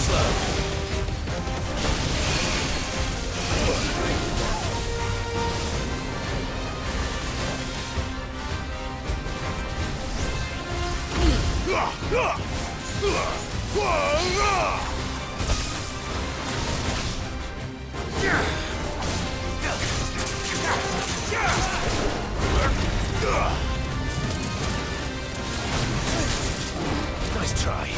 slow. Nice try.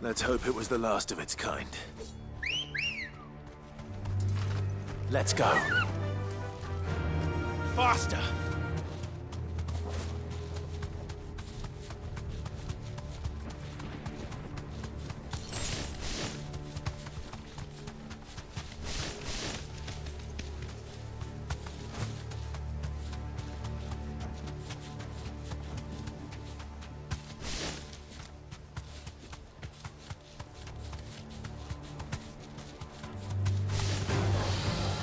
Let's hope it was the last of its kind. Let's go. Faster!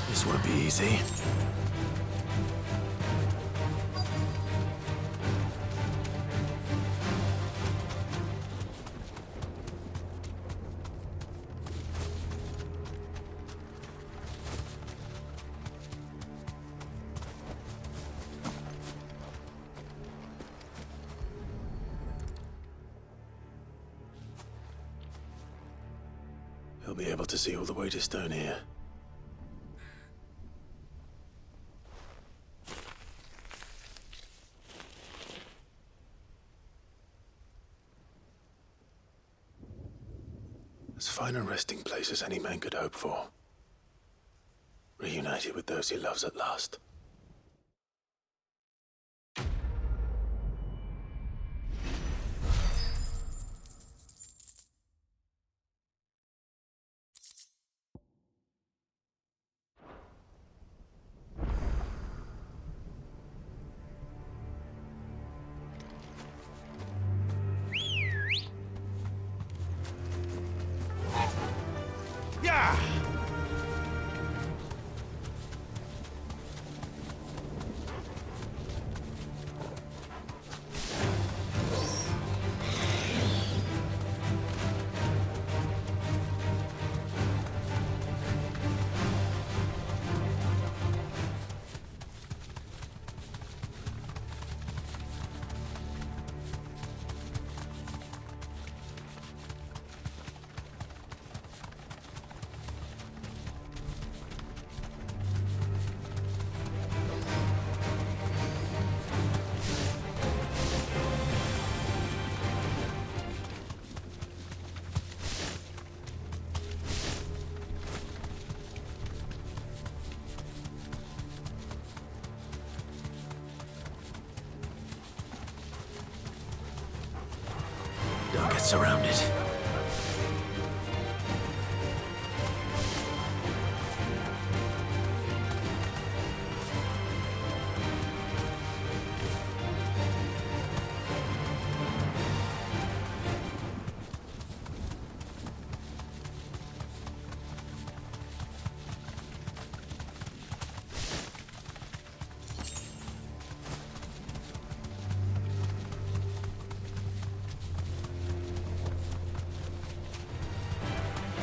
This won't be easy. He'll be able to see all the way to Stonehyr. As fine a resting place as any man could hope for. Reunited with those he loves at last. surrounded.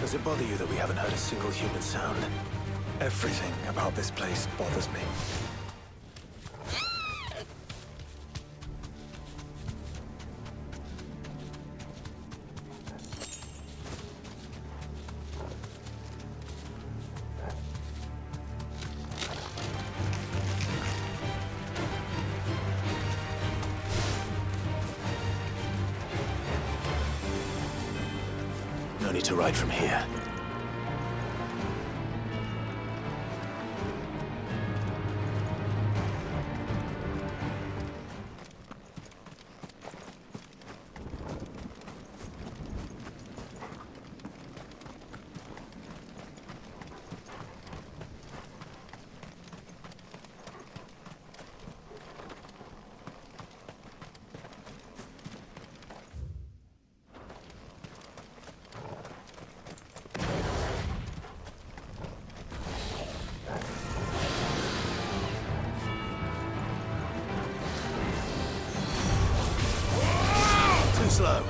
Does it bother you that we haven't heard a single human sound? Everything about this place bothers me. No need to ride from here. Slow.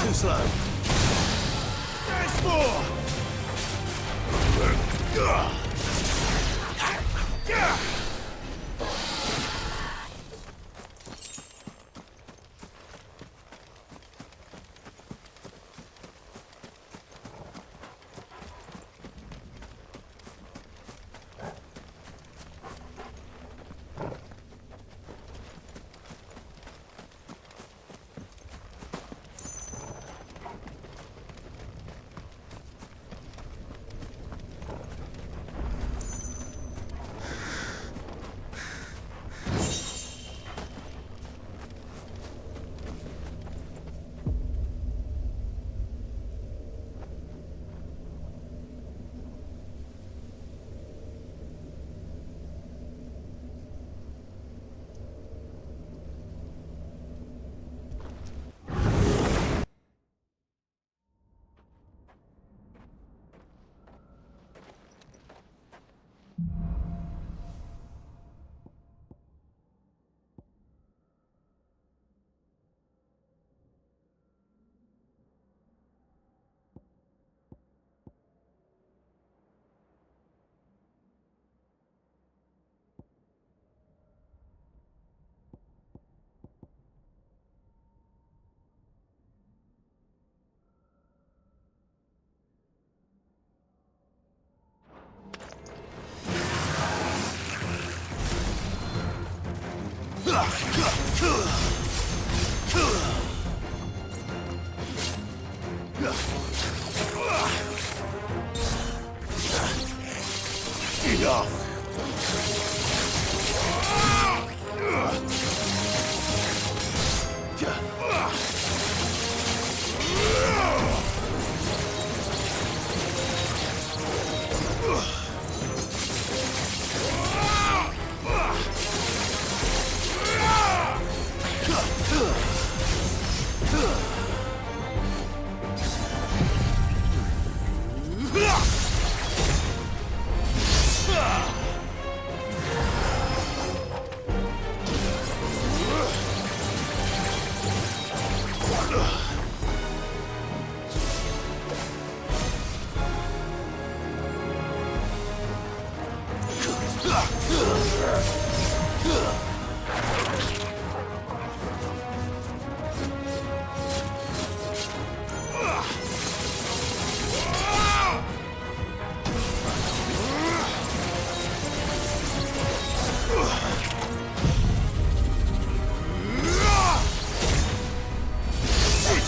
Too slow. There's more!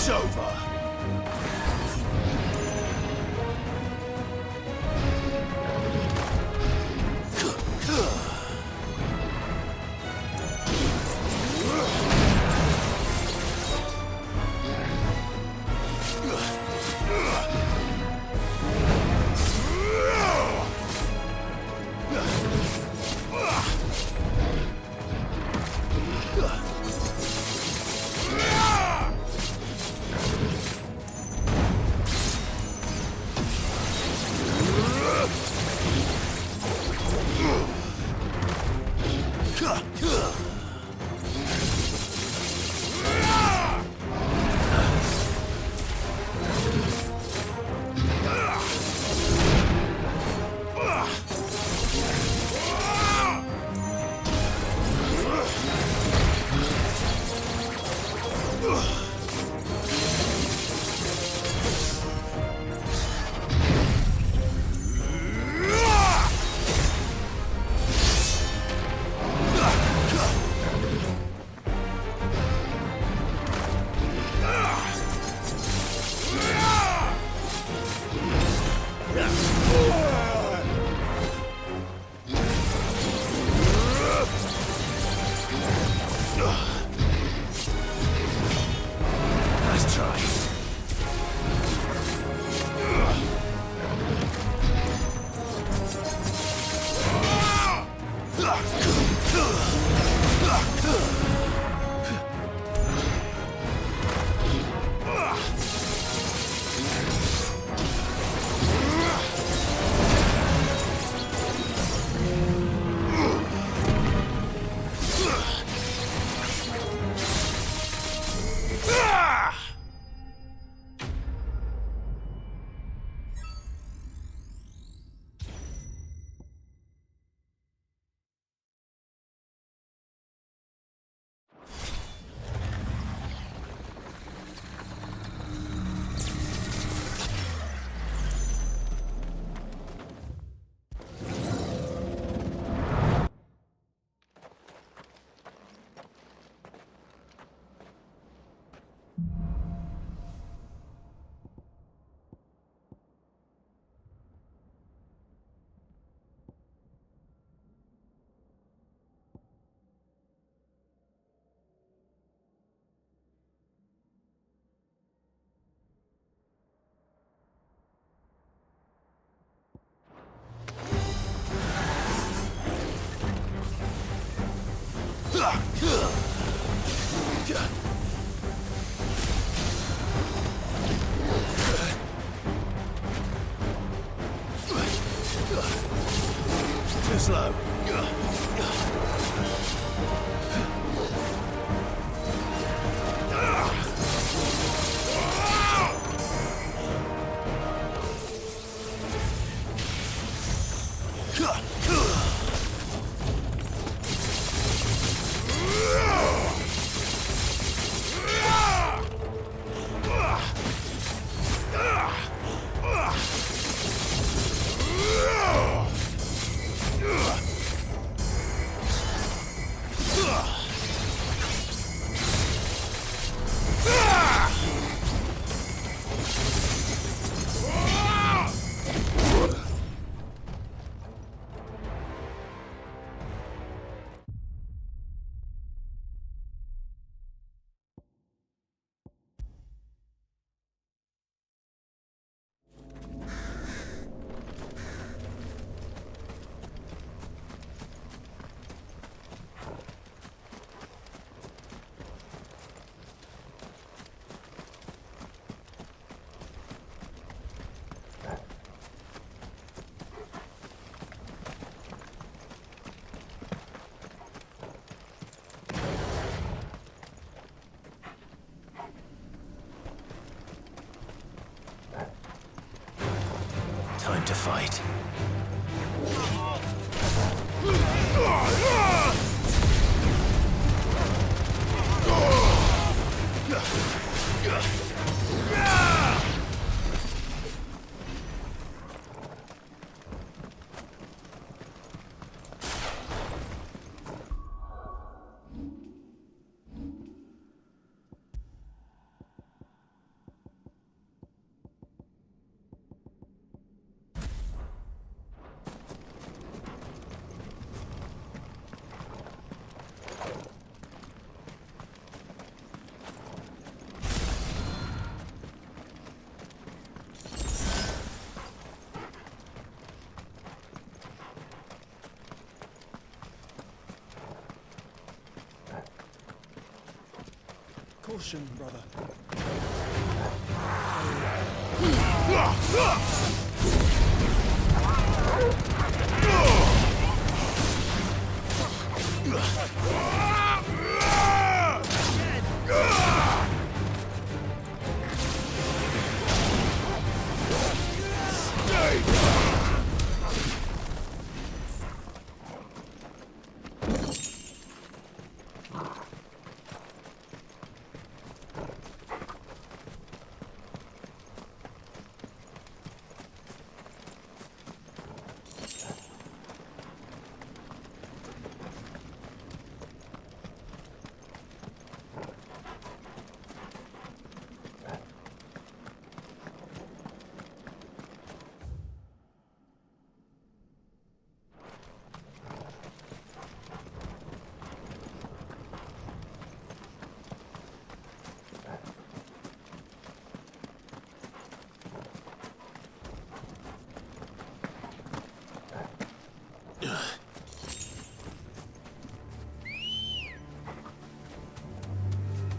It's over. Too slow. Time to fight. caution, brother.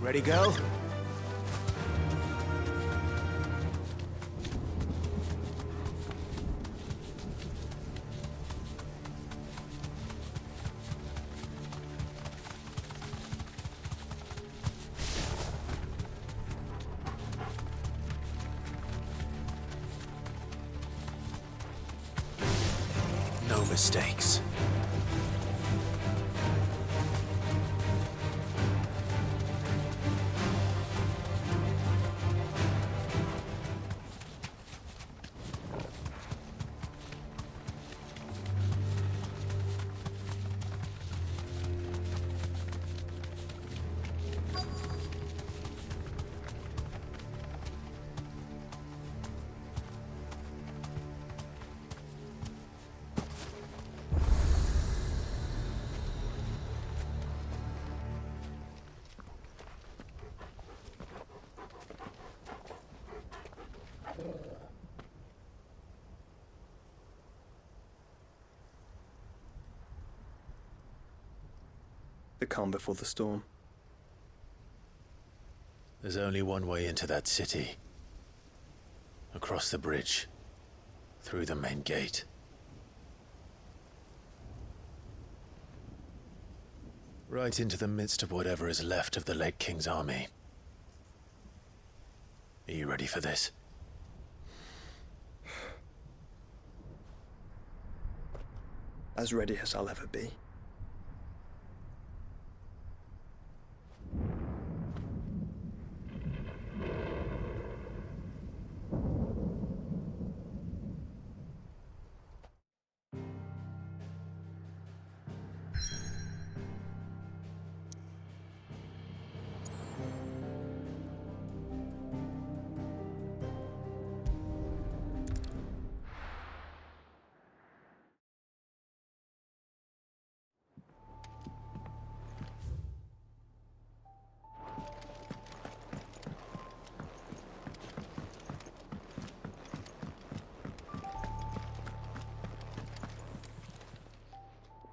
Ready, go? No mistakes. The calm before the storm. There's only one way into that city. Across the bridge. Through the main gate. Right into the midst of whatever is left of the late King's army. Are you ready for this? As ready as I'll ever be.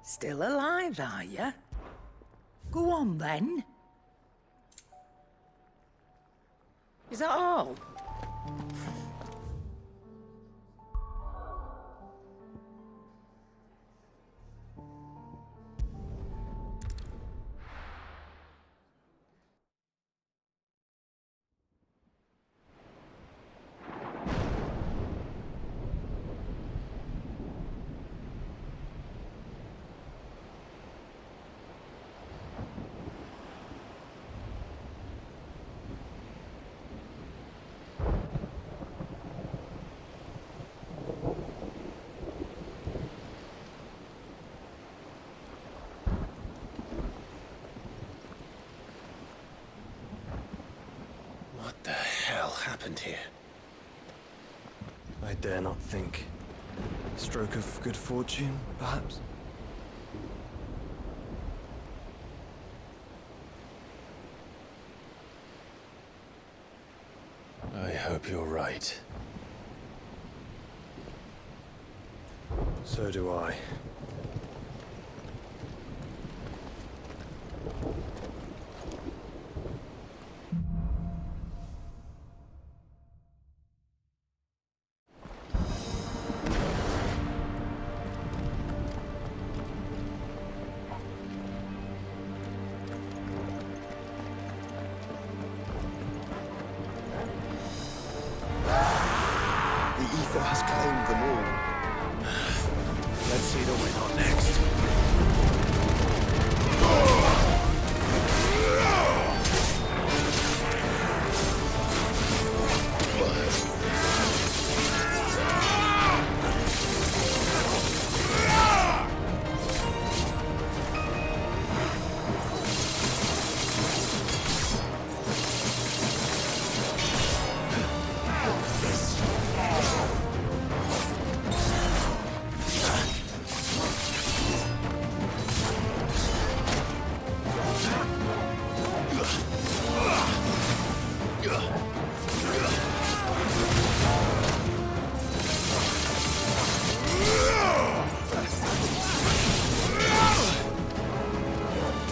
Still alive, are you? Go on, then. Is that all? What the hell happened here? I dare not think. A stroke of good fortune, perhaps? I hope you're right. So do I. or has claimed them all. Let's see the win on next.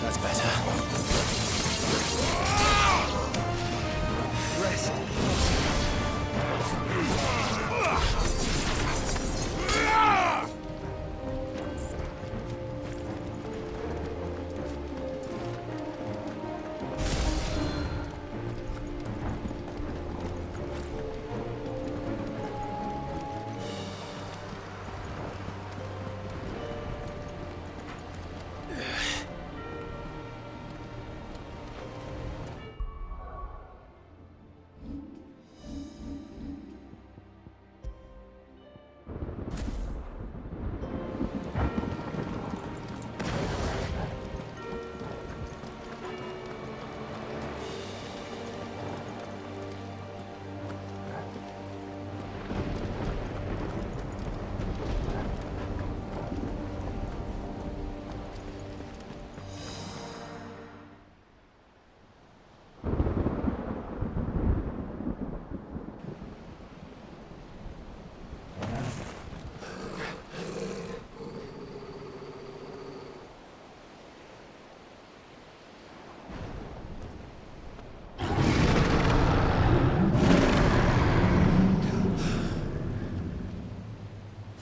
That's better. Rest.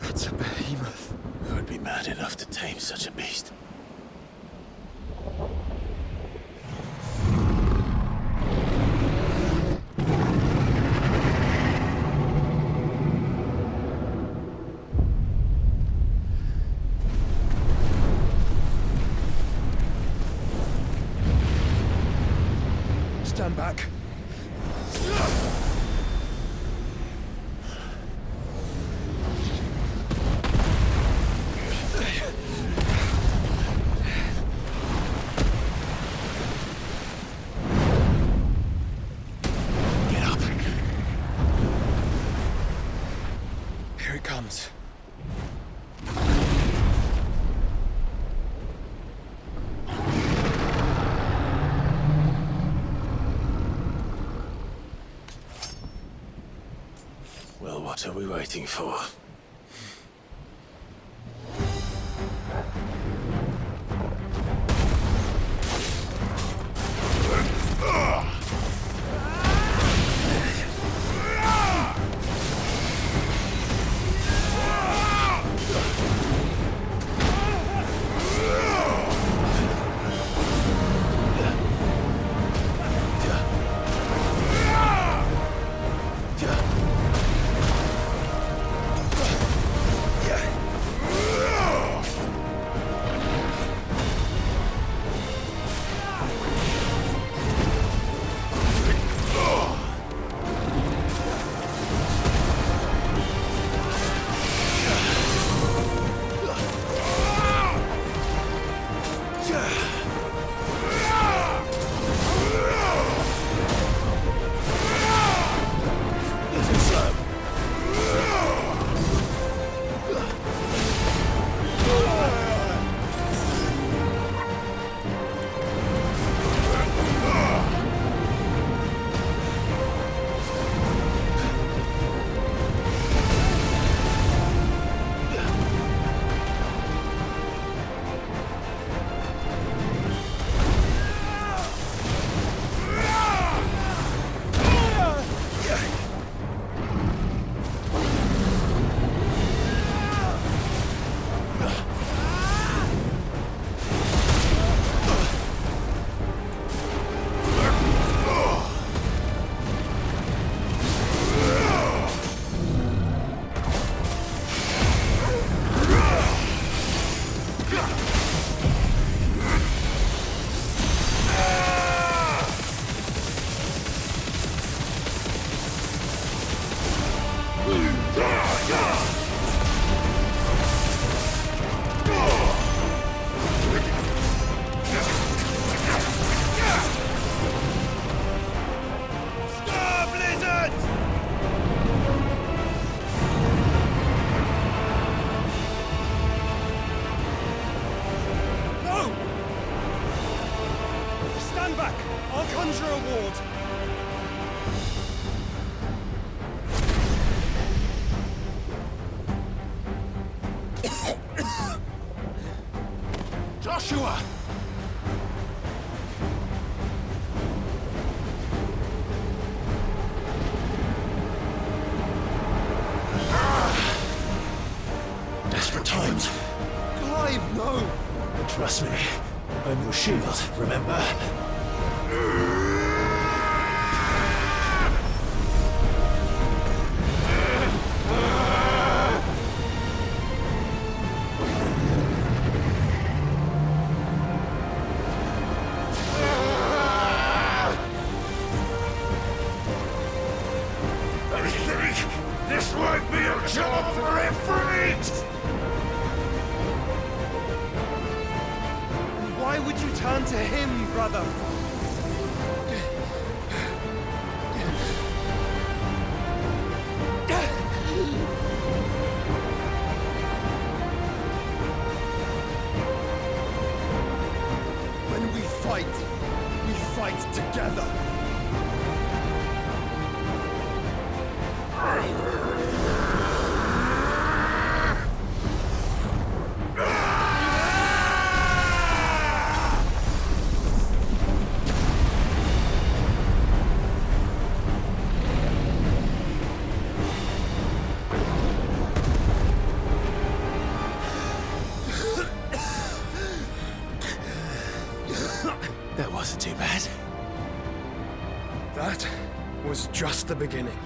That's a behemoth. Who would be mad enough to tame such a beast? Stand back. Get up. Here it comes. Well, what are we waiting for? sure. Desperate times. Clive, no! Trust me. I'm your shield, remember? I think this might be a job for a freak! Why would you turn to him, brother? When we fight together. That wasn't too bad. That was just the beginning.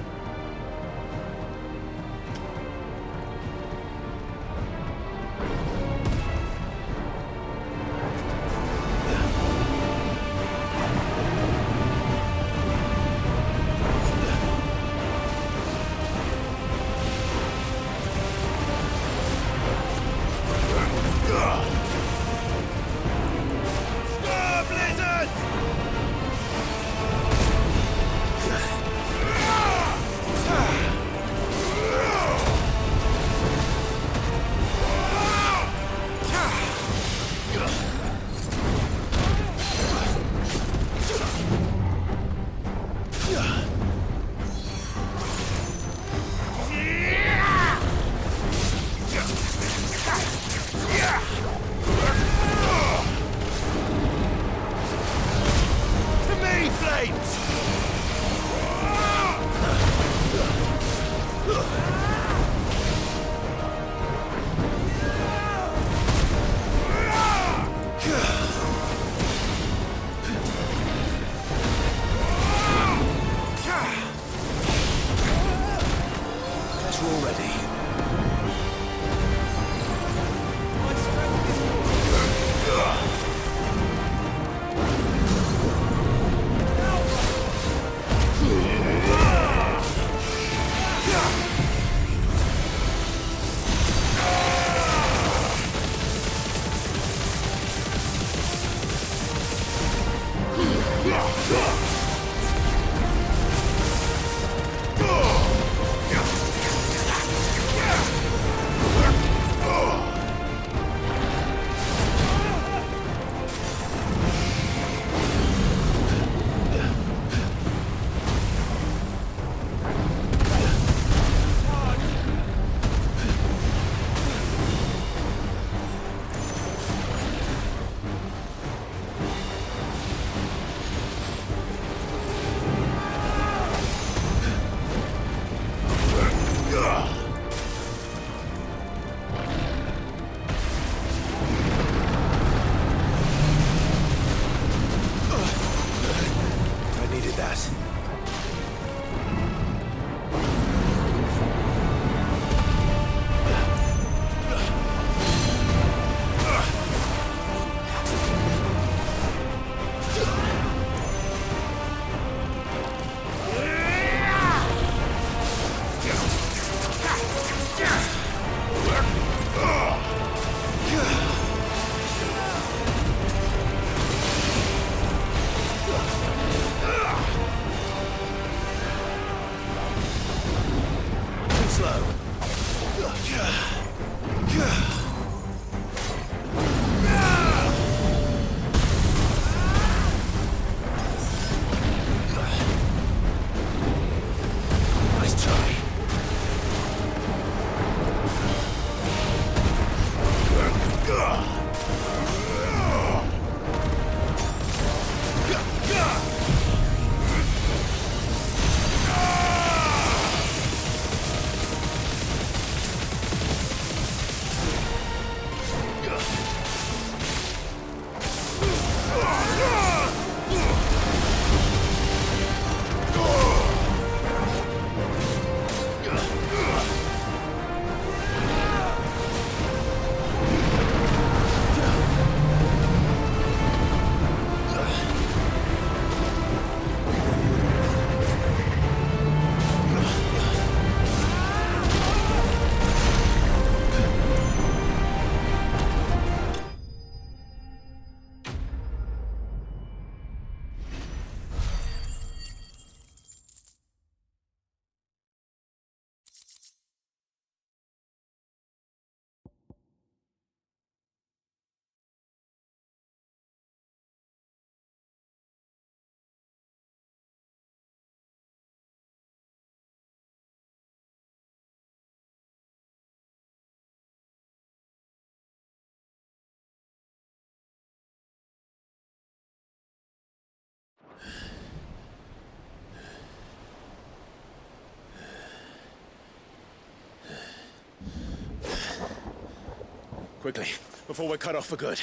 Quickly, before we're cut off for good.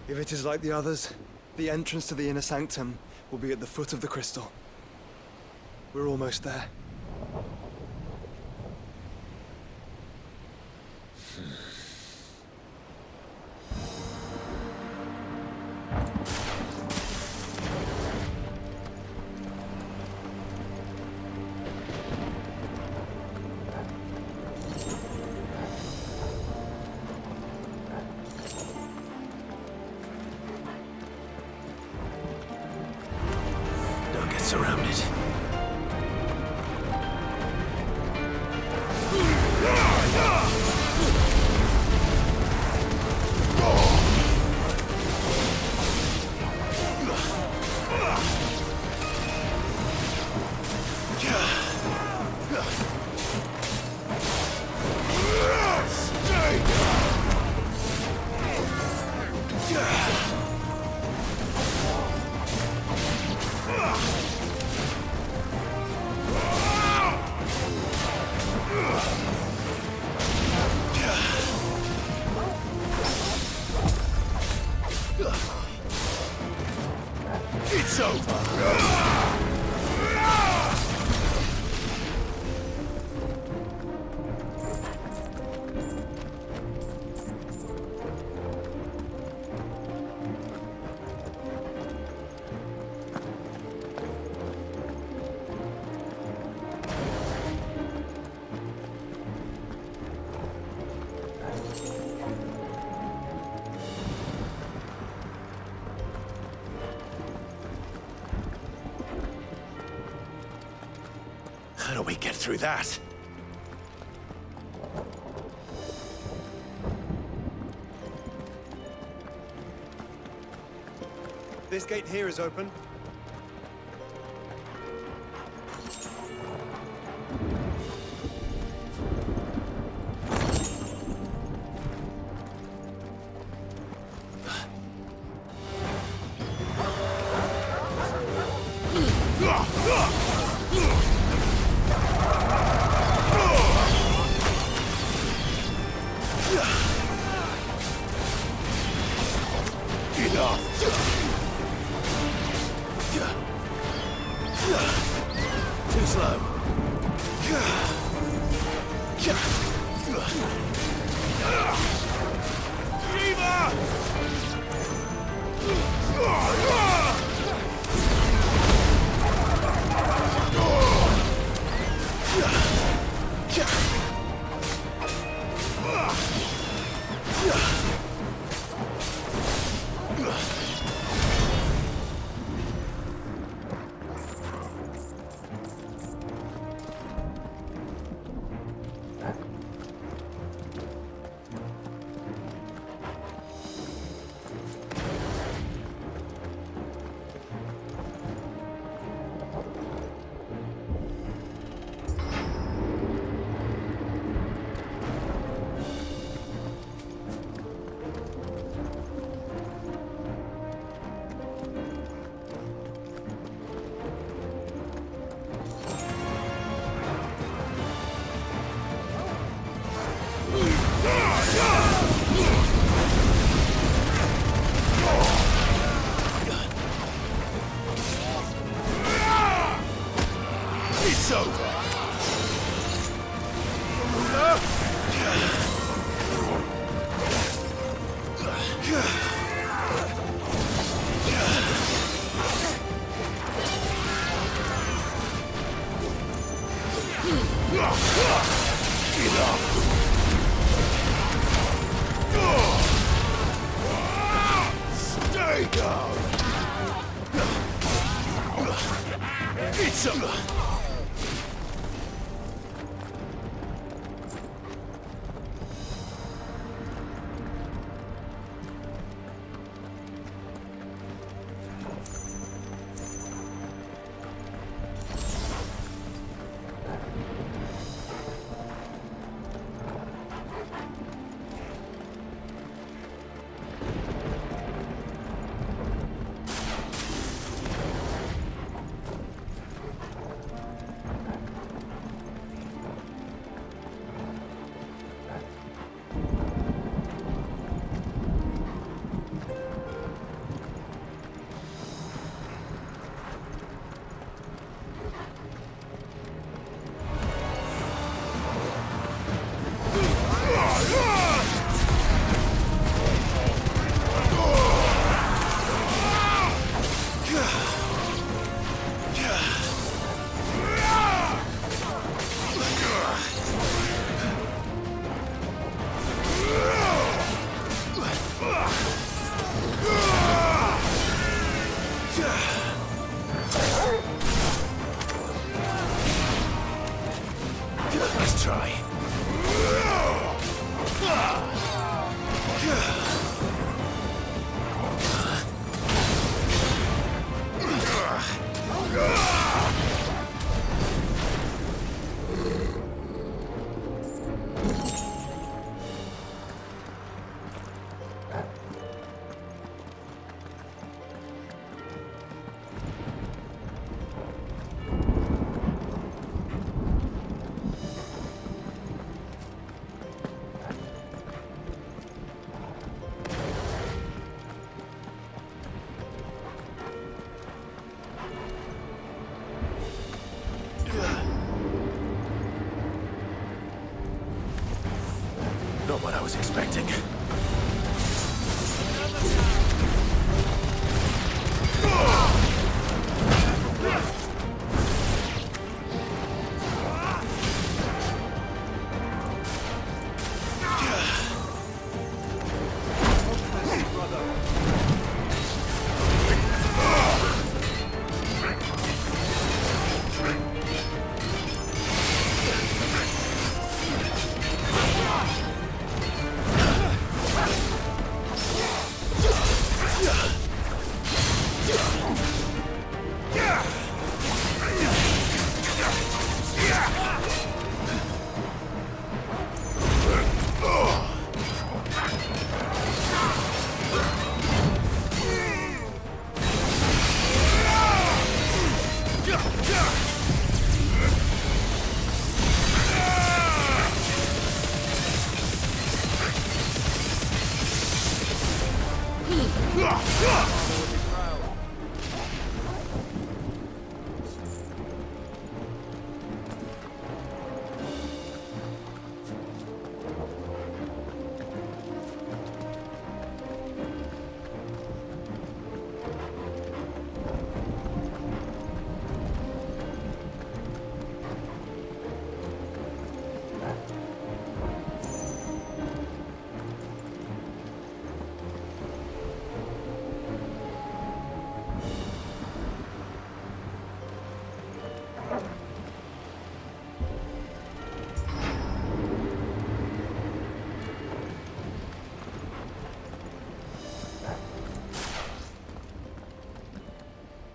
If it is like the others, the entrance to the inner sanctum will be at the foot of the crystal. We're almost there. Don't get surrounded. It's over! How do we get through that? This gate here is open. Not what I was expecting.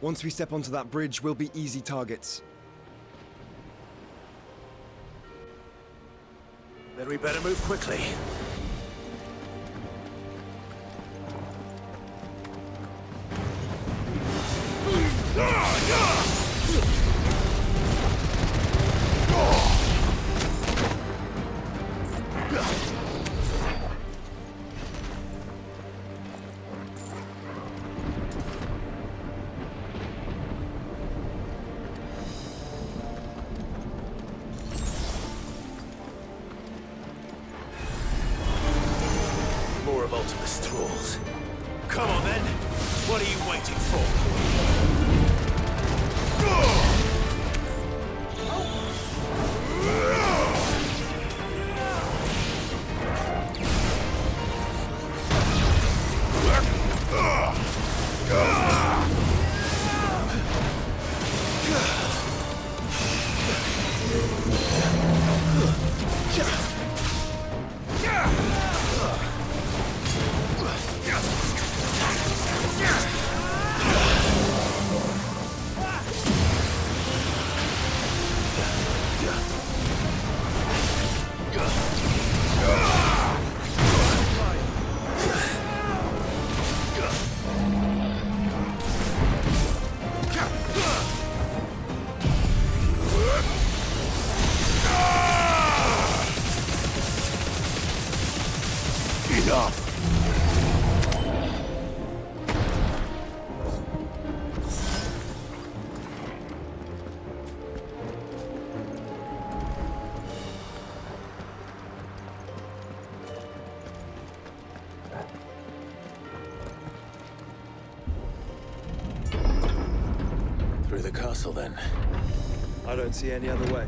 Once we step onto that bridge, we'll be easy targets. Then we better move quickly. More of Ultima's thralls. Come on then! What are you waiting for? Through the castle, then. I don't see any other way.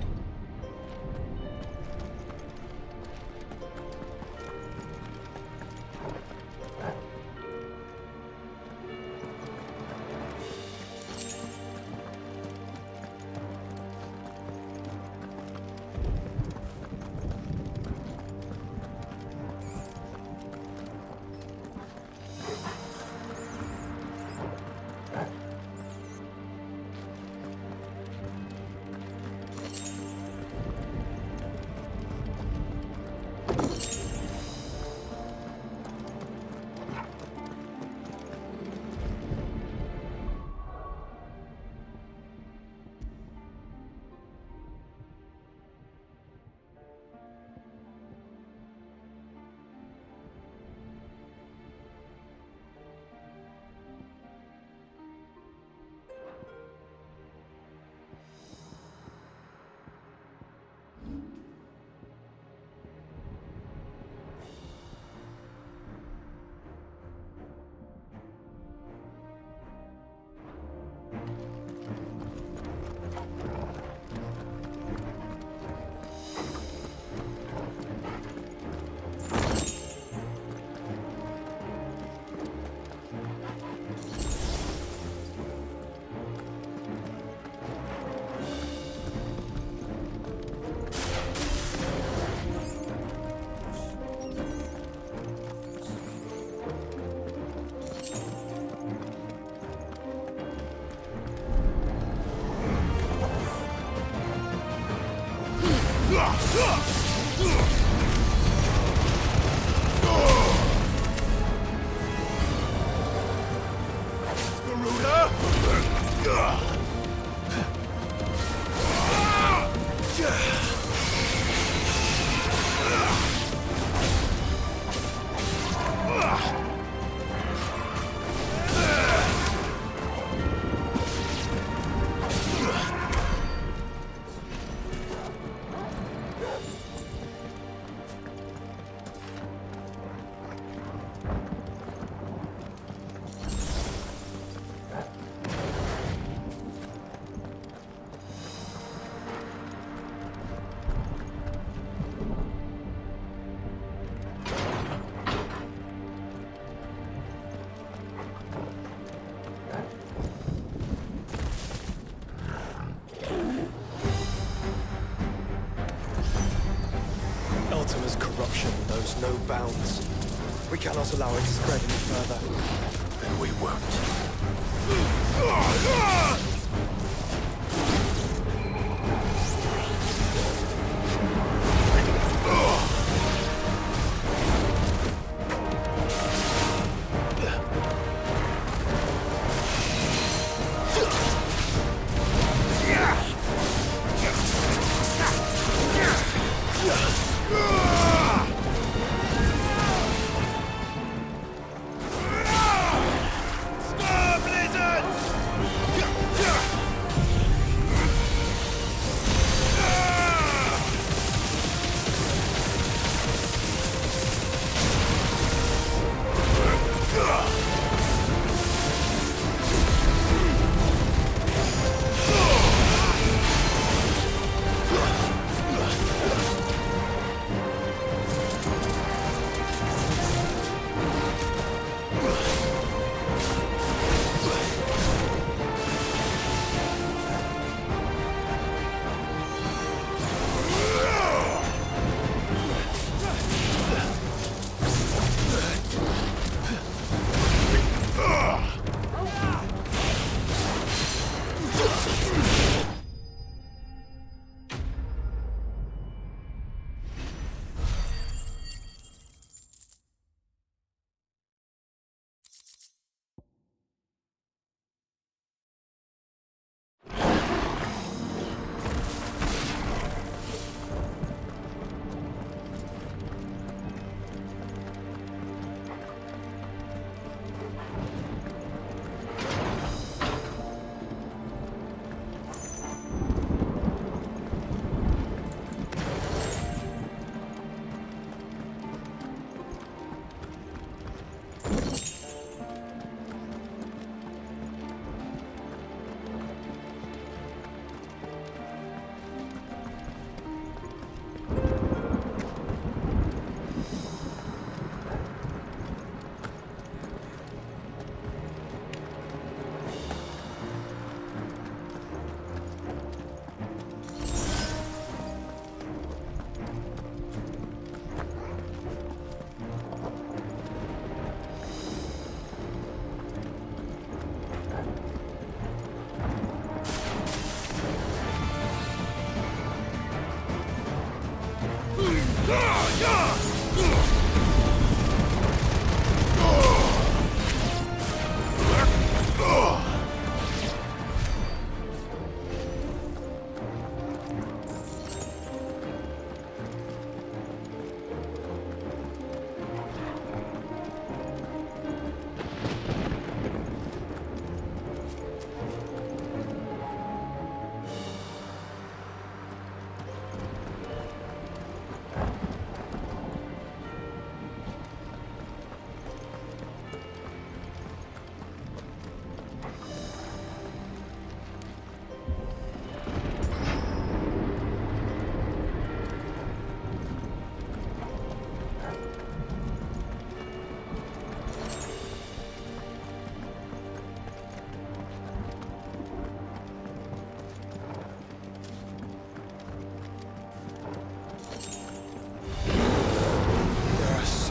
bounds. We cannot allow it to spread any further. Then we won't.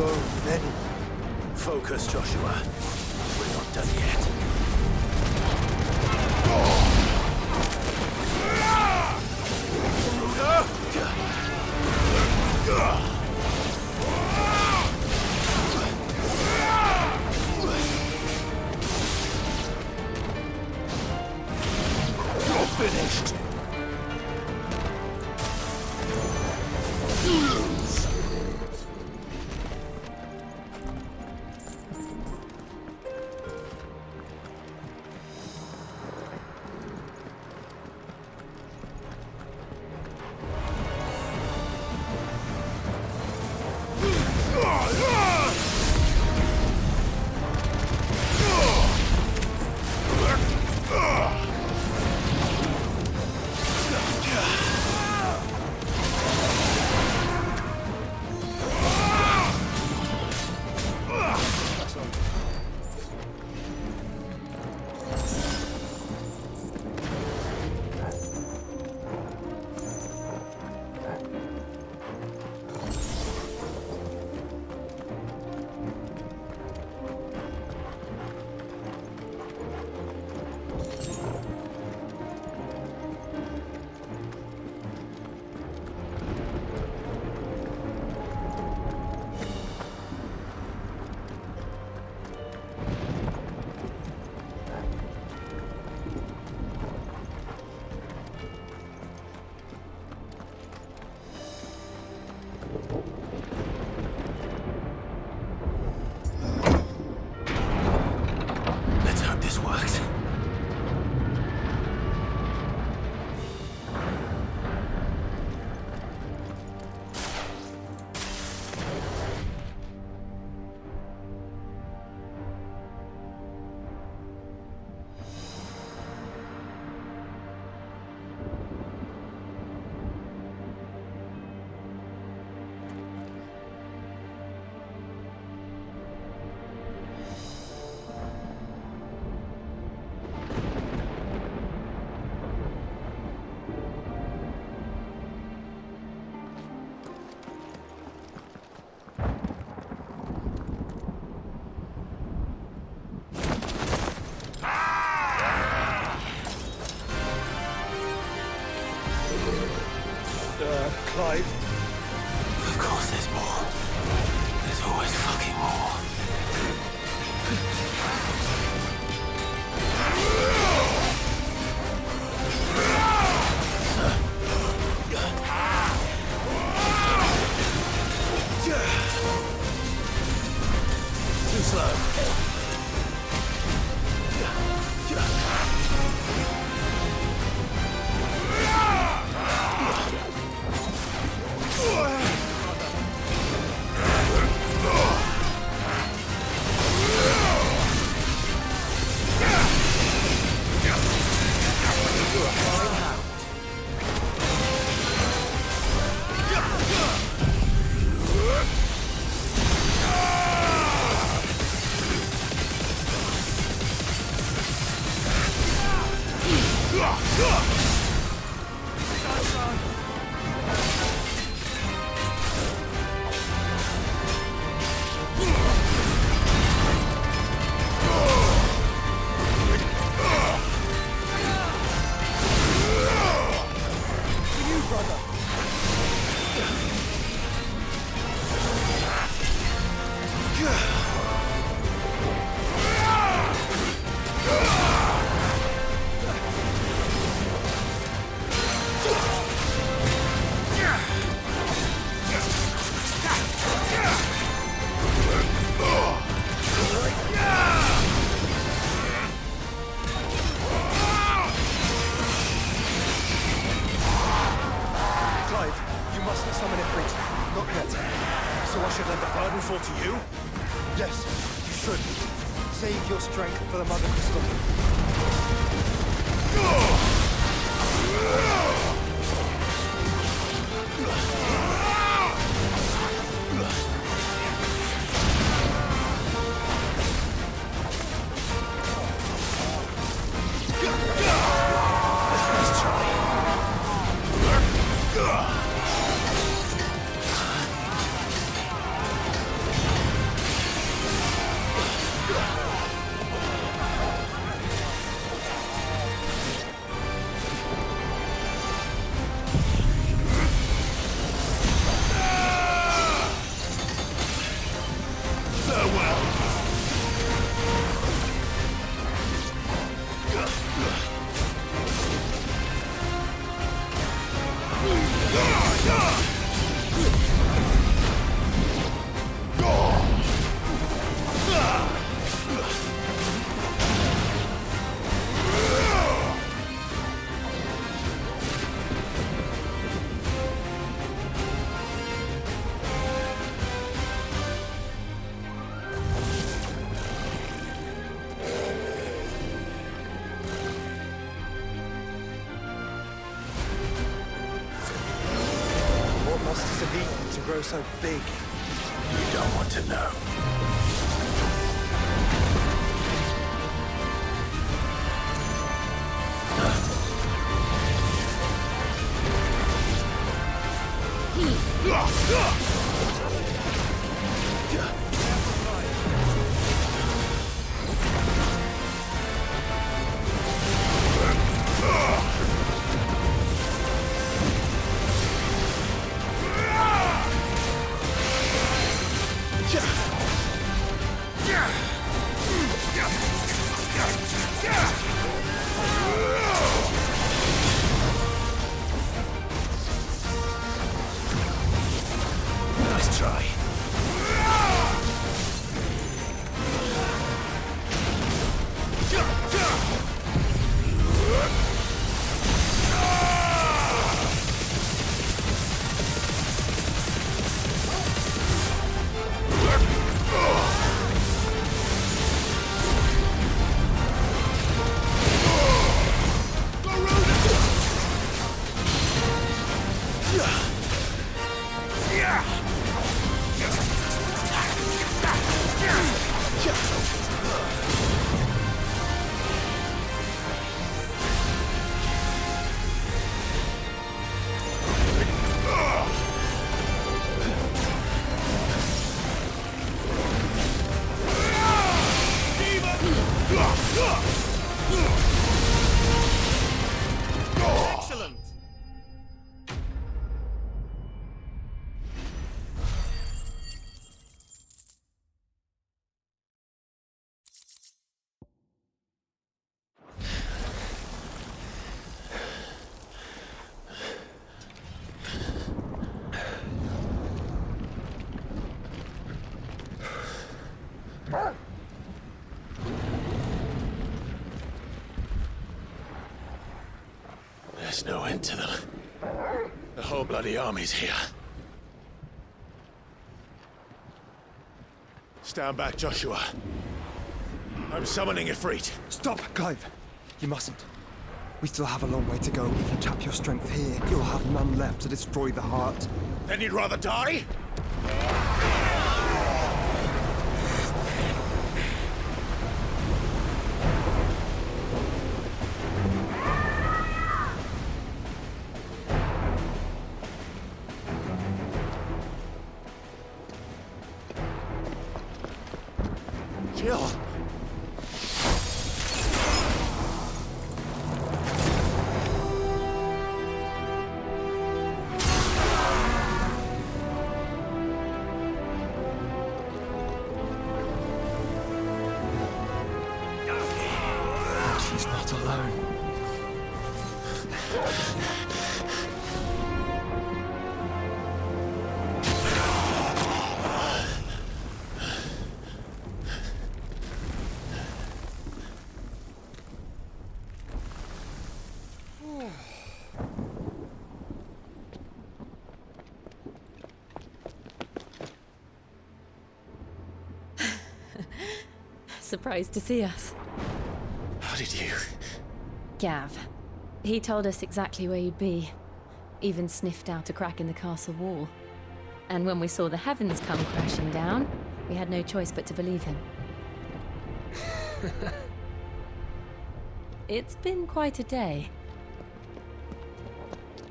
So many. Focus, Joshua. We're not done yet. You're finished. Let the burden fall to you? Yes, you should. Save your strength for the Mother Crystal. Grow so big. You don't want to know. Nice try. Excellent! There's no end to them. The whole bloody army's here. Stand back, Joshua. I'm summoning Ifrit. Stop, Clive! You mustn't. We still have a long way to go. If you tap your strength here, you'll have none left to destroy the heart. Then you'd rather die? Jill! She's not alone. surprised to see us. How did you? Gav. He told us exactly where you'd be. Even sniffed out a crack in the castle wall. And when we saw the heavens come crashing down, we had no choice but to believe him. It's been quite a day.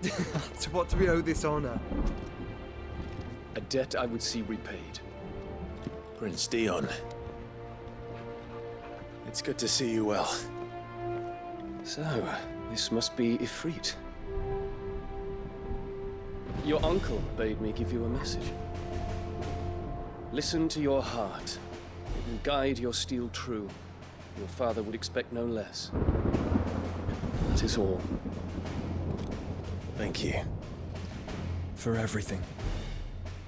To what do we owe this honor? A debt I would see repaid. Prince Dion. It's good to see you well. So, this must be Ifrit. Your uncle bade me give you a message. Listen to your heart. It will guide your steel true. Your father would expect no less. That is all. Thank you. For everything,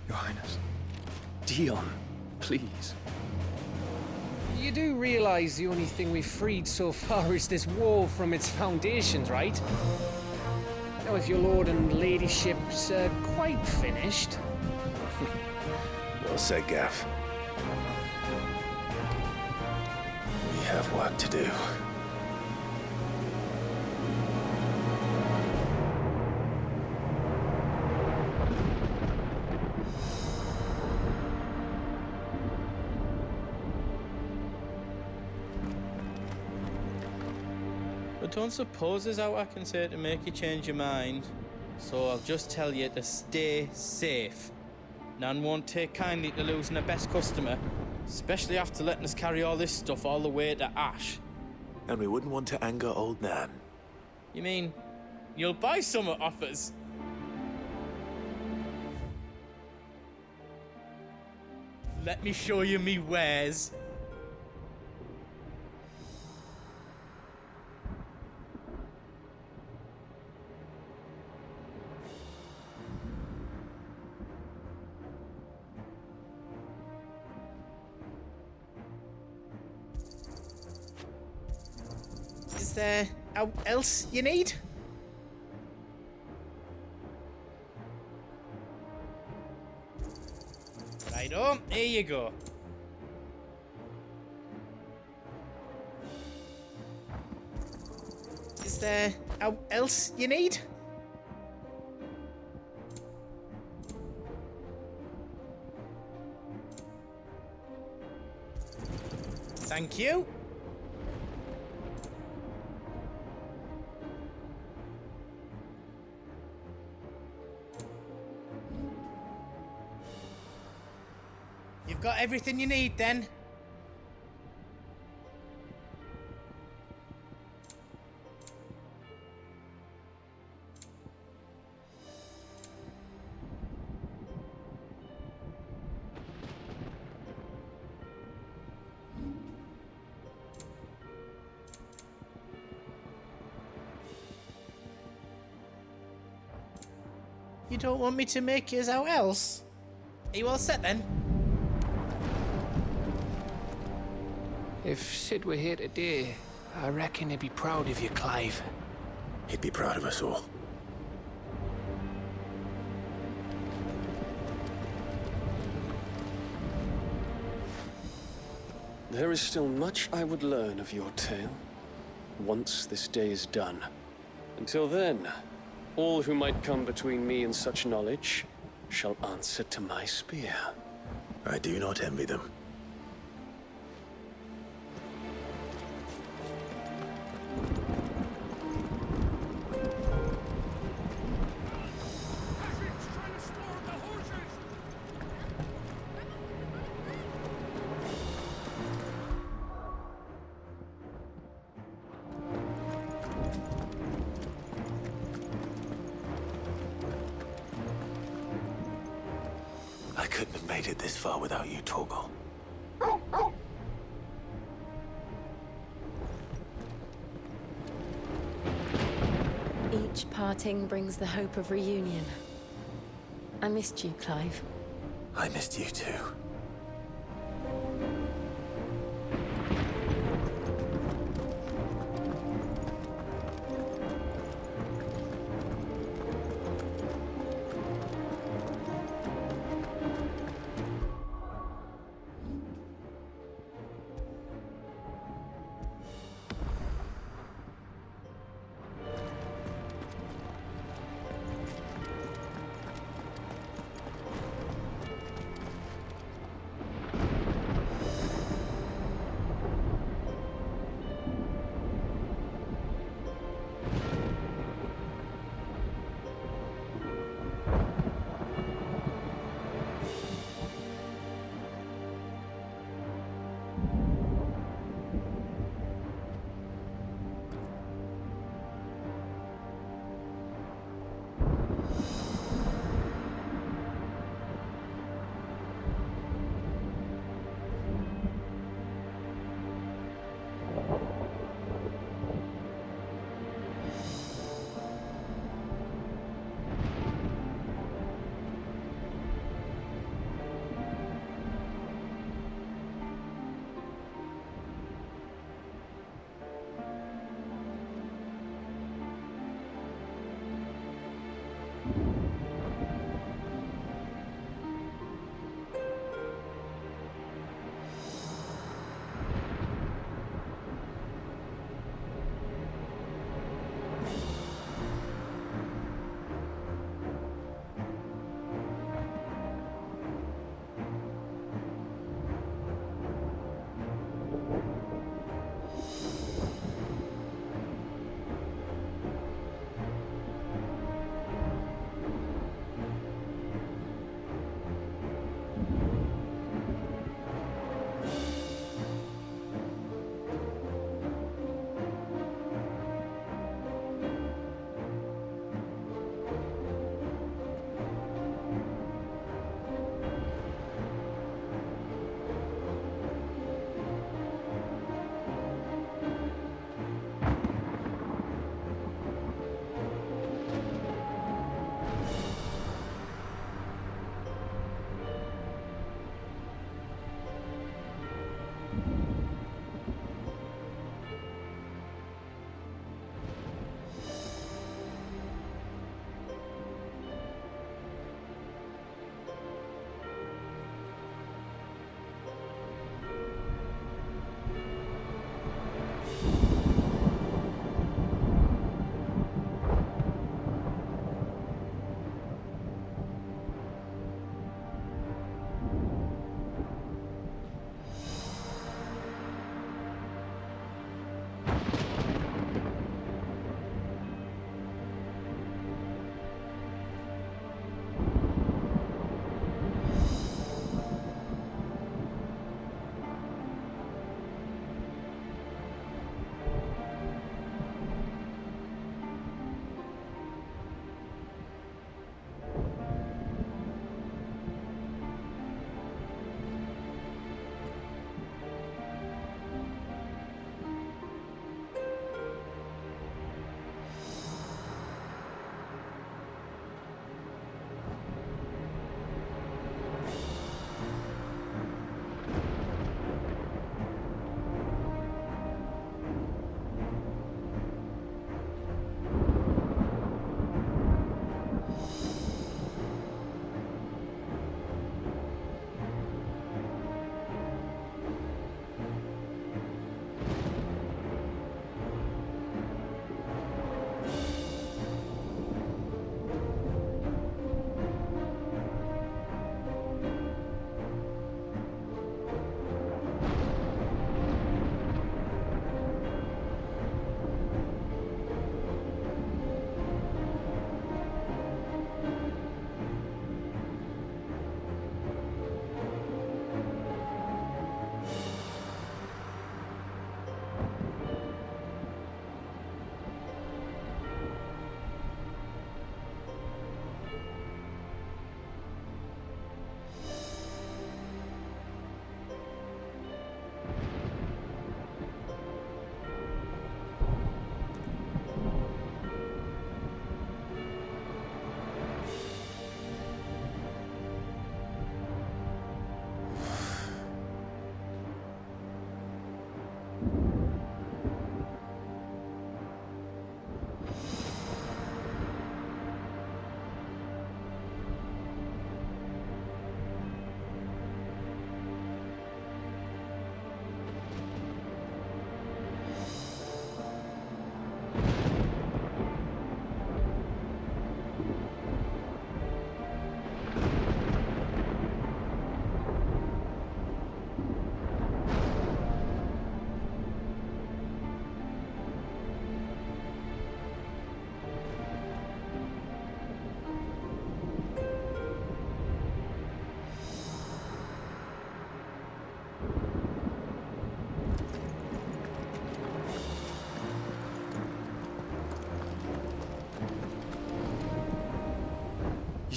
Your Highness. Dion, please. You do realize the only thing we've freed so far is this wall from its foundations, right? Now, if your lord and ladyship's quite finished... Well said, Gav. We have work to do. But don't suppose there's out I can say to make you change your mind. So I'll just tell you to stay safe. Nan won't take kindly to losing her best customer, especially after letting us carry all this stuff all the way to Ash. And we wouldn't want to anger old Nan. You mean, you'll buy some off us? Let me show you me wares. Is there else you need? Righto, here you go. Is there else you need? Thank you. You've got everything you need then? You don't want me to make yours out else? Are you all set then? If Sid were here today, I reckon he'd be proud of you, Clive. He'd be proud of us all. There is still much I would learn of your tale, once this day is done. Until then, all who might come between me and such knowledge shall answer to my spear. I do not envy them. I couldn't have made it this far without you, Torgal. Each parting brings the hope of reunion. I missed you, Clive. I missed you too.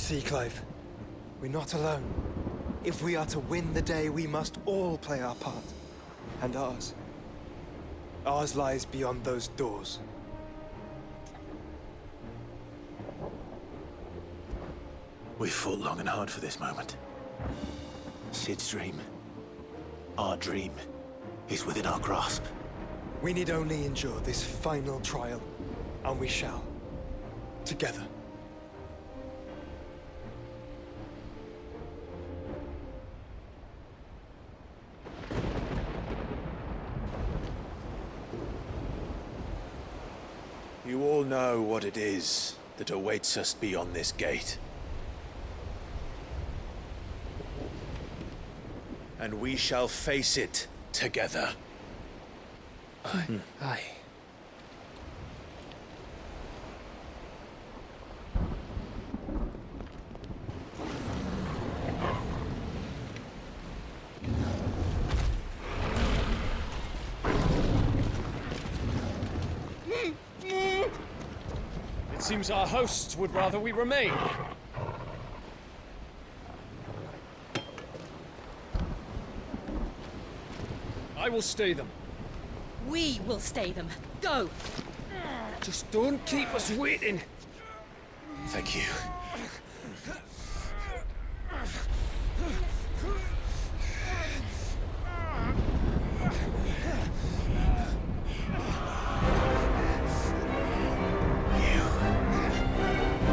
see, Clive, we're not alone. If we are to win the day, we must all play our part. And ours. Ours lies beyond those doors. We fought long and hard for this moment. Sid's dream, our dream, is within our grasp. We need only endure this final trial, and we shall. Together. You all know what it is that awaits us beyond this gate. And we shall face it together. Aye. It seems our hosts would rather we remain. I will stay them. We will stay them. Go! Just don't keep us waiting. Thank you.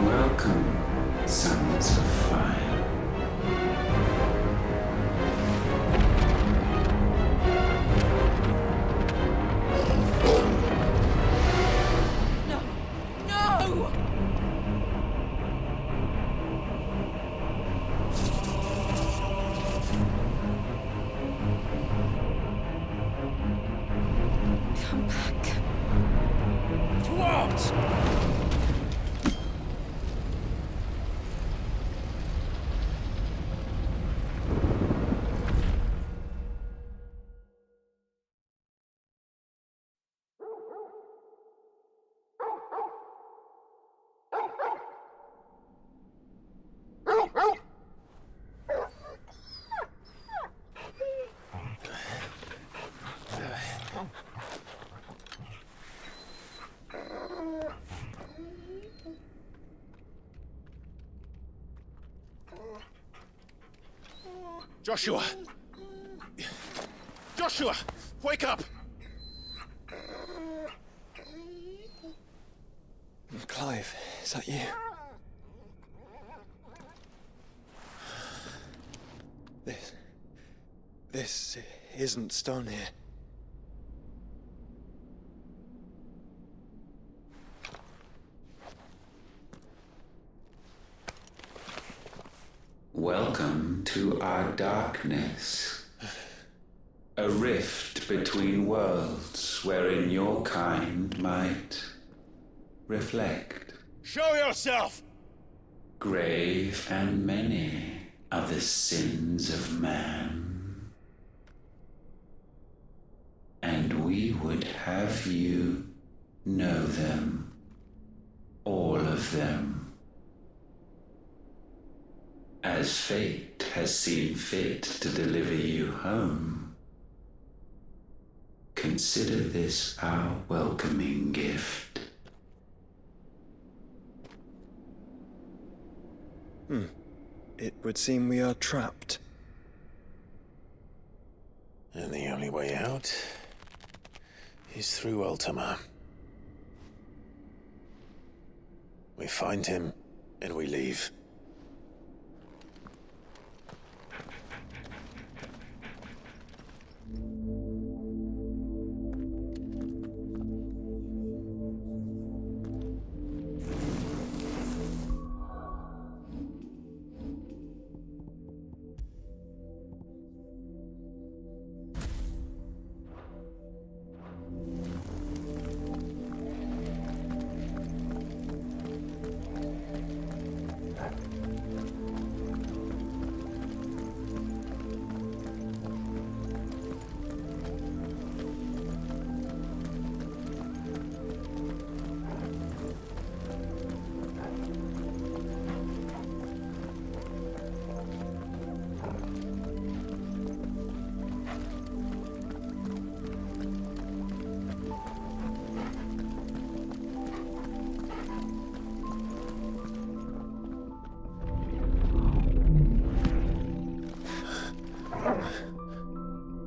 Welcome, sons of fire. Come back. To arms! Joshua! Joshua! Wake up! Clive, is that you? This isn't Stonehyr. Welcome to our darkness. A rift between worlds wherein your kind might reflect. Show yourself! Grave and many are the sins of man. And we would have you know them, all of them. As fate has seen fit to deliver you home, consider this our welcoming gift. It would seem we are trapped. And the only way out is through Ultima. We find him, and we leave.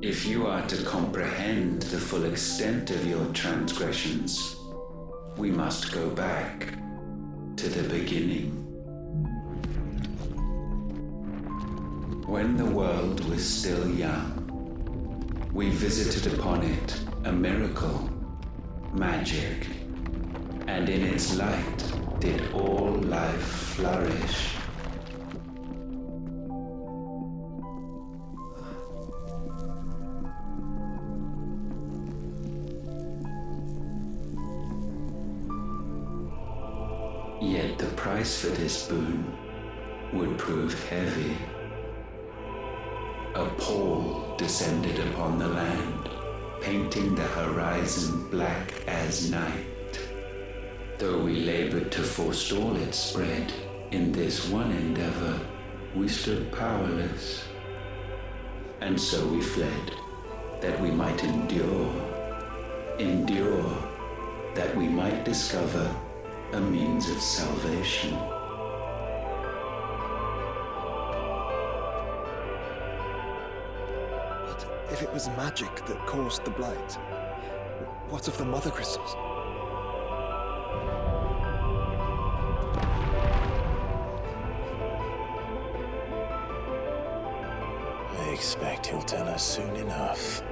If you are to comprehend the full extent of your transgressions, we must go back to the beginning. When the world was still young, we visited upon it a miracle, magic, and in its light did all life flourish. Yet the price for this boon would prove heavy. A pall descended upon the land, painting the horizon black as night. Though we labored to forestall its spread, in this one endeavor we stood powerless. And so we fled, that we might endure, that we might discover a means of salvation. If it was magic that caused the blight, what of the mother crystals? I expect he'll tell us soon enough.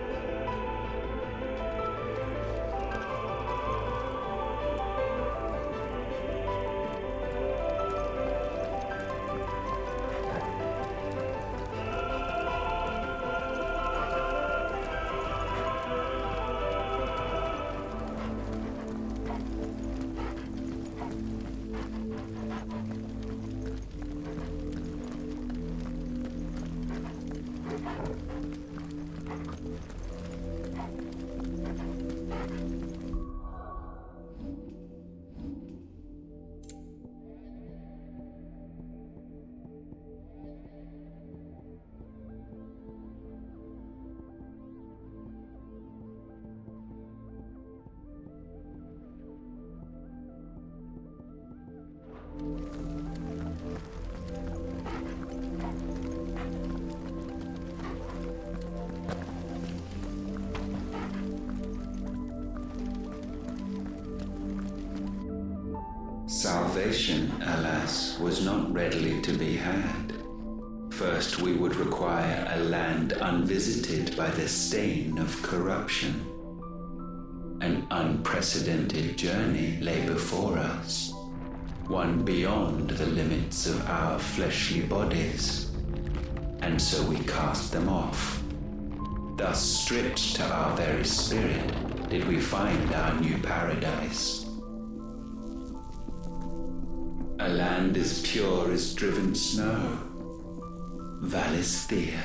Salvation, alas, was not readily to be had. First, we would require a land unvisited by the stain of corruption. An unprecedented journey lay before us, one beyond the limits of our fleshly bodies, and so we cast them off. Thus, stripped to our very spirit, did we find our new paradise. A land as pure as driven snow, Valisthea.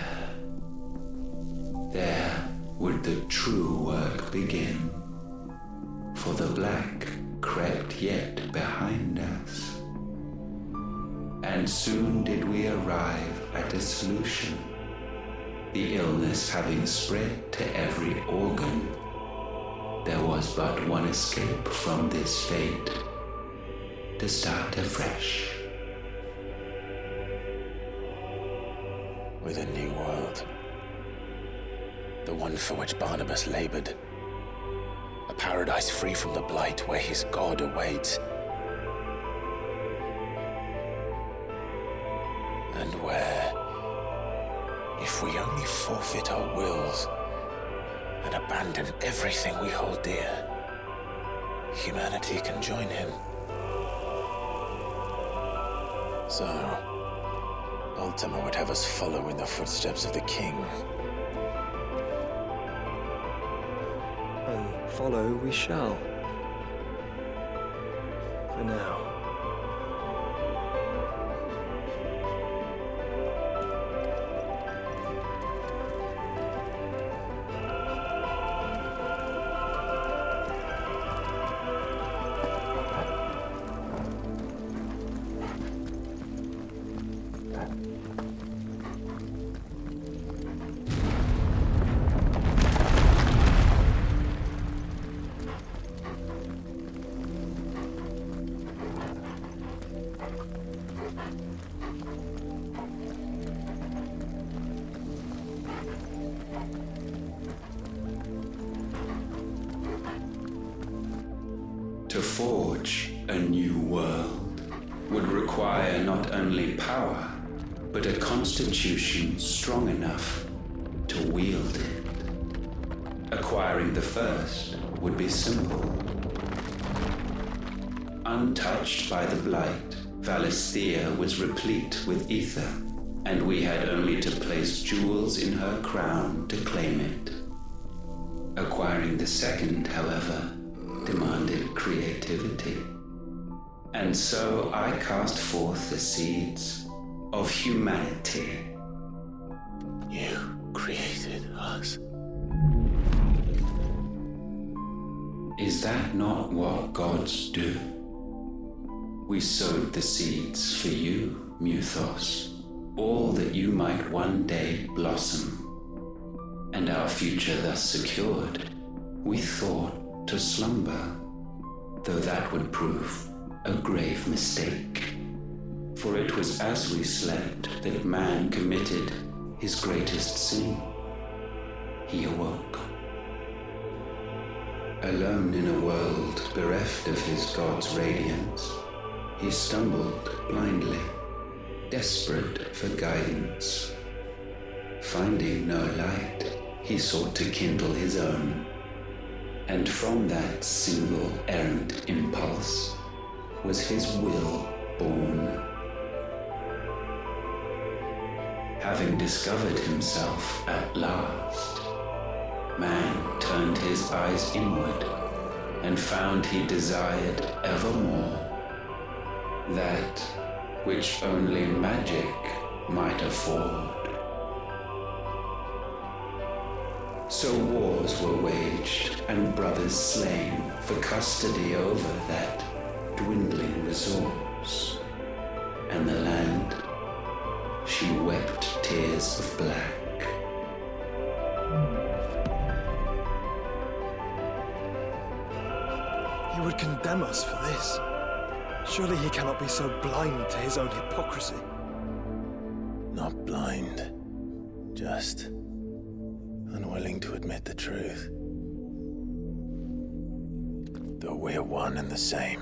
There would the true work begin, for the black crept yet behind us. And soon did we arrive at a solution, the illness having spread to every organ. There was but one escape from this fate, to start afresh. With a new world. The one for which Barnabas labored. A paradise free from the blight where his God awaits. And where, if we only forfeit our wills and abandon everything we hold dear, humanity can join him. So, Ultima would have us follow in the footsteps of the king. And follow we shall. For now. To forge a new world would require not only power, but a constitution strong enough to wield it. Acquiring the first would be simple. Untouched by the blight, Valisthea was replete with ether, and we had only to place jewels in her crown to claim it. Acquiring the second, however, demanded creativity. And so I cast forth the seeds of humanity. You created us. Is that not what gods do? We sowed the seeds for you, Muthos, all that you might one day blossom. And our future thus secured, we thought to slumber, though that would prove a grave mistake. For it was as we slept that man committed his greatest sin. He awoke. Alone in a world bereft of his god's radiance, he stumbled blindly, desperate for guidance. Finding no light, he sought to kindle his own, and from that single errant impulse was his will born. Having discovered himself at last, man turned his eyes inward and found he desired evermore that which only magic might afford. So wars were waged and brothers slain for custody over that dwindling resource, and the land, she wept tears of black. He would condemn us for this. Surely he cannot be so blind to his own hypocrisy. Not blind, just unwilling to admit the truth. Though we're one and the same.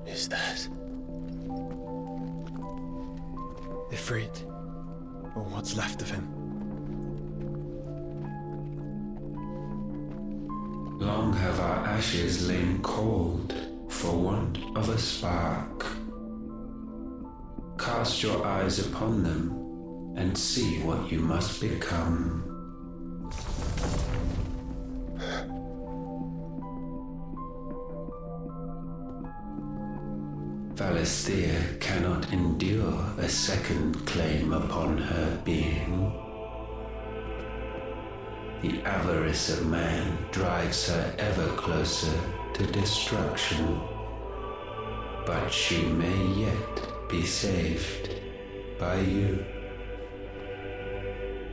Is that Ifrit, or what's left of him? Long have our ashes lain cold for want of a spark. Cast your eyes upon them and see what you must become. Valisthea cannot endure a second claim upon her being. The avarice of man drives her ever closer to destruction, but she may yet be saved by you.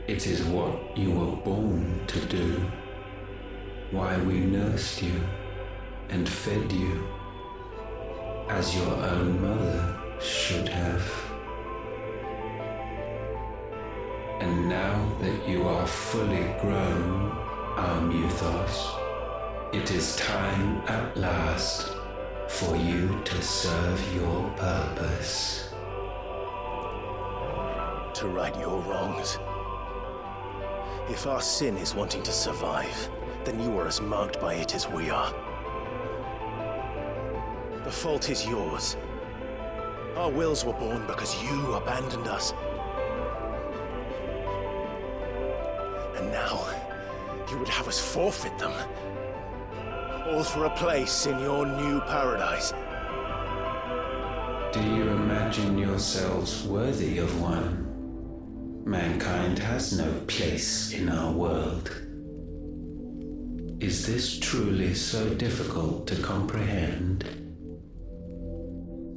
It is what you were born to do, why we nursed you and fed you as your own mother should have. And now that you are fully grown, our Muthos, it is time at last for you to serve your purpose. to right your wrongs? If our sin is wanting to survive, then you are as marked by it as we are. The fault is yours. Our wills were born because you abandoned us. And now, You would have us forfeit them. All for a place in your new paradise. Do you imagine yourselves worthy of one? Mankind has no place in our world. Is this truly so difficult to comprehend?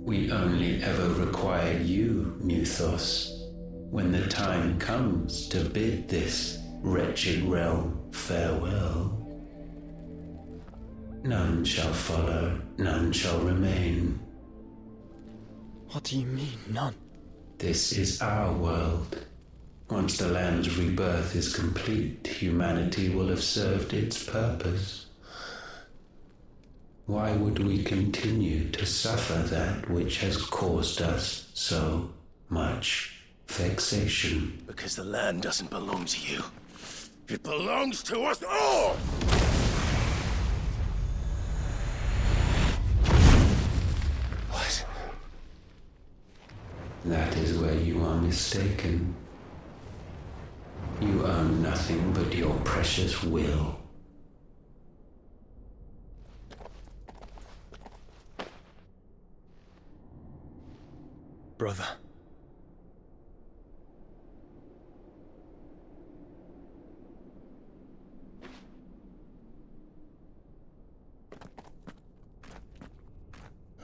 We only ever require you, Muthos, when the time comes to bid this wretched realm farewell. None shall follow, none shall remain. What do you mean, none? This is our world. Once the land's rebirth is complete, humanity will have served its purpose. Why would we continue to suffer that which has caused us so much vexation? Because the land doesn't belong to you. It belongs to us all! What? That is where you are mistaken. You own nothing but your precious will. Brother.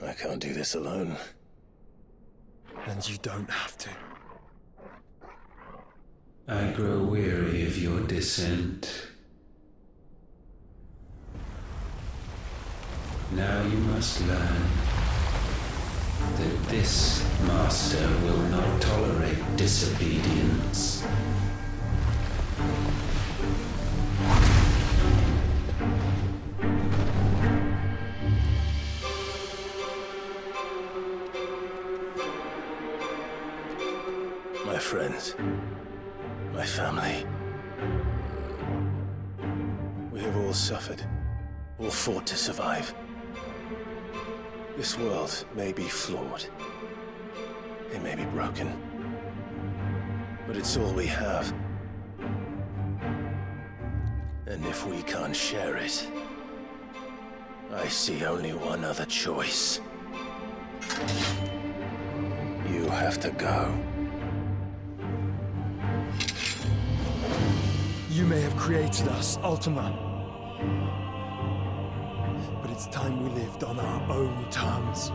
I can't do this alone. And you don't have to. I grow weary of your dissent. Now you must learn that this master will not tolerate disobedience. My friends, my family. We have all suffered, all fought to survive. This world may be flawed. It may be broken. But it's all we have. And if we can't share it, I see only one other choice. You have to go. You may have created us, Ultima. But it's time we lived on our own terms.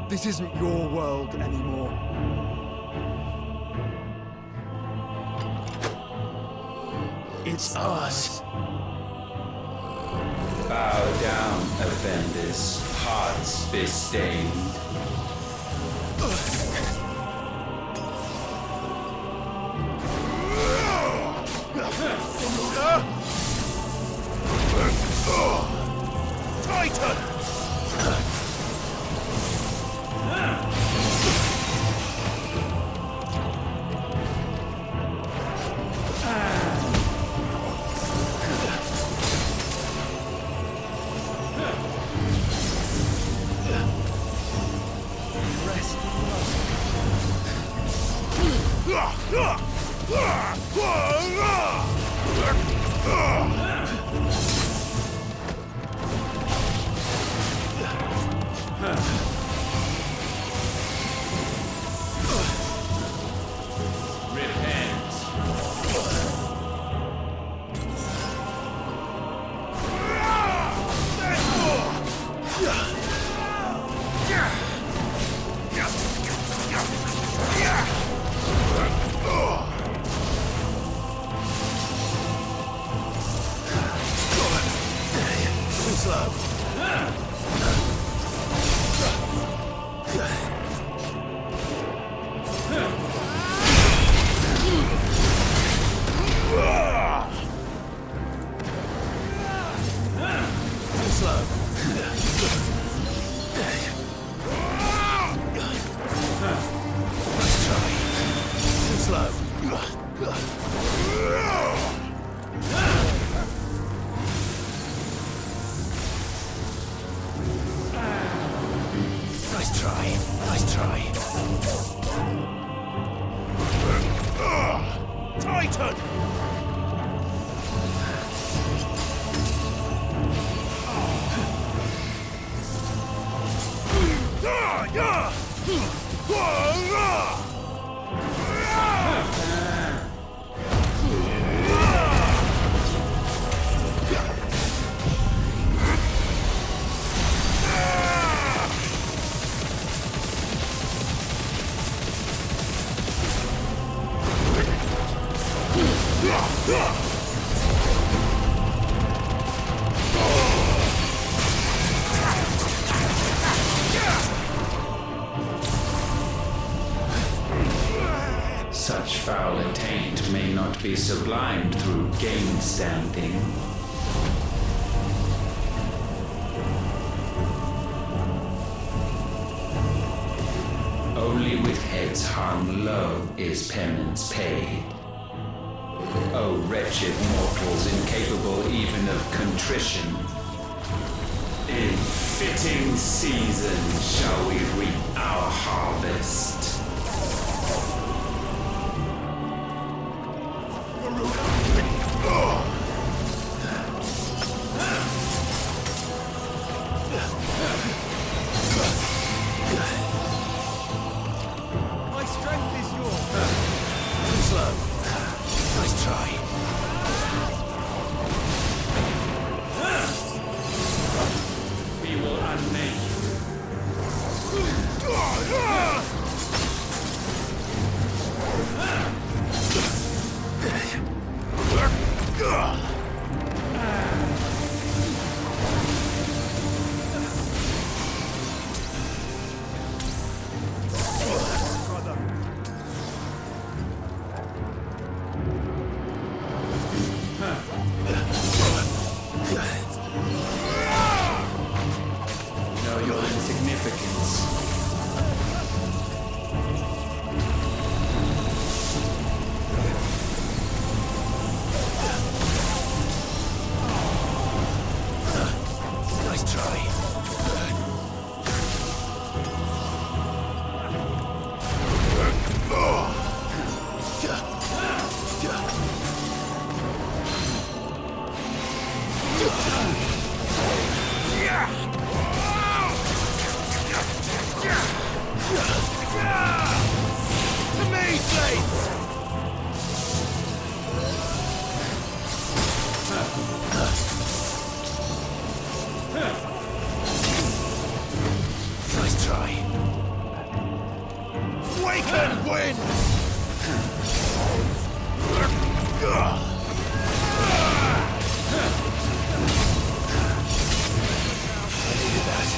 This isn't your world anymore. It's ours. Bow down, offenders, hearts be-stained. Titan! Such foul attaint may not be sublimed through game standing. Only with heads hung low is penance paid. O wretched mortals incapable even of contrition, in fitting season shall we reap our harvest. My strength is yours. Too slow. Nice try. We will unmake know your insignificance. Nice try. To me, Blades! Nice try. Waken wind! I needed that.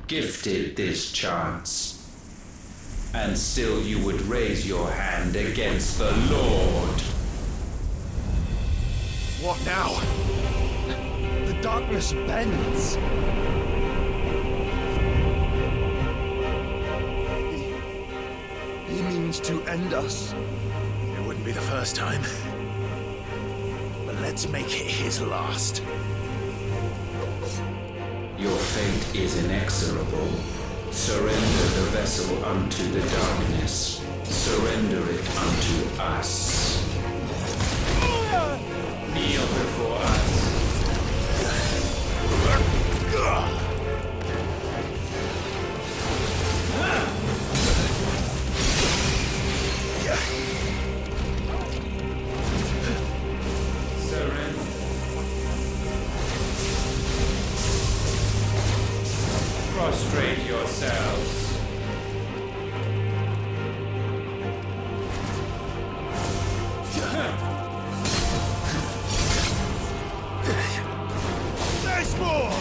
Gifted this chance, and still you would raise your hand against the Lord. What now? The darkness bends. He means to end us. It wouldn't be the first time. But let's make it his last. Your fate is inexorable. Surrender the vessel unto the darkness. Surrender it unto us. Kneel before us. Surrender. Prostrate yourselves. There's more!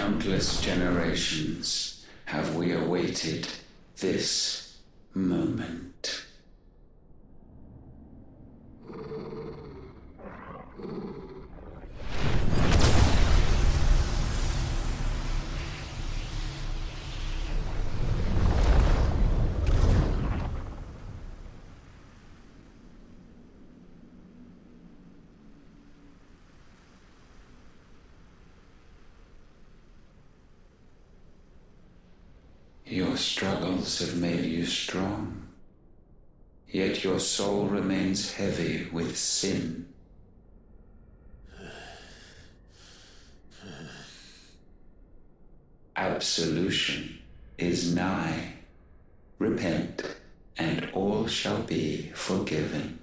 countless generations have we awaited this moment. Your struggles have made you strong, yet your soul remains heavy with sin. Absolution is nigh. Repent, and all shall be forgiven.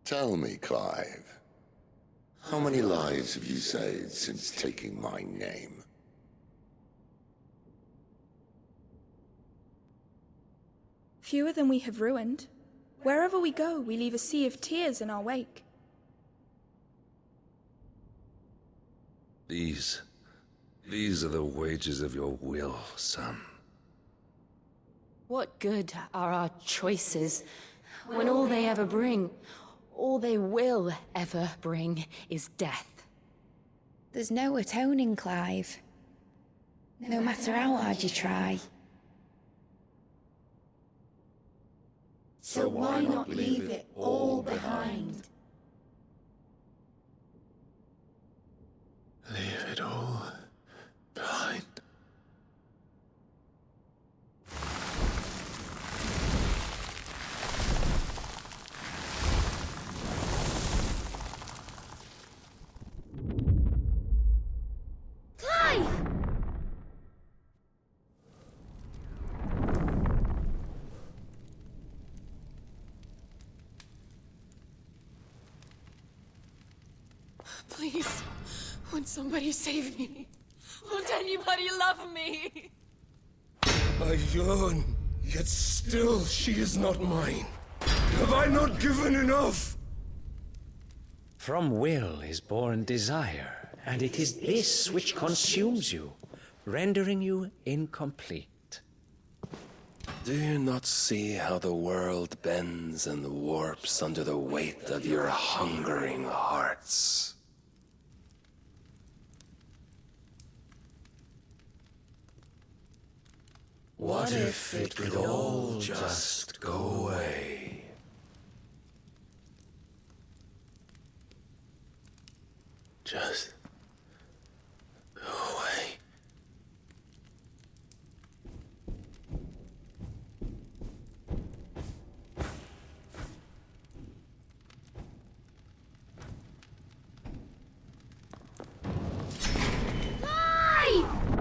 Tell me, Clive, how many lives have you saved since taking my name? Fewer than we have ruined. Wherever we go, we leave a sea of tears in our wake. These are the wages of your will, son. What good are our choices when all they ever bring, all they will ever bring, is death? There's no atoning, Clive. No matter how hard you try. So why not leave it all behind? Leave it all behind. Please, won't somebody save me? Won't anybody love me? I yearn, yet still she is not mine. Have I not given enough? From will is born desire, and it is this which consumes you, rendering you incomplete. Do you not see how the world bends and warps under the weight of your hungering hearts? What if it could all just go away? Just go away.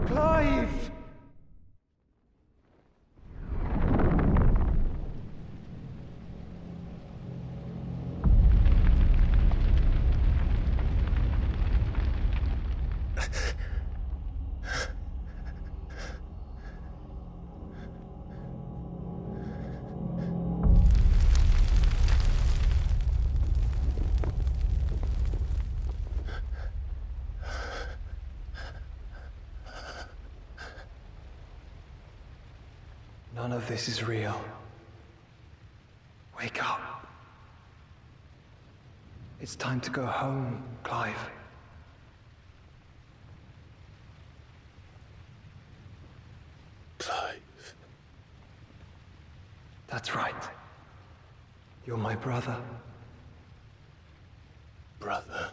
Clive! None of this is real. Wake up. It's time to go home, Clive. Clive. That's right. You're my brother. Brother.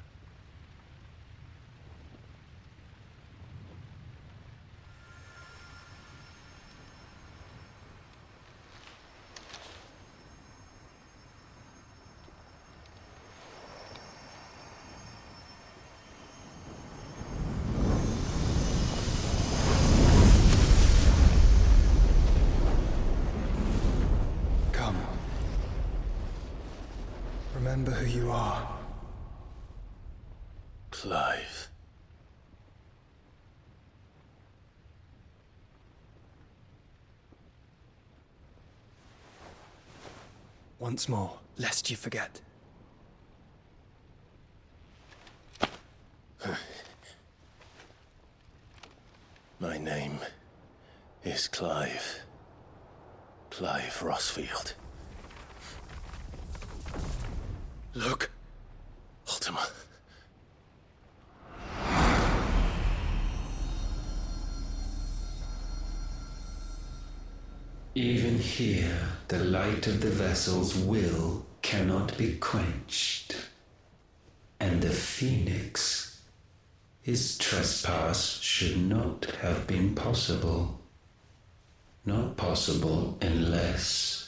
remember who you are. Clive. Once more, lest you forget. My name is Clive. Clive Rossfield. Look, Ultima. Even here, the light of the vessel's will cannot be quenched. And the Phoenix, his trespass should not have been possible. Not possible unless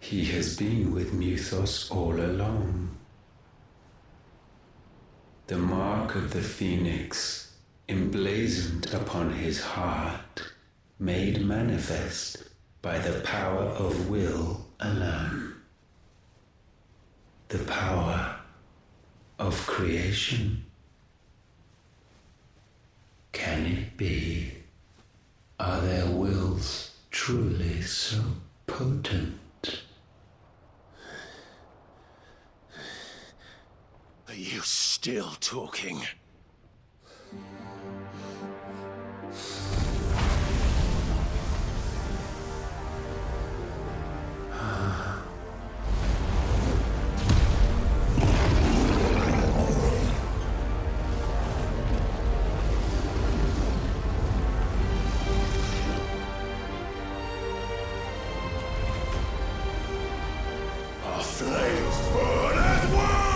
he has been with Muthos all along. The mark of the Phoenix, emblazoned upon his heart, made manifest by the power of will alone. The power of creation. Can it be? Are their wills truly so potent? Are you still talking? Our flames burn as one!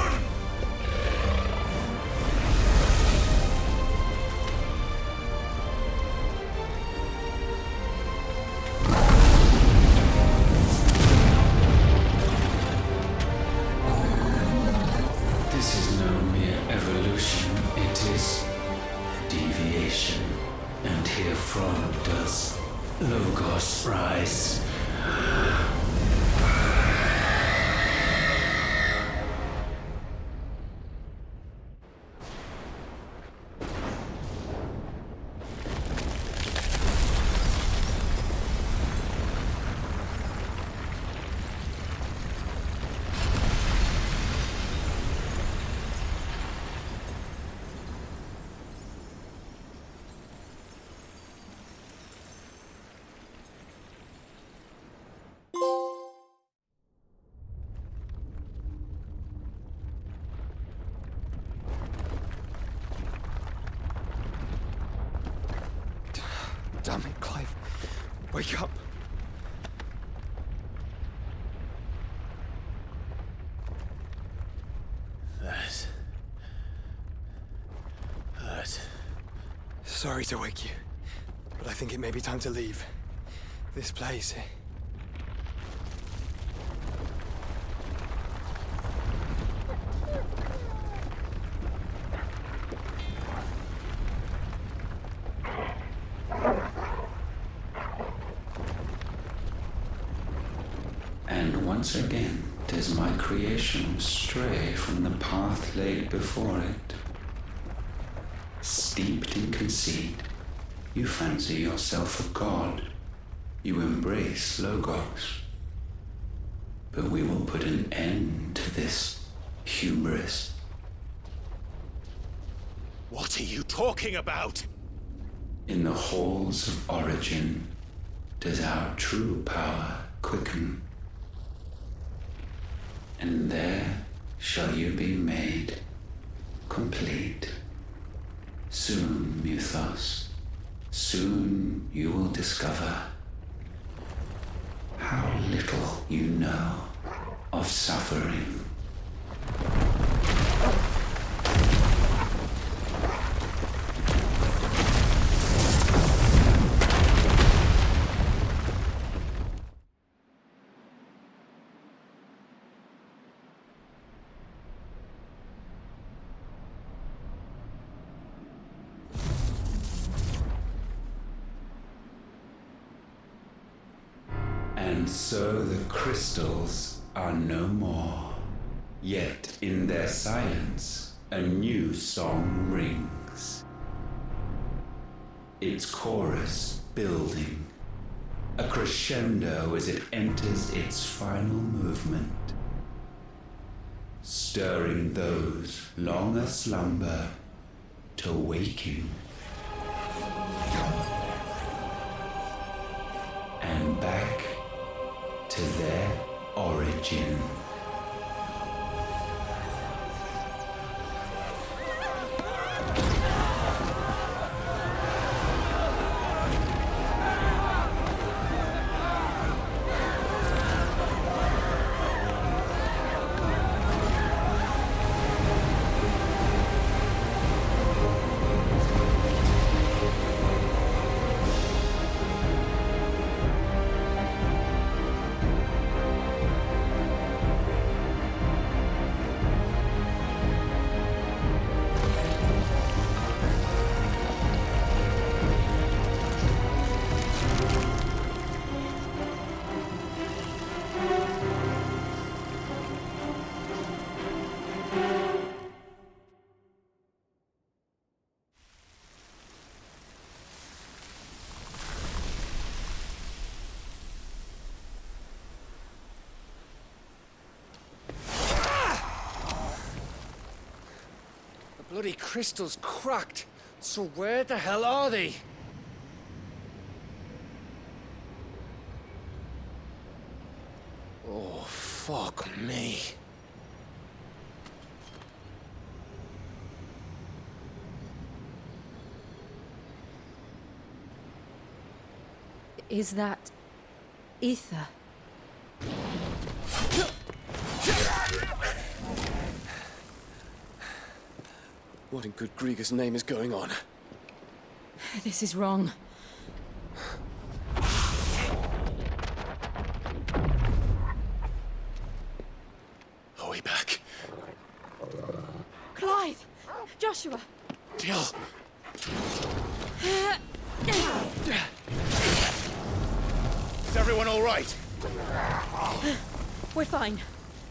This is no mere evolution, it is deviation. And herefrom does Logos rise. Damn it, Clive. Wake up. That hurt. Sorry to wake you, but I think it may be time to leave. This place. And once again does my creation stray from the path laid before it. Steeped in conceit, you fancy yourself a god. You embrace Logos. But we will put an end to this hubris. What are you talking about? In the halls of origin does our true power quicken. And there shall you be made complete. Soon, Muthos, soon you will discover how little you know of suffering. And so the crystals are no more. Yet in their silence, a new song rings. Its chorus building, a crescendo as it enters its final movement, stirring those long aslumber to waking. And back to their origin. Bloody crystal's cracked. So where the hell are they? Oh, fuck me. Is that ether? What in good Grieger's name is going on? This is wrong. Are we back? Clive! Joshua! Jill! Is everyone all right? We're fine.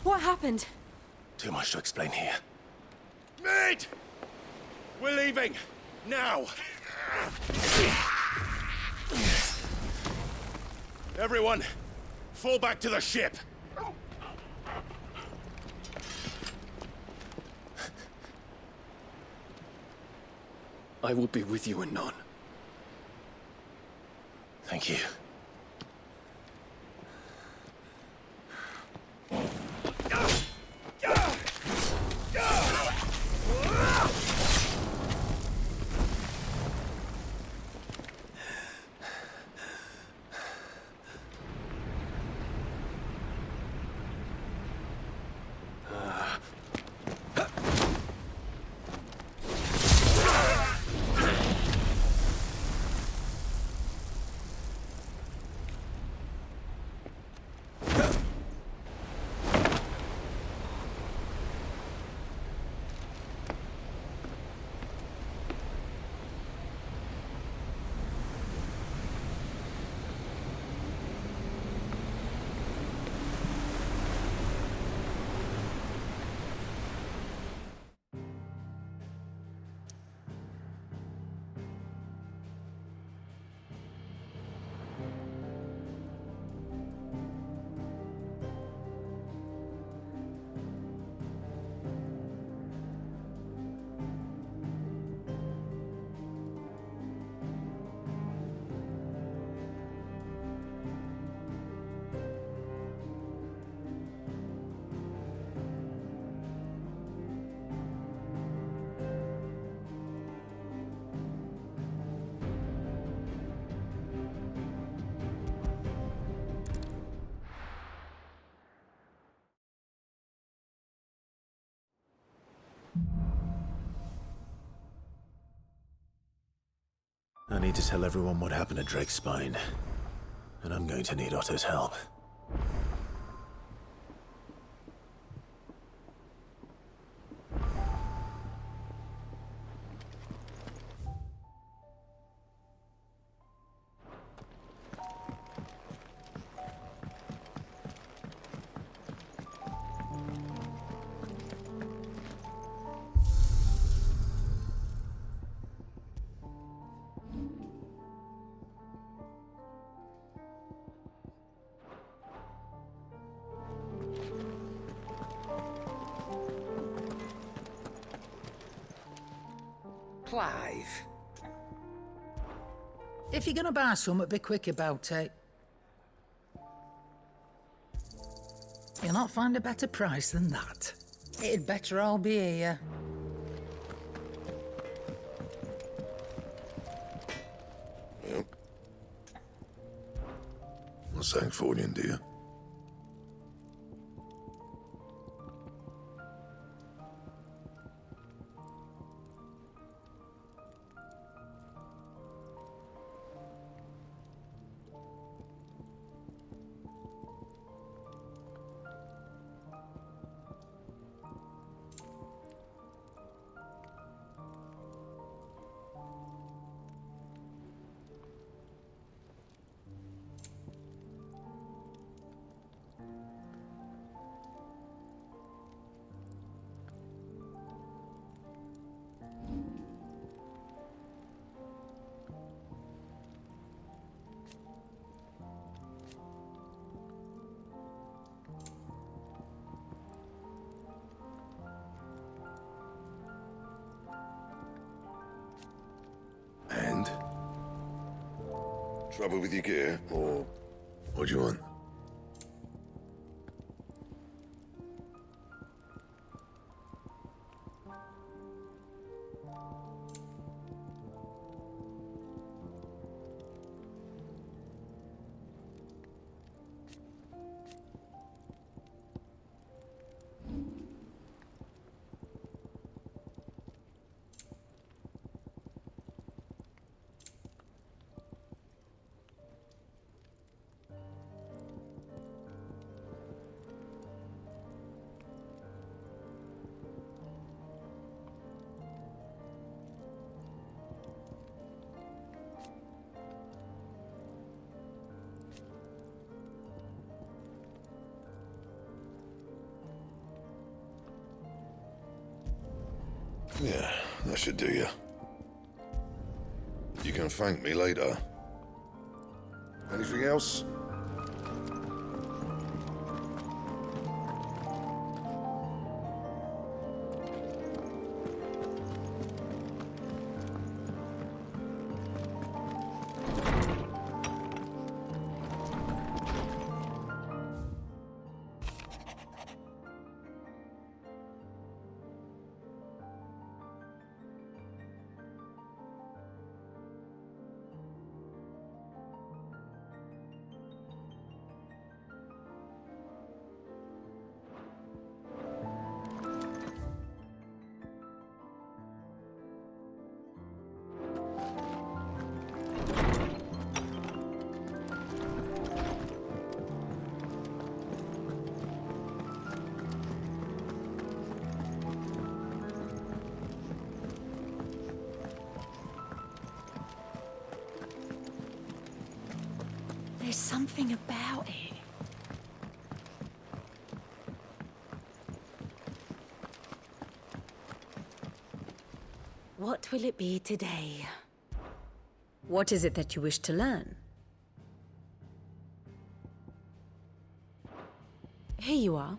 What happened? Too much to explain here. Mate! We're leaving! Now! Everyone, fall back to the ship! I will be with you anon. Thank you. I need to tell everyone what happened at Drake's Spine. And I'm going to need Otto's help. Clive. If you're gonna buy something, be quick about it. You'll not find a better price than that. It'd better all be here. Yep. What's that for you, dear? And? Trouble with your gear, or what do you want? Yeah, that should do you. You can thank me later. Anything else? There's something about it. What will it be today? What is it that you wish to learn? Here you are.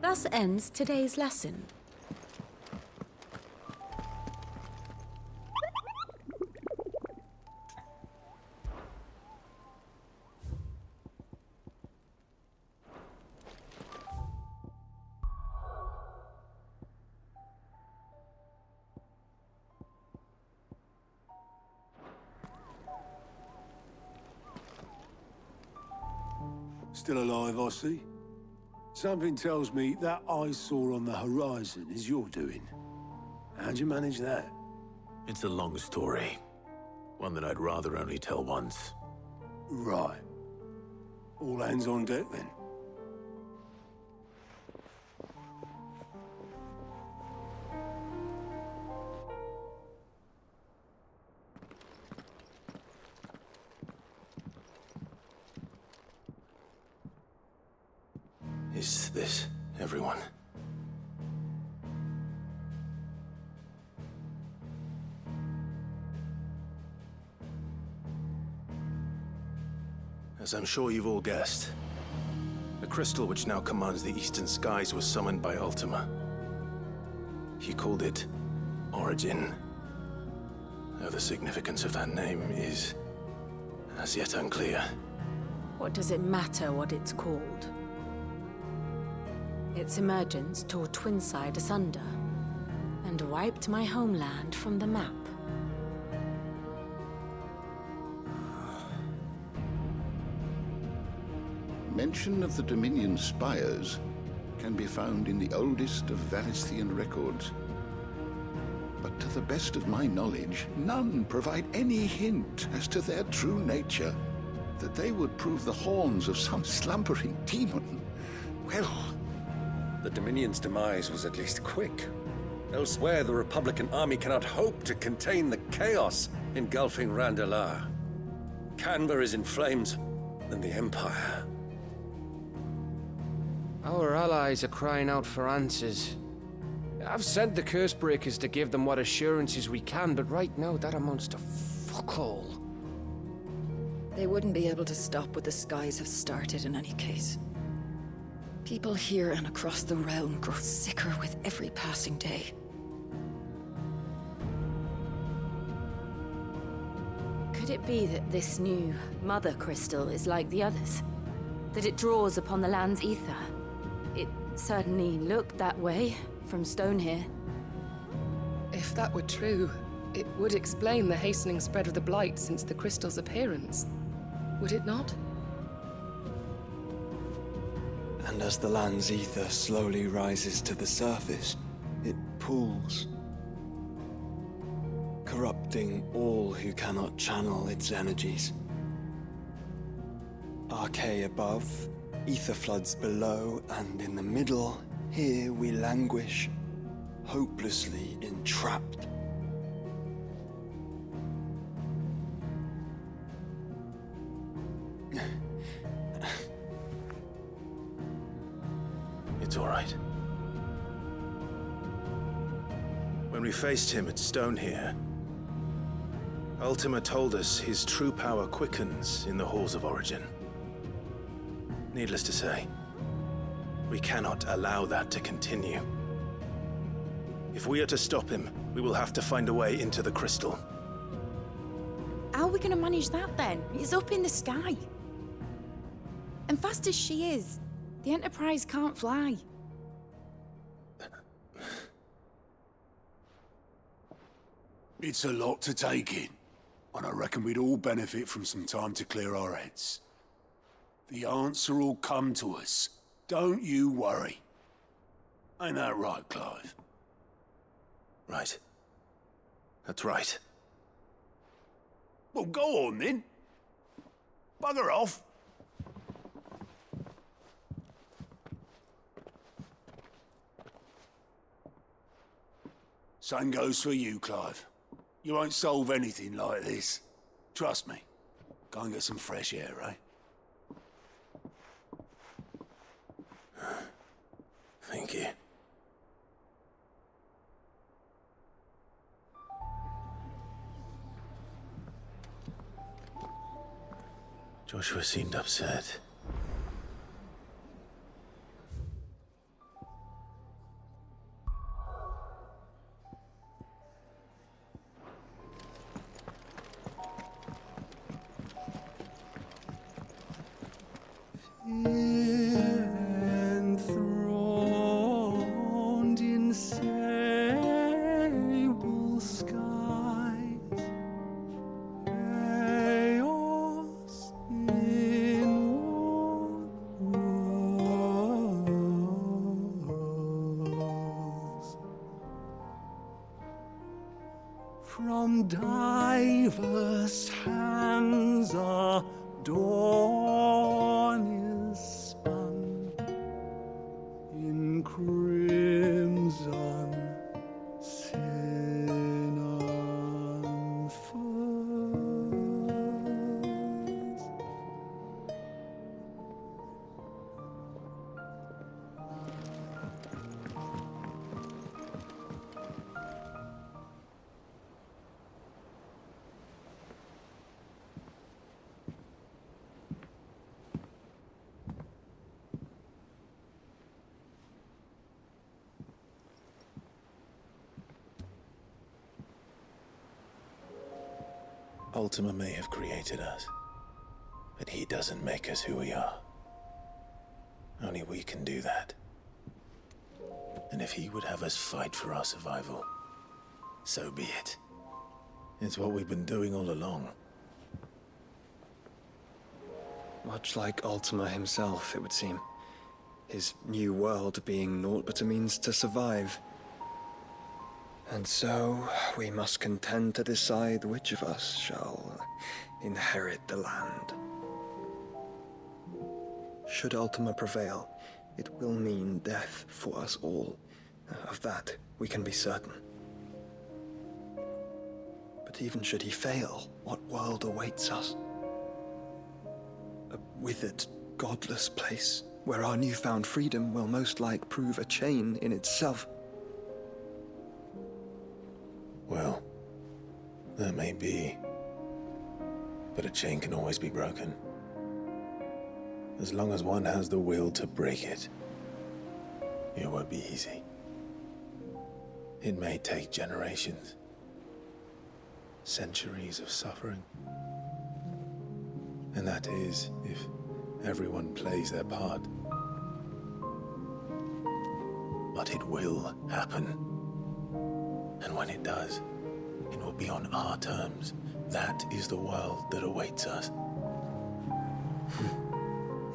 Thus ends today's lesson. Still alive, I see. Something tells me that eyesore on the horizon is your doing. How'd you manage that? It's a long story. One that I'd rather only tell once. Right. All hands on deck, then. Is this everyone? As I'm sure you've all guessed, the crystal which now commands the eastern skies was summoned by Ultima. He called it Origin. Though the significance of that name is as yet unclear. What does it matter what it's called? Its emergence tore Twinside asunder and wiped my homeland from the map. Mention of the Dominion spires can be found in the oldest of Valisthian records. But to the best of my knowledge, none provide any hint as to their true nature. That they would prove the horns of some slumbering demon. Well, the Dominion's demise was at least quick. Elsewhere, the Republican army cannot hope to contain the chaos engulfing Randalar. Canva is in flames, and the Empire. Our allies are crying out for answers. I've sent the Cursebreakers to give them what assurances we can, but right now that amounts to fuck all. They wouldn't be able to stop what the skies have started in any case. People here and across the realm grow sicker with every passing day. Could it be that this new Mother Crystal is like the others? That it draws upon the land's ether? It certainly looked that way from Stonehyr. If that were true, it would explain the hastening spread of the Blight since the crystal's appearance. Would it not? And as the land's ether slowly rises to the surface, it pools, corrupting all who cannot channel its energies. Archay above, ether floods below, and in the middle, here we languish, hopelessly entrapped. It's all right. When we faced him at Stonehyr, Ultima told us his true power quickens in the halls of Origin. Needless to say, we cannot allow that to continue. If we are to stop him, we will have to find a way into the crystal. How are we going to manage that then? It's up in the sky. And fast as she is, the Enterprise can't fly. It's a lot to take in, and I reckon we'd all benefit from some time to clear our heads. The answer will come to us. Don't you worry. Ain't that right, Clive? Right. That's right. Well, go on then. Bugger off. Same goes for you, Clive. You won't solve anything like this. Trust me. Go and get some fresh air, eh? Thank you. Joshua seemed upset. Enthroned in sable skies, chaos in walls. From diverse hands a dawn is spun in crimson sin unfurls. Ultima may have created us, but he doesn't make us who we are. Only we can do that. And if he would have us fight for our survival, so be it. It's what we've been doing all along. Much like Ultima himself, it would seem. His new world being naught but a means to survive. And so, we must contend to decide which of us shall inherit the land. Should Ultima prevail, it will mean death for us all. Of that, we can be certain. But even should he fail, what world awaits us? A withered, godless place, where our newfound freedom will most like prove a chain in itself. Well, that may be. But a chain can always be broken. As long as one has the will to break it, it won't be easy. It may take generations, centuries of suffering. And that is if everyone plays their part. But it will happen. And when it does, it will be on our terms. That is the world that awaits us.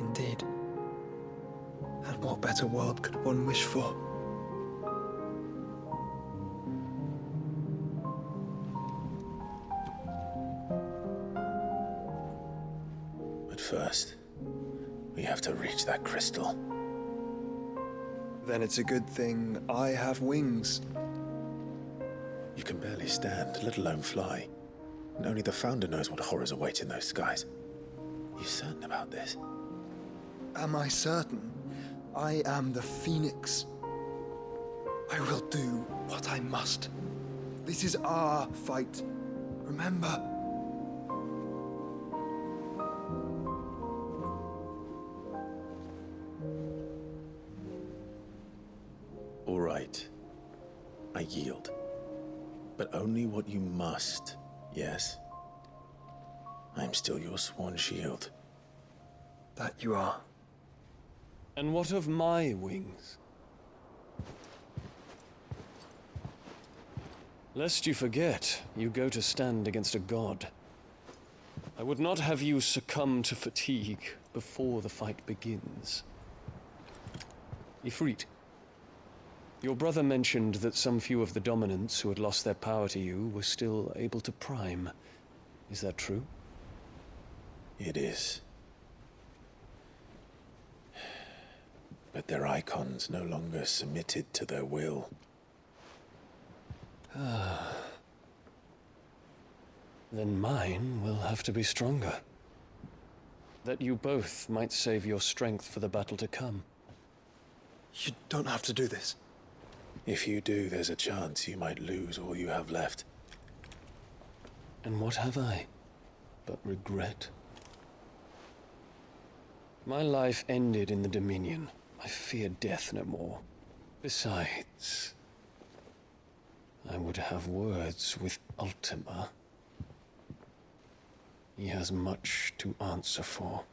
Indeed. And what better world could one wish for? But first, we have to reach that crystal. Then it's a good thing I have wings. You can barely stand, let alone fly. And only the Founder knows what horrors await in those skies. You certain about this? Am I certain? I am the Phoenix. I will do what I must. This is our fight. Remember. All right. I yield. But only what you must, yes? I'm still your sworn shield. That you are. And what of my wings? Lest you forget, you go to stand against a god. I would not have you succumb to fatigue before the fight begins. Ifrit, your brother mentioned that some few of the dominants who had lost their power to you were still able to prime. Is that true? It is. But their icons no longer submitted to their will. Then mine will have to be stronger. That you both might save your strength for the battle to come. You don't have to do this. If you do, there's a chance you might lose all you have left. And what have I but regret? My life ended in the Dominion. I fear death no more. Besides, I would have words with Ultima. He has much to answer for.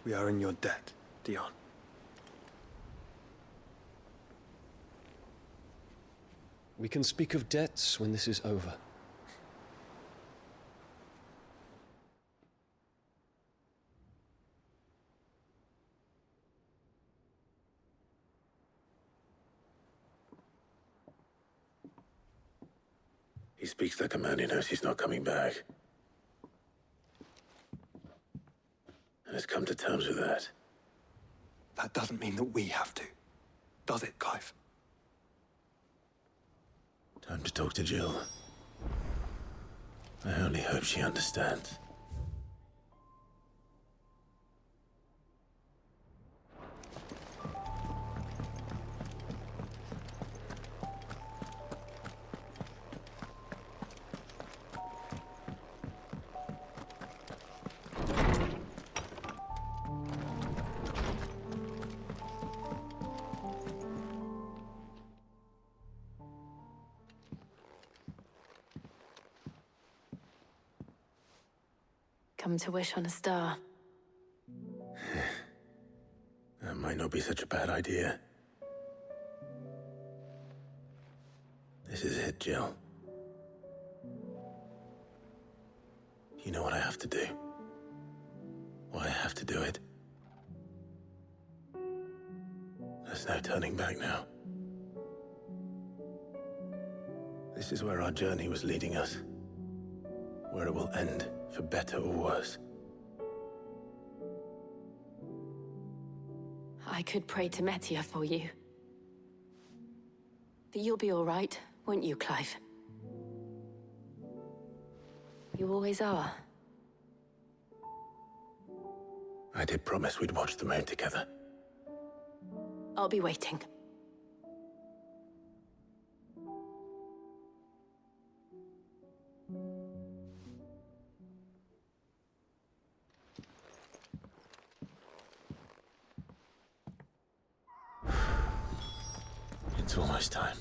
We are in your debt, Dion. We can speak of debts when this is over. He speaks like a man who knows he's not coming back. And has come to terms with that. That doesn't mean that we have to, does it, Clive? Time to talk to Jill. I only hope she understands. Come to wish on a star. That might not be such a bad idea. This is it, Jill. You know what I have to do. Why I have to do it. There's no turning back now. This is where our journey was leading us. Where it will end, for better or worse. I could pray to Metia for you. But you'll be all right, won't you, Clive? You always are. I did promise we'd watch the moon together. I'll be waiting. It's almost time.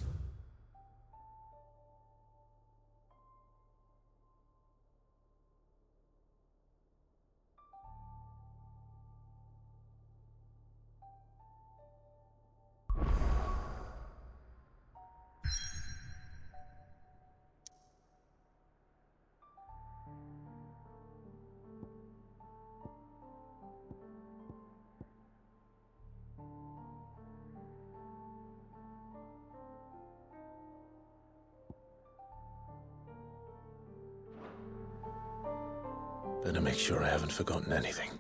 Better make sure I haven't forgotten anything.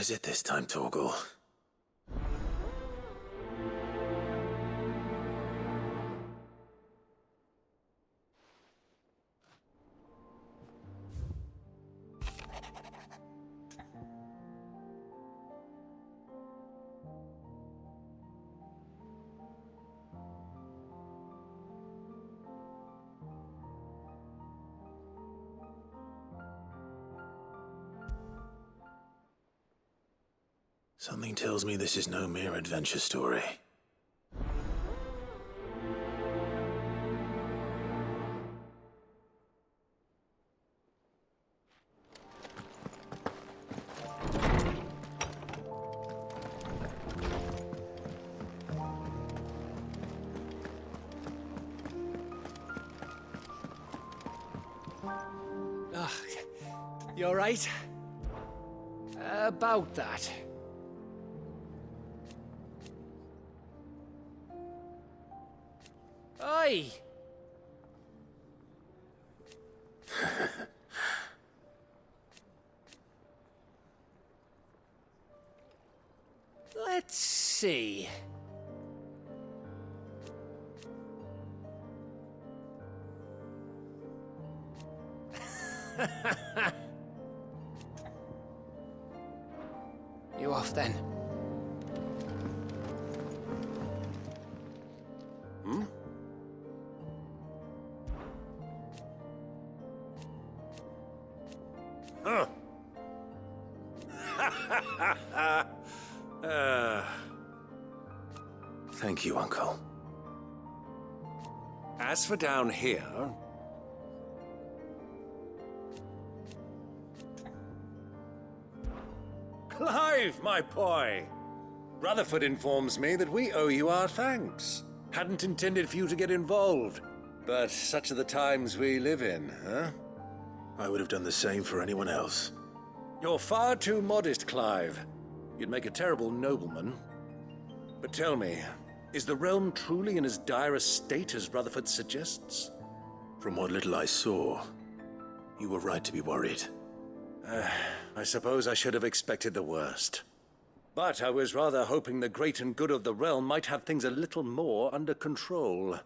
is it this time, Torgal? Something tells me this is no mere adventure story. You alright? About that. Oi! Let's see. You off then? Hmm? Huh. Thank you, Uncle. As for down here... Clive, my boy! Rutherford informs me that we owe you our thanks. Hadn't intended for you to get involved, but such are the times we live in, huh? I would have done the same for anyone else. You're far too modest, Clive. You'd make a terrible nobleman. But tell me, is the realm truly in as dire a state as Rutherford suggests? From what little I saw, you were right to be worried. I suppose I should have expected the worst. But I was rather hoping the great and good of the realm might have things a little more under control.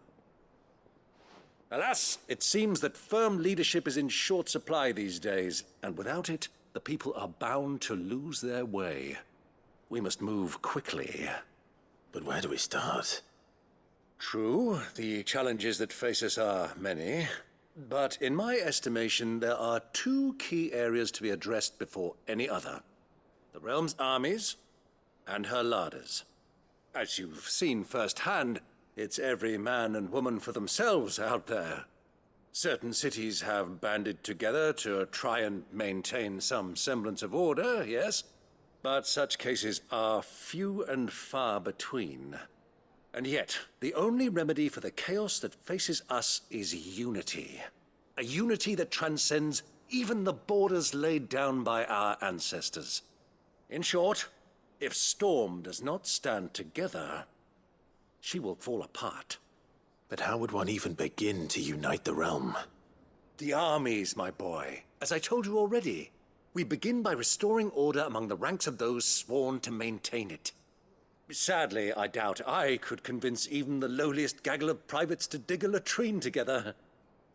Alas, it seems that firm leadership is in short supply these days, and without it, the people are bound to lose their way. We must move quickly. But where do we start? True, the challenges that face us are many. But in my estimation, there are two key areas to be addressed before any other. The realm's armies and her larders. As you've seen firsthand, it's every man and woman for themselves out there. Certain cities have banded together to try and maintain some semblance of order, yes? But such cases are few and far between. And yet, the only remedy for the chaos that faces us is unity. A unity that transcends even the borders laid down by our ancestors. In short, if Storm does not stand together, she will fall apart. But how would one even begin to unite the realm? The armies, my boy. As I told you already, we begin by restoring order among the ranks of those sworn to maintain it. Sadly, I doubt I could convince even the lowliest gaggle of privates to dig a latrine together.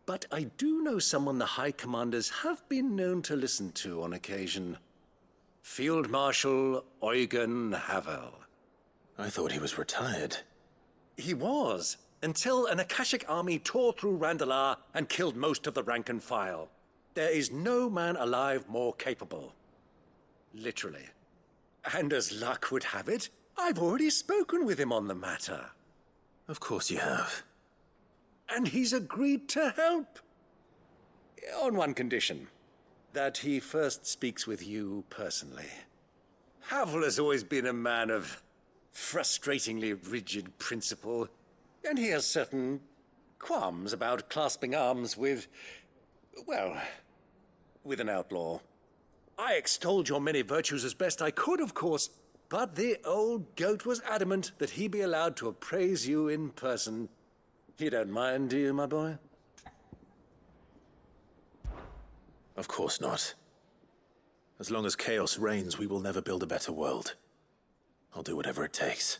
But I do know someone the High Commanders have been known to listen to on occasion. Field Marshal Eugen Havel. I thought he was retired. He was, until an Akashic army tore through Randalar and killed most of the rank and file. There is no man alive more capable. Literally. And as luck would have it, I've already spoken with him on the matter. Of course you have. And he's agreed to help. On one condition. That he first speaks with you personally. Havel has always been a man of frustratingly rigid principle, and he has certain qualms about clasping arms with, well, with an outlaw. I extolled your many virtues as best I could, of course, but the old goat was adamant that he be allowed to appraise you in person. You don't mind, do you, my boy? Of course not. As long as chaos reigns, we will never build a better world. I'll do whatever it takes.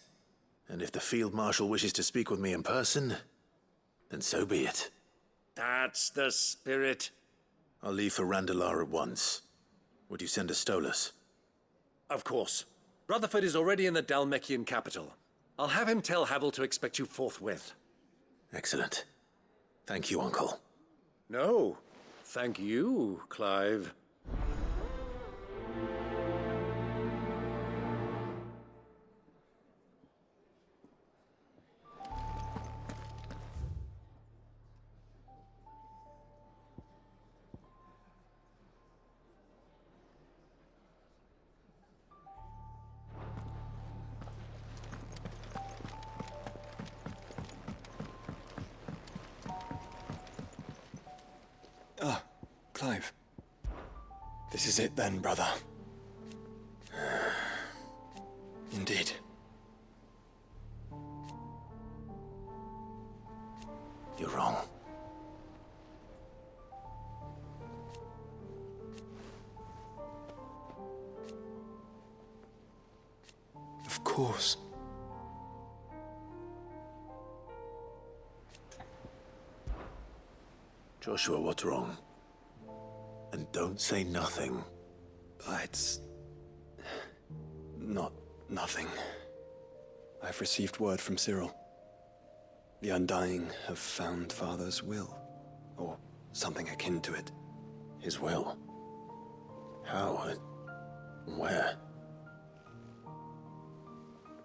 And if the Field Marshal wishes to speak with me in person, then so be it. That's the spirit. I'll leave for Randalar at once. Would you send a Stolas? Of course. Rutherford is already in the Dalmekian capital. I'll have him tell Havel to expect you forthwith. Excellent. Thank you, Uncle. No, thank you, Clive. Ah, Clive. This is it then, brother. Indeed. You're wrong. Of course. Joshua, what's wrong? And don't say nothing. It's... not nothing. I've received word from Cyril. The Undying have found Father's will, or something akin to it. His will? How and where?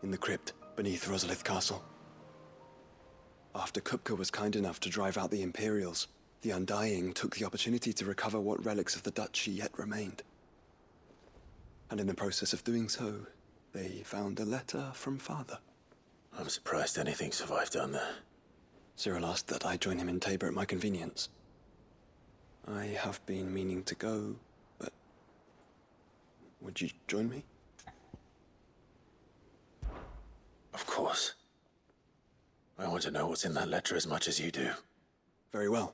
In the crypt beneath Rosalith Castle. After Kupka was kind enough to drive out the Imperials, the Undying took the opportunity to recover what relics of the Duchy yet remained. And in the process of doing so, they found a letter from Father. I'm surprised anything survived down there. Cyril asked that I join him in Tabor at my convenience. I have been meaning to go, but... would you join me? Of course. I want to know what's in that letter as much as you do. Very well.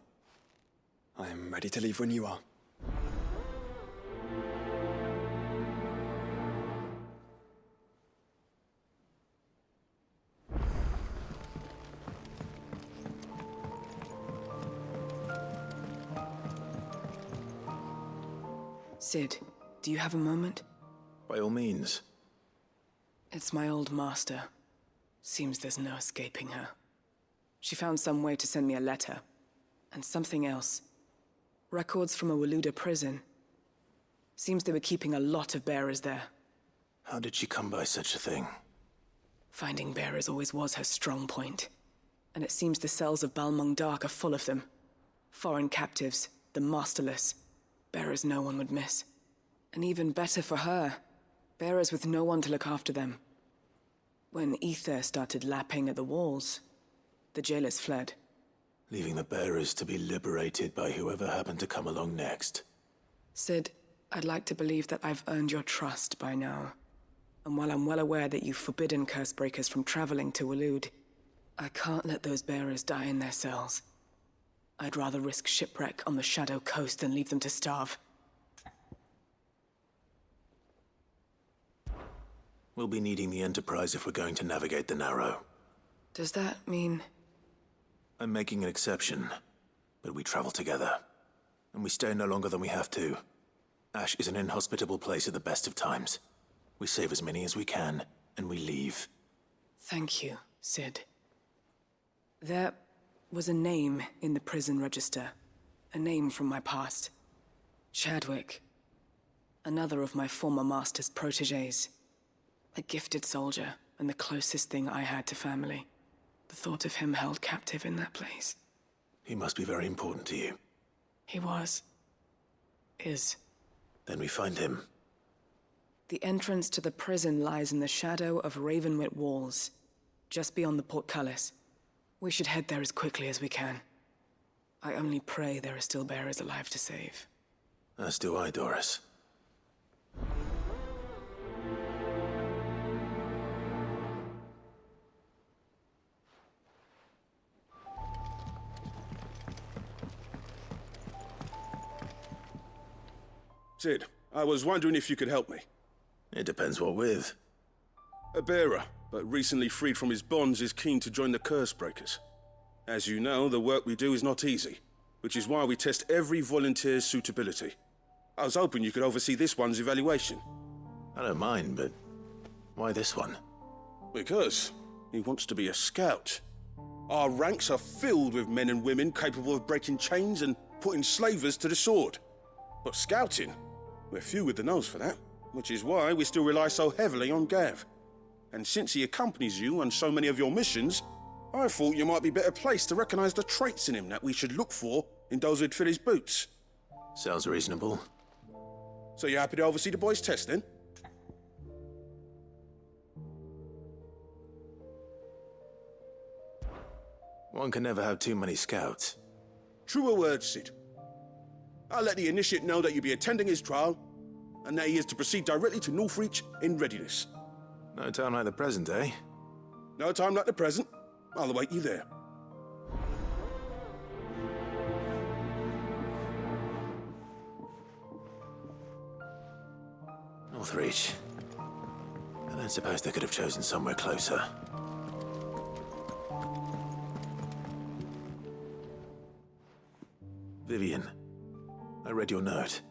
I am ready to leave when you are. Sid, do you have a moment? By all means. It's my old master. Seems there's no escaping her. She found some way to send me a letter. And something else. Records from a Waloed prison. Seems they were keeping a lot of bearers there. How did she come by such a thing? Finding bearers always was her strong point. And it seems the cells of Balmung Dark are full of them. Foreign captives, the masterless. Bearers no one would miss. And even better for her, bearers with no one to look after them. When ether started lapping at the walls, the jailers fled. Leaving the bearers to be liberated by whoever happened to come along next. Sid, I'd like to believe that I've earned your trust by now. And while I'm well aware that you've forbidden Cursebreakers from traveling to Waloed, I can't let those bearers die in their cells. I'd rather risk shipwreck on the Shadow Coast than leave them to starve. We'll be needing the Enterprise if we're going to navigate the Narrow. Does that mean... I'm making an exception, but we travel together. And we stay no longer than we have to. Ash is an inhospitable place at the best of times. We save as many as we can, and we leave. Thank you, Sid. There was a name in the prison register. A name from my past. Chadwick. Another of my former master's protégés. A gifted soldier, and the closest thing I had to family. The thought of him held captive in that place. He must be very important to you. He was. Is. Then we find him. The entrance to the prison lies in the shadow of Ravenwit Walls, just beyond the portcullis. We should head there as quickly as we can. I only pray there are still bearers alive to save. As do I, Doris. Sid, I was wondering if you could help me. It depends what with. A bearer, but recently freed from his bonds, is keen to join the Curse Breakers. As you know, the work we do is not easy, which is why we test every volunteer's suitability. I was hoping you could oversee this one's evaluation. I don't mind, but why this one? Because he wants to be a scout. Our ranks are filled with men and women capable of breaking chains and putting slavers to the sword. But scouting, we're few with the nose for that, which is why we still rely so heavily on Gav. And since he accompanies you on so many of your missions, I thought you might be better placed to recognize the traits in him that we should look for in those who'd fill his boots. Sounds reasonable. So you're happy to oversee the boys' test, then? One can never have too many scouts. Truer words, Sid. I'll let the initiate know that you'll be attending his trial, and that he is to proceed directly to Northreach in readiness. No time like the present, eh? No time like the present. I'll await you there. Northreach. I don't suppose they could have chosen somewhere closer. Vivian, I read your note,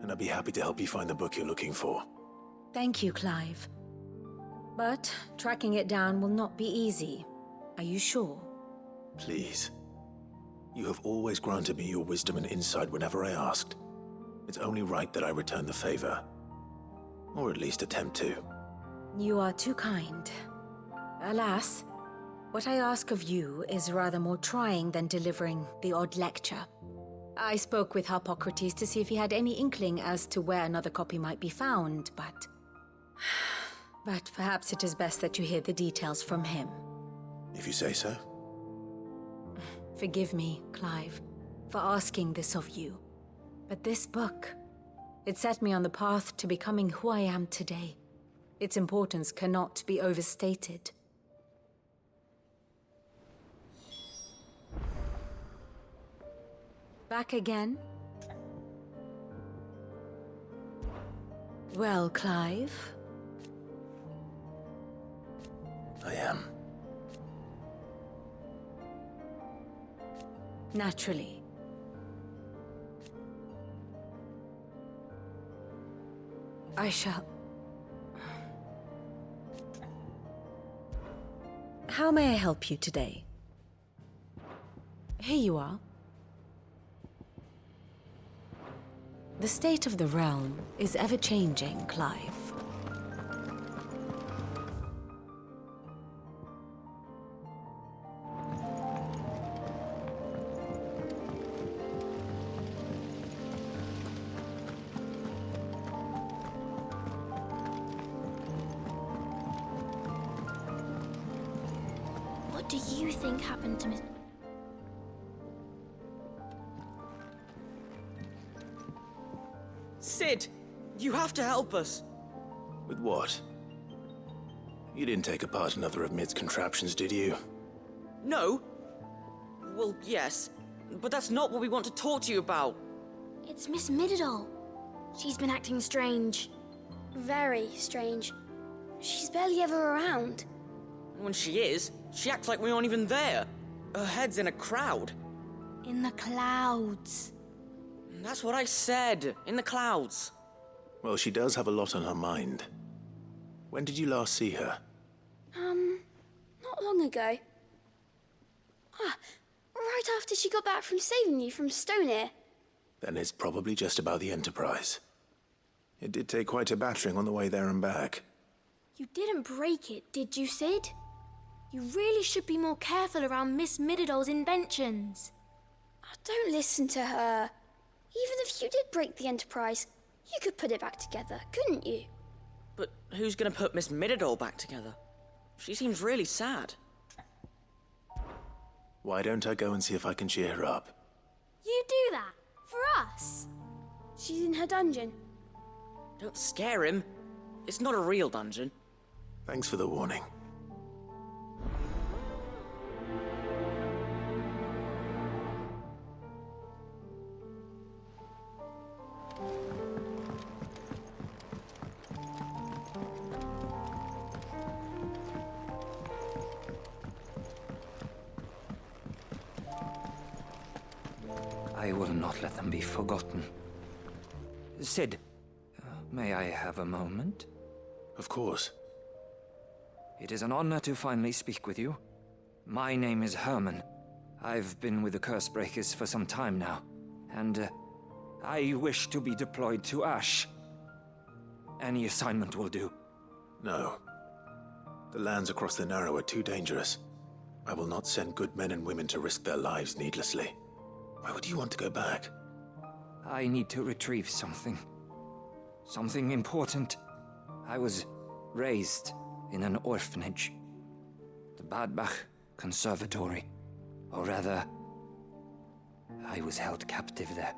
and I'd be happy to help you find the book you're looking for. Thank you, Clive. But tracking it down will not be easy. Are you sure? Please. You have always granted me your wisdom and insight whenever I asked. It's only right that I return the favor. Or at least attempt to. You are too kind. Alas, what I ask of you is rather more trying than delivering the odd lecture. I spoke with Harpocrates to see if he had any inkling as to where another copy might be found, but... But perhaps it is best that you hear the details from him. If you say so. Forgive me, Clive, for asking this of you. But this book, it set me on the path to becoming who I am today. Its importance cannot be overstated. Back again? Well, Clive? I am. Naturally. I shall... How may I help you today? Here you are. The state of the realm is ever-changing, Clive. What do you think happened to Miss... Sid! You have to help us! With what? You didn't take apart another of Mid's contraptions, did you? No? Well, yes. But that's not what we want to talk to you about. It's Miss Mididol. She's been acting strange. Very strange. She's barely ever around. When she is, she acts like we aren't even there. Her head's in a crowd. In the clouds. That's what I said. In the clouds. Well, she does have a lot on her mind. When did you last see her? Not long ago. Right after she got back from saving you from Stonehyr. Then it's probably just about the Enterprise. It did take quite a battering on the way there and back. You didn't break it, did you, Sid? You really should be more careful around Miss Mididol's inventions. Don't listen to her. Even if you did break the Enterprise, you could put it back together, couldn't you? But who's gonna put Miss Mididol back together? She seems really sad. Why don't I go and see if I can cheer her up? You do that? For us? She's in her dungeon. Don't scare him. It's not a real dungeon. Thanks for the warning. I will not let them be forgotten. Sid, may I have a moment? Of course. It is an honor to finally speak with you. My name is Herman. I've been with the Cursebreakers for some time now, and I wish to be deployed to Ash. Any assignment will do. No. The lands across the Narrow are too dangerous. I will not send good men and women to risk their lives needlessly. Why would you want to go back? I need to retrieve something. Something important. I was raised in an orphanage. The Badbach Conservatory. Or rather, I was held captive there.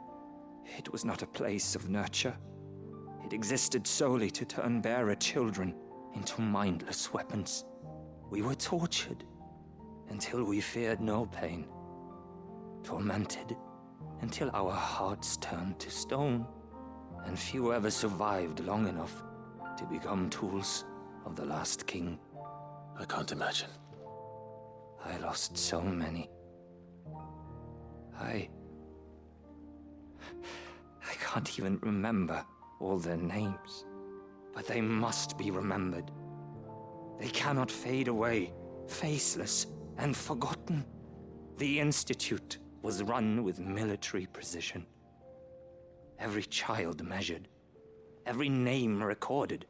It was not a place of nurture. It existed solely to turn bearer children into mindless weapons. We were tortured until we feared no pain. Tormented until our hearts turned to stone, and few ever survived long enough to become tools of the last king. I can't imagine. I lost so many. I can't even remember all their names, but they must be remembered. They cannot fade away, faceless and forgotten. The Institute was run with military precision. Every child measured, every name recorded,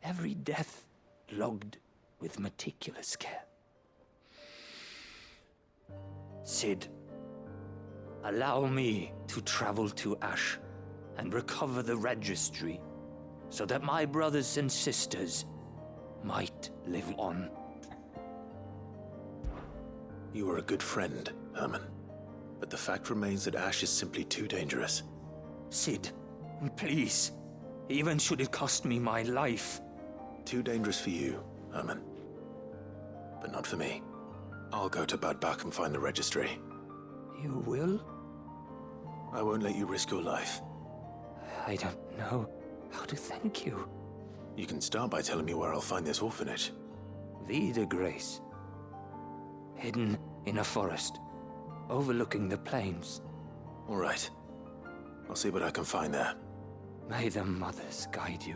every death logged with meticulous care. Sid, allow me to travel to Ash and recover the registry so that my brothers and sisters might live on. You are a good friend, Herman. But the fact remains that Ash is simply too dangerous. Sid, please. Even should it cost me my life. Too dangerous for you, Herman. But not for me. I'll go to Badbach and find the registry. You will? I won't let you risk your life. I don't know how to thank you. You can start by telling me where I'll find this orphanage. Vie de Grace. Hidden in a forest, overlooking the plains. All right. I'll see what I can find there. May the mothers guide you.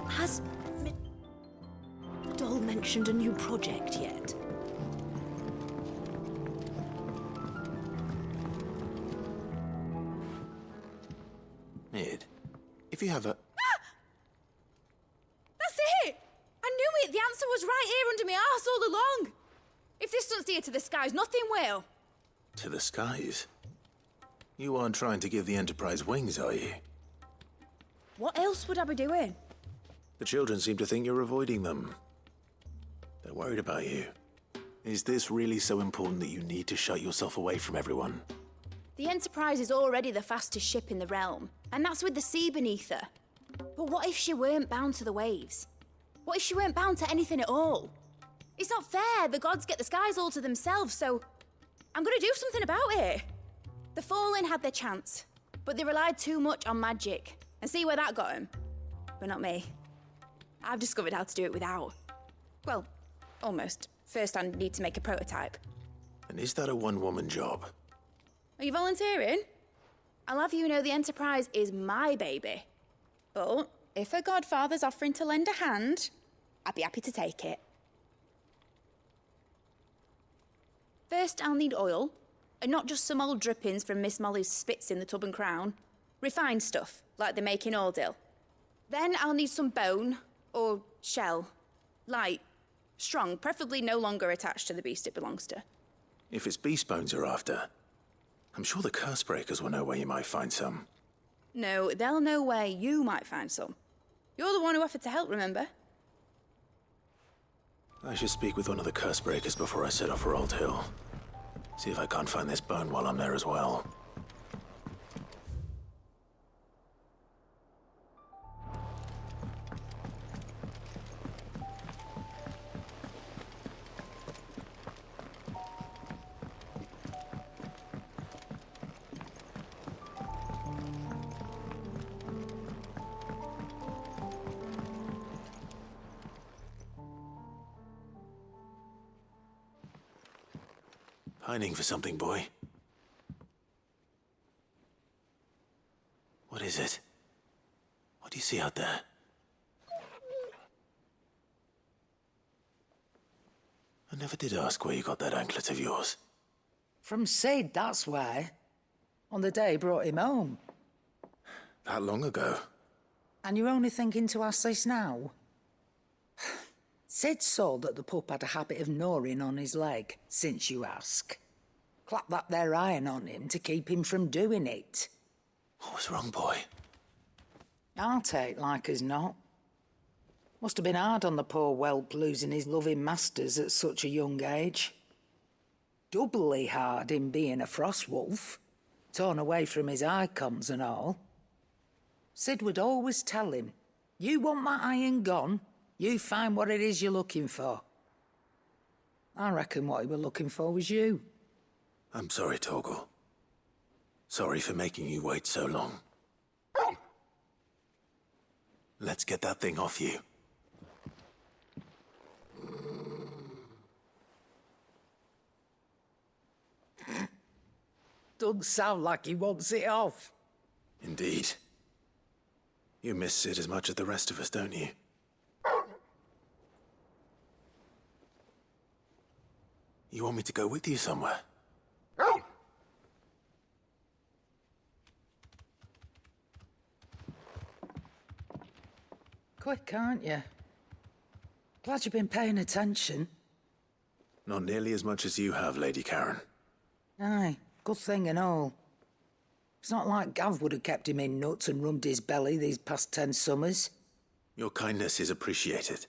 Has Doll mentioned a new project yet? Mid, if you have a... That's it! I knew it! The answer was right here under my arse all along! If this doesn't steer to the skies, nothing will! To the skies? You aren't trying to give the Enterprise wings, are you? What else would I be doing? The children seem to think you're avoiding them. They're worried about you. Is this really so important that you need to shut yourself away from everyone? The Enterprise is already the fastest ship in the realm, and that's with the sea beneath her. But what if she weren't bound to the waves? What if she weren't bound to anything at all? It's not fair. The gods get the skies all to themselves, so I'm gonna do something about it. The Fallen had their chance, but they relied too much on magic. And see where that got them? But not me. I've discovered how to do it without. Well, almost. First, I need to make a prototype. And is that a one-woman job? Are you volunteering? I'll have you know the Enterprise is my baby. But if a godfather's offering to lend a hand, I'd be happy to take it. First, I'll need oil, and not just some old drippings from Miss Molly's spits in the Tub and Crown. Refined stuff, like they make in Ordil. Then I'll need some bone, or shell. Light, strong, preferably no longer attached to the beast it belongs to. If it's beast bones you're after, I'm sure the Cursebreakers will know where you might find some. No, they'll know where you might find some. You're the one who offered to help, remember? I should speak with one of the Cursebreakers before I set off for Old Hill. See if I can't find this bone while I'm there as well. Pining for something, boy. What is it? What do you see out there? I never did ask where you got that anklet of yours. From Sid, that's why. On the day he brought him home. That long ago? And you're only thinking to ask this now? Sid saw that the pup had a habit of gnawing on his leg, since you ask. Clap that there iron on him to keep him from doing it. What was wrong, boy? I'll take like as not. Must have been hard on the poor whelp losing his loving masters at such a young age. Doubly hard in being a frost wolf, torn away from his icons and all. Sid would always tell him, you want that iron gone, you find what it is you're looking for. I reckon what he was looking for was you. I'm sorry, Torgal. Sorry for making you wait so long. Let's get that thing off you. Doesn't sound like he wants it off. Indeed. You miss Sid as much as the rest of us, don't you? You want me to go with you somewhere? Quick, aren't you? Glad you've been paying attention. Not nearly as much as you have, Lady Karen. Aye, good thing and all. It's not like Gav would have kept him in nuts and rubbed his belly these past 10 summers. Your kindness is appreciated.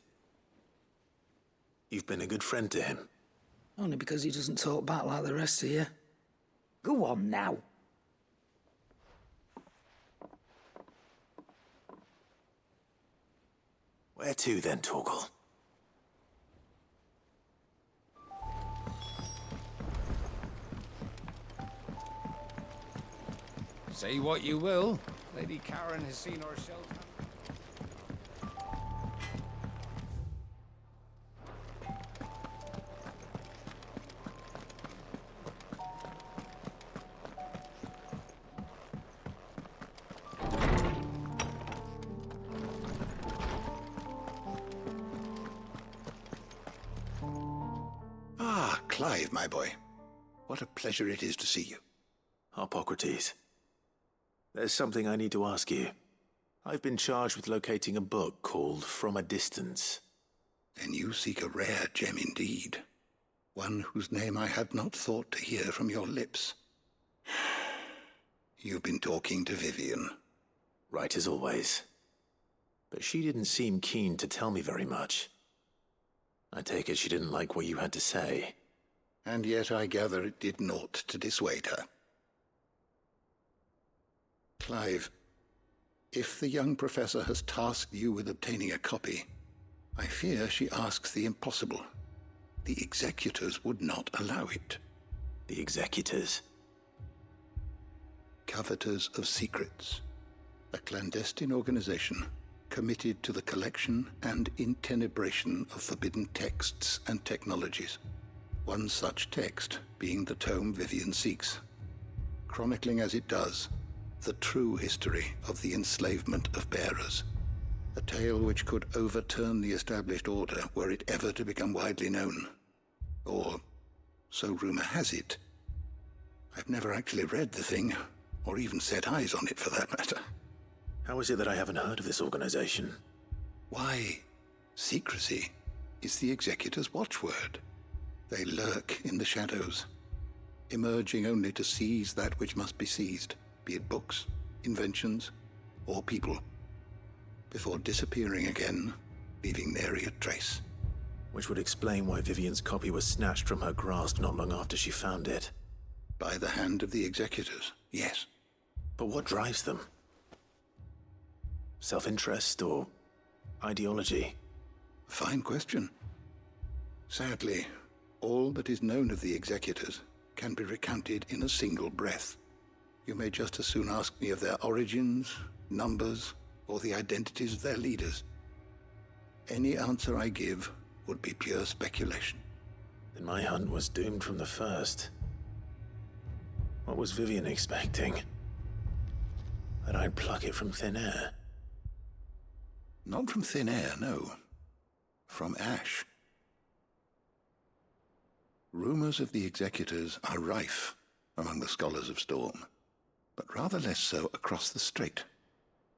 You've been a good friend to him. Only because he doesn't talk back like the rest of you. Go on now. Where to then, Torgal? Say what you will, Lady Karen has seen herself. Ah, Clive, my boy. What a pleasure it is to see you. Hippocrates. There's something I need to ask you. I've been charged with locating a book called From a Distance. Then you seek a rare gem indeed. One whose name I had not thought to hear from your lips. You've been talking to Vivian. Right as always. But she didn't seem keen to tell me very much. I take it she didn't like what you had to say. And yet I gather it did naught to dissuade her. Clive, if the young professor has tasked you with obtaining a copy, I fear she asks the impossible. The executors would not allow it. The executors? Coveters of Secrets. A clandestine organization committed to the collection and intenebration of forbidden texts and technologies. One such text being the tome Vivian seeks, chronicling as it does the true history of the enslavement of bearers. A tale which could overturn the established order were it ever to become widely known. Or, so rumor has it. I've never actually read the thing, or even set eyes on it for that matter. How is it that I haven't heard of this organization? Why, secrecy is the executor's watchword. They lurk in the shadows, emerging only to seize that which must be seized, be it books, inventions, or people, before disappearing again, leaving nary a trace. Which would explain why Vivian's copy was snatched from her grasp not long after she found it. By the hand of the executors, yes. But what drives them? Self-interest or ideology? A fine question. Sadly, all that is known of the executors can be recounted in a single breath. You may just as soon ask me of their origins, numbers, or the identities of their leaders. Any answer I give would be pure speculation. Then my hunt was doomed from the first. What was Vivian expecting? That I'd pluck it from thin air? Not from thin air, no. From ash. Rumors of the executors are rife among the scholars of Storm, but rather less so across the strait.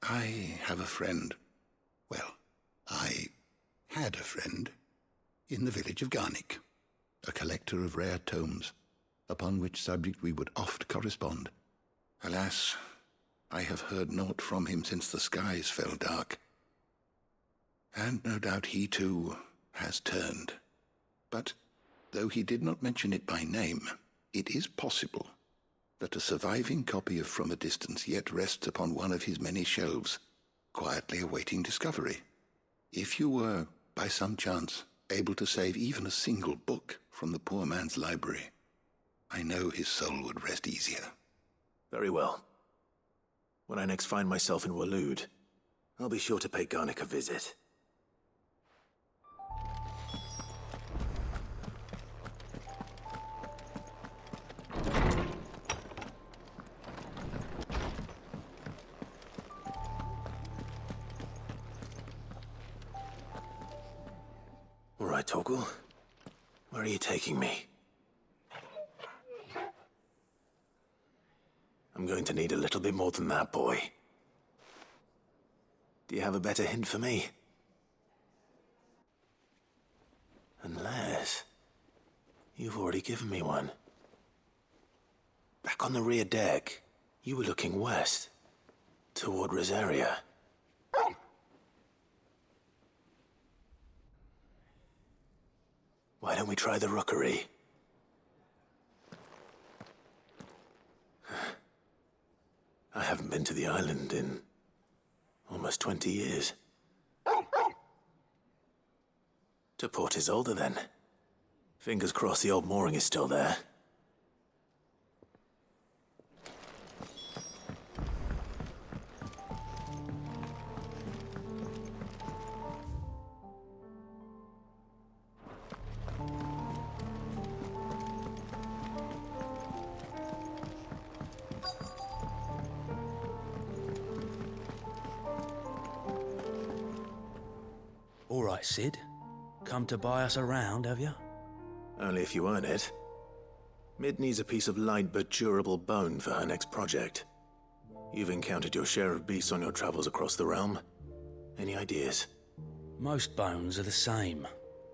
I have a friend. Well, I had a friend in the village of Garnick, a collector of rare tomes, upon which subject we would oft correspond. Alas, I have heard naught from him since the skies fell dark. And no doubt he too has turned. But though he did not mention it by name, it is possible that a surviving copy of From a Distance yet rests upon one of his many shelves, quietly awaiting discovery. If you were, by some chance, able to save even a single book from the poor man's library, I know his soul would rest easier. Very well. When I next find myself in Waloed, I'll be sure to pay Garnick a visit. All right, Torgal. Where are you taking me? I'm going to need a little bit more than that, boy. Do you have a better hint for me? Unless you've already given me one. Back on the rear deck, you were looking west, toward Rosaria. Why don't we try the rookery? I haven't been to the island in almost 20 years. To Port Isolde, then. Fingers crossed the old mooring is still there. All right, Sid. Come to buy us around, have you? Only if you earn it. Mid needs a piece of light but durable bone for her next project. You've encountered your share of beasts on your travels across the realm. Any ideas? Most bones are the same.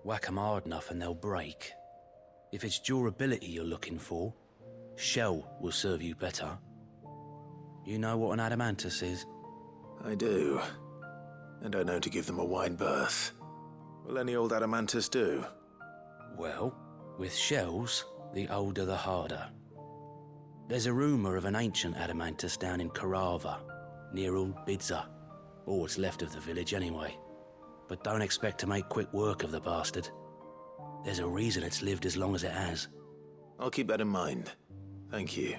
Whack 'em hard enough and they'll break. If it's durability you're looking for, shell will serve you better. You know what an adamantus is? I do. And I know to give them a wide berth. Will any old adamantus do? Well, with shells, the older the harder. There's a rumour of an ancient adamantus down in Carava, near Old Bidza, or what's left of the village anyway. But don't expect to make quick work of the bastard. There's a reason it's lived as long as it has. I'll keep that in mind. Thank you.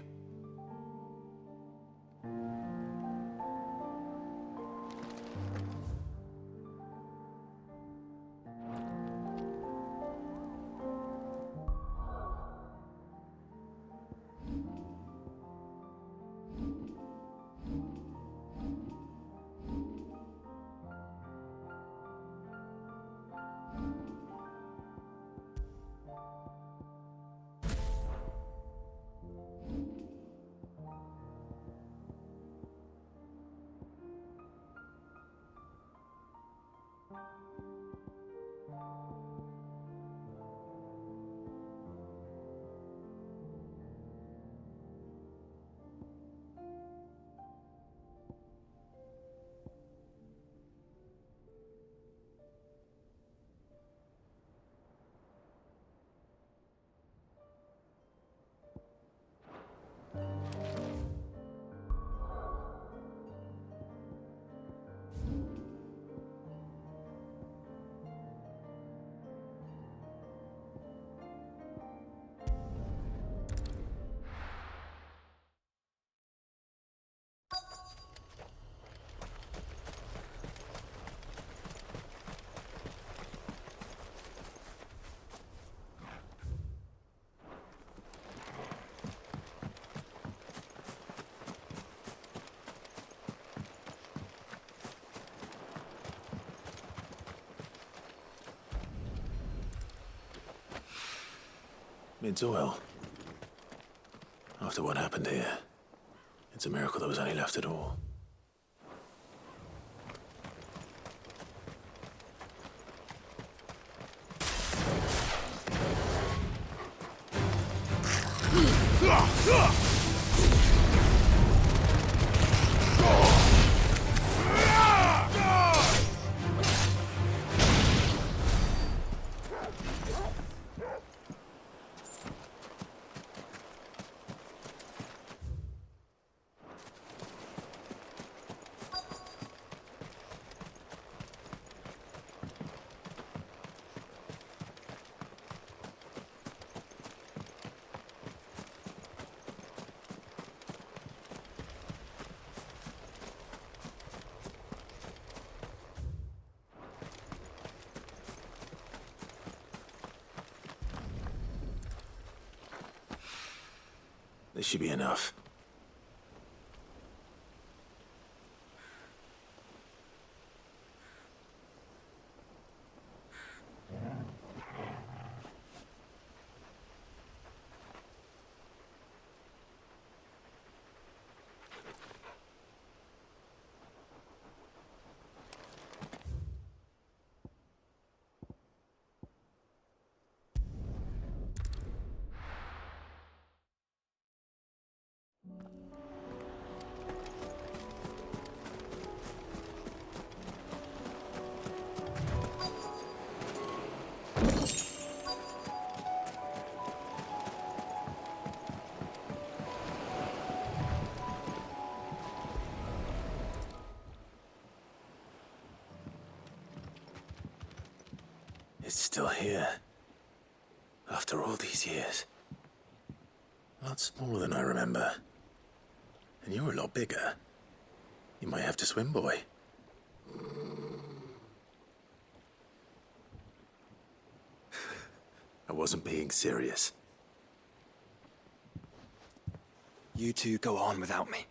Mid's oil. After what happened here, it's a miracle there was any left at all. This should be enough. It's still here. After all these years. A lot smaller than I remember. And you're a lot bigger. You might have to swim, boy. I wasn't being serious. You two go on without me.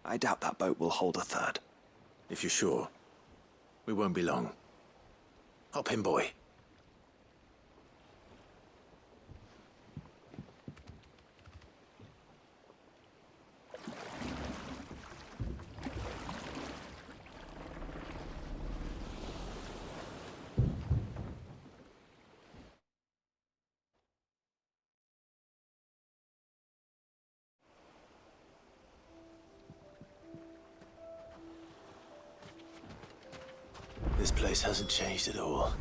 I doubt that boat will hold a third. If you're sure, we won't be long. Hop in, boy. This place hasn't changed at all.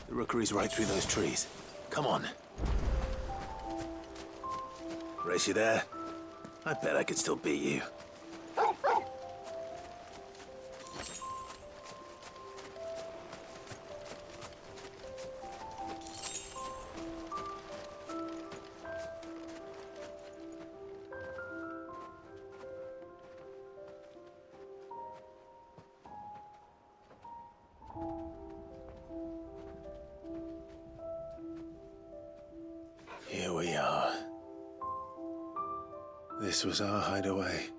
The rookery's right through those trees. Come on. Race you there? I bet I could still beat you. Here we are. This was our hideaway.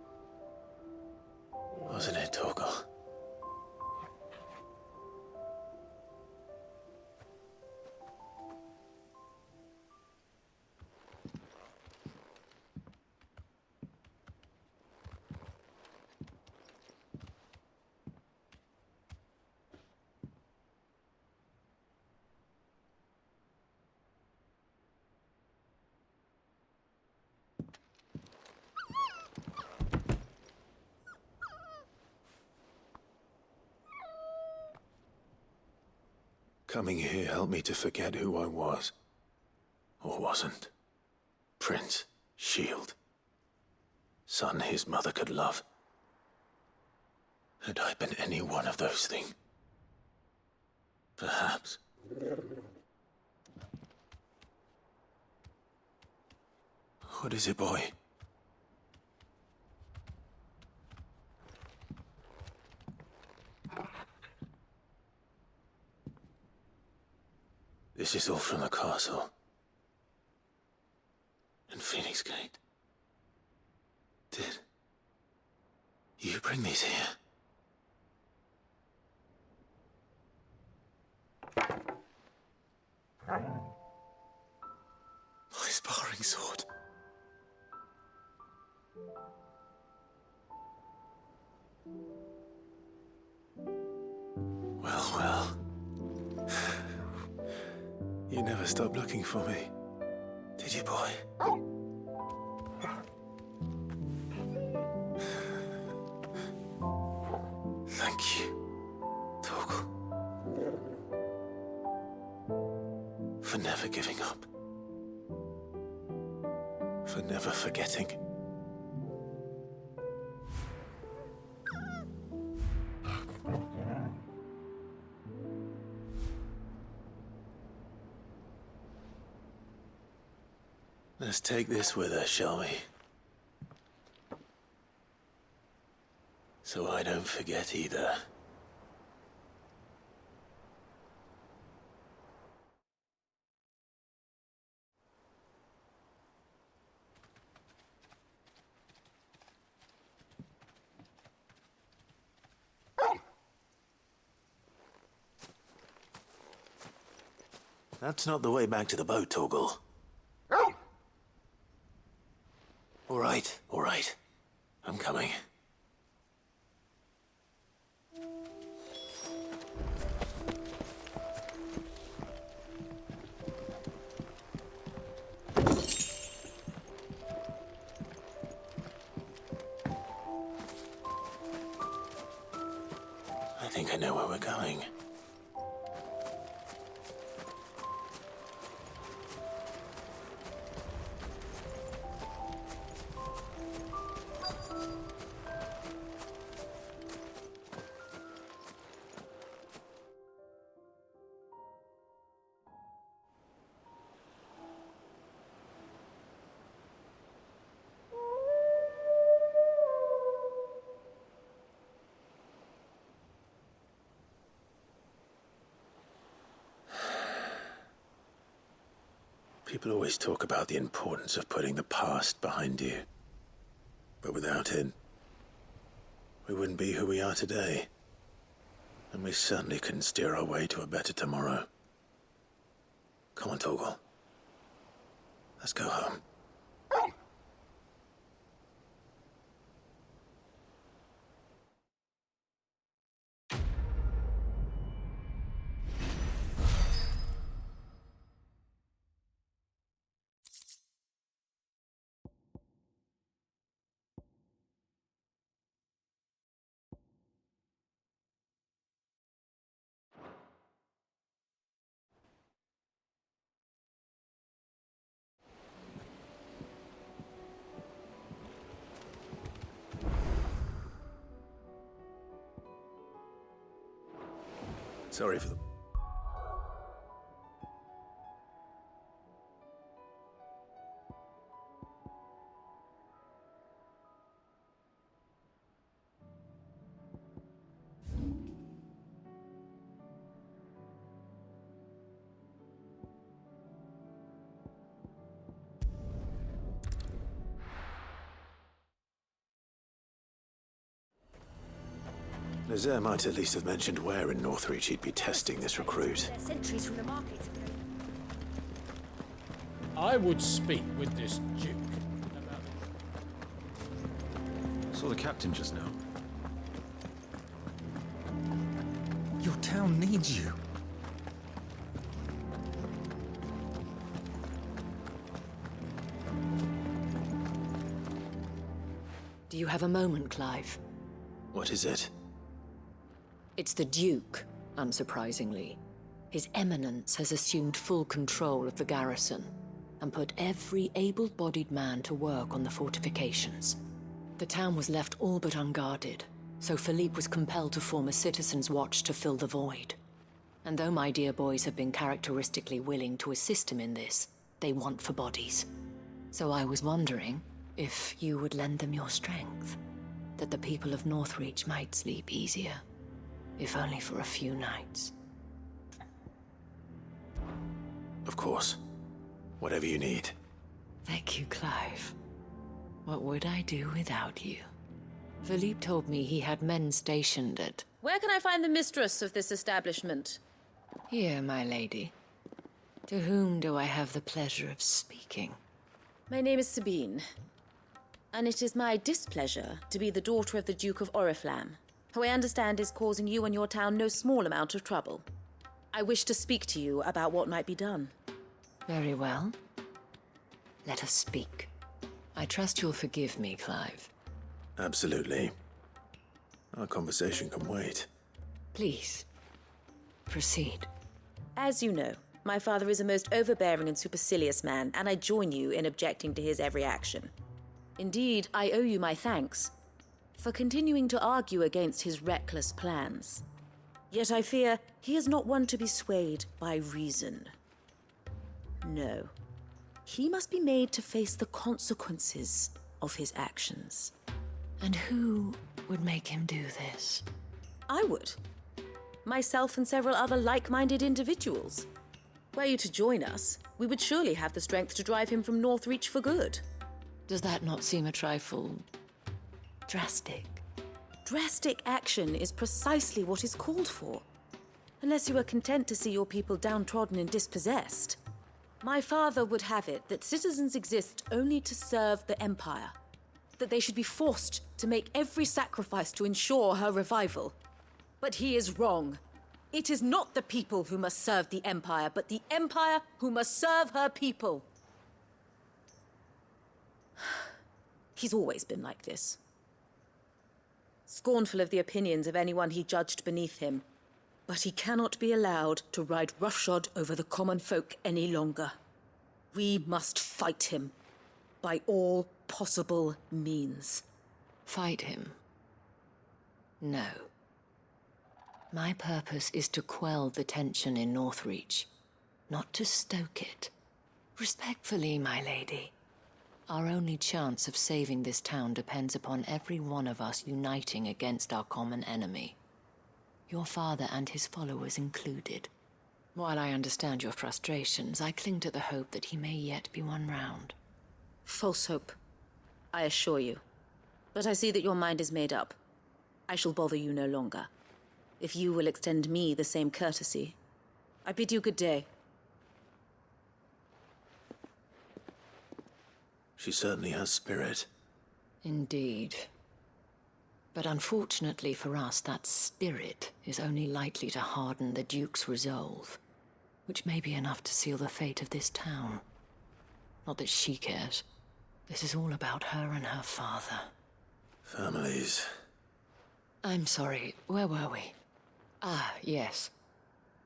Wasn't it, Torgal? Coming here helped me to forget who I was. Or wasn't. Prince, shield. Son his mother could love. Had I been any one of those things? Perhaps. What is it, boy? This is all from the castle. And Phoenix Gate. Did you bring these here? glittering sword. Well. You never stopped looking for me, did you, boy? Thank you, Torgal, for never giving up, for never forgetting. Let's take this with us, shall we? So I don't forget either. That's not the way back to the boat, Torgal. All right. I'm coming. I think I know where we're going. People always talk about the importance of putting the past behind you. But without it, we wouldn't be who we are today. And we certainly couldn't steer our way to a better tomorrow. Come on, Torgal. Let's go home. Sorry for the... Nazaire might at least have mentioned where in Northreach he'd be testing this recruit. Sentries from the markets. I would speak with this Duke about... Saw the captain just now. Your town needs you. Do you have a moment, Clive? What is it? It's the Duke, unsurprisingly. His Eminence has assumed full control of the garrison and put every able-bodied man to work on the fortifications. The town was left all but unguarded, so Philippe was compelled to form a citizen's watch to fill the void. And though my dear boys have been characteristically willing to assist him in this, they want for bodies. So I was wondering if you would lend them your strength, that the people of Northreach might sleep easier. If only for a few nights. Of course. Whatever you need. Thank you, Clive. What would I do without you? Philippe told me he had men stationed at... Where can I find the mistress of this establishment? Here, my lady. To whom do I have the pleasure of speaking? My name is Sabine, and it is my displeasure to be the daughter of the Duke of Oriflamme, who I understand is causing you and your town no small amount of trouble. I wish to speak to you about what might be done. Very well. Let us speak. I trust you'll forgive me, Clive. Absolutely. Our conversation can wait. Please, proceed. As you know, my father is a most overbearing and supercilious man, and I join you in objecting to his every action. Indeed, I owe you my thanks for continuing to argue against his reckless plans. Yet I fear he is not one to be swayed by reason. No. He must be made to face the consequences of his actions. And who would make him do this? I would. Myself and several other like-minded individuals. Were you to join us, we would surely have the strength to drive him from Northreach for good. Does that not seem a trifle drastic? Drastic action is precisely what is called for. Unless you are content to see your people downtrodden and dispossessed. My father would have it that citizens exist only to serve the Empire. That they should be forced to make every sacrifice to ensure her revival. But he is wrong. It is not the people who must serve the Empire, but the Empire who must serve her people. He's always been like this. Scornful of the opinions of anyone he judged beneath him. But he cannot be allowed to ride roughshod over the common folk any longer. We must fight him by all possible means. Fight him? No. My purpose is to quell the tension in Northreach, not to stoke it. Respectfully, my lady. Our only chance of saving this town depends upon every one of us uniting against our common enemy. Your father and his followers included. While I understand your frustrations, I cling to the hope that he may yet be won round. False hope, I assure you. But I see that your mind is made up. I shall bother you no longer. If you will extend me the same courtesy, I bid you good day. She certainly has spirit. Indeed. But unfortunately for us, that spirit is only likely to harden the Duke's resolve, which may be enough to seal the fate of this town. Not that she cares. This is all about her and her father. Families. I'm sorry, where were we? Ah, yes.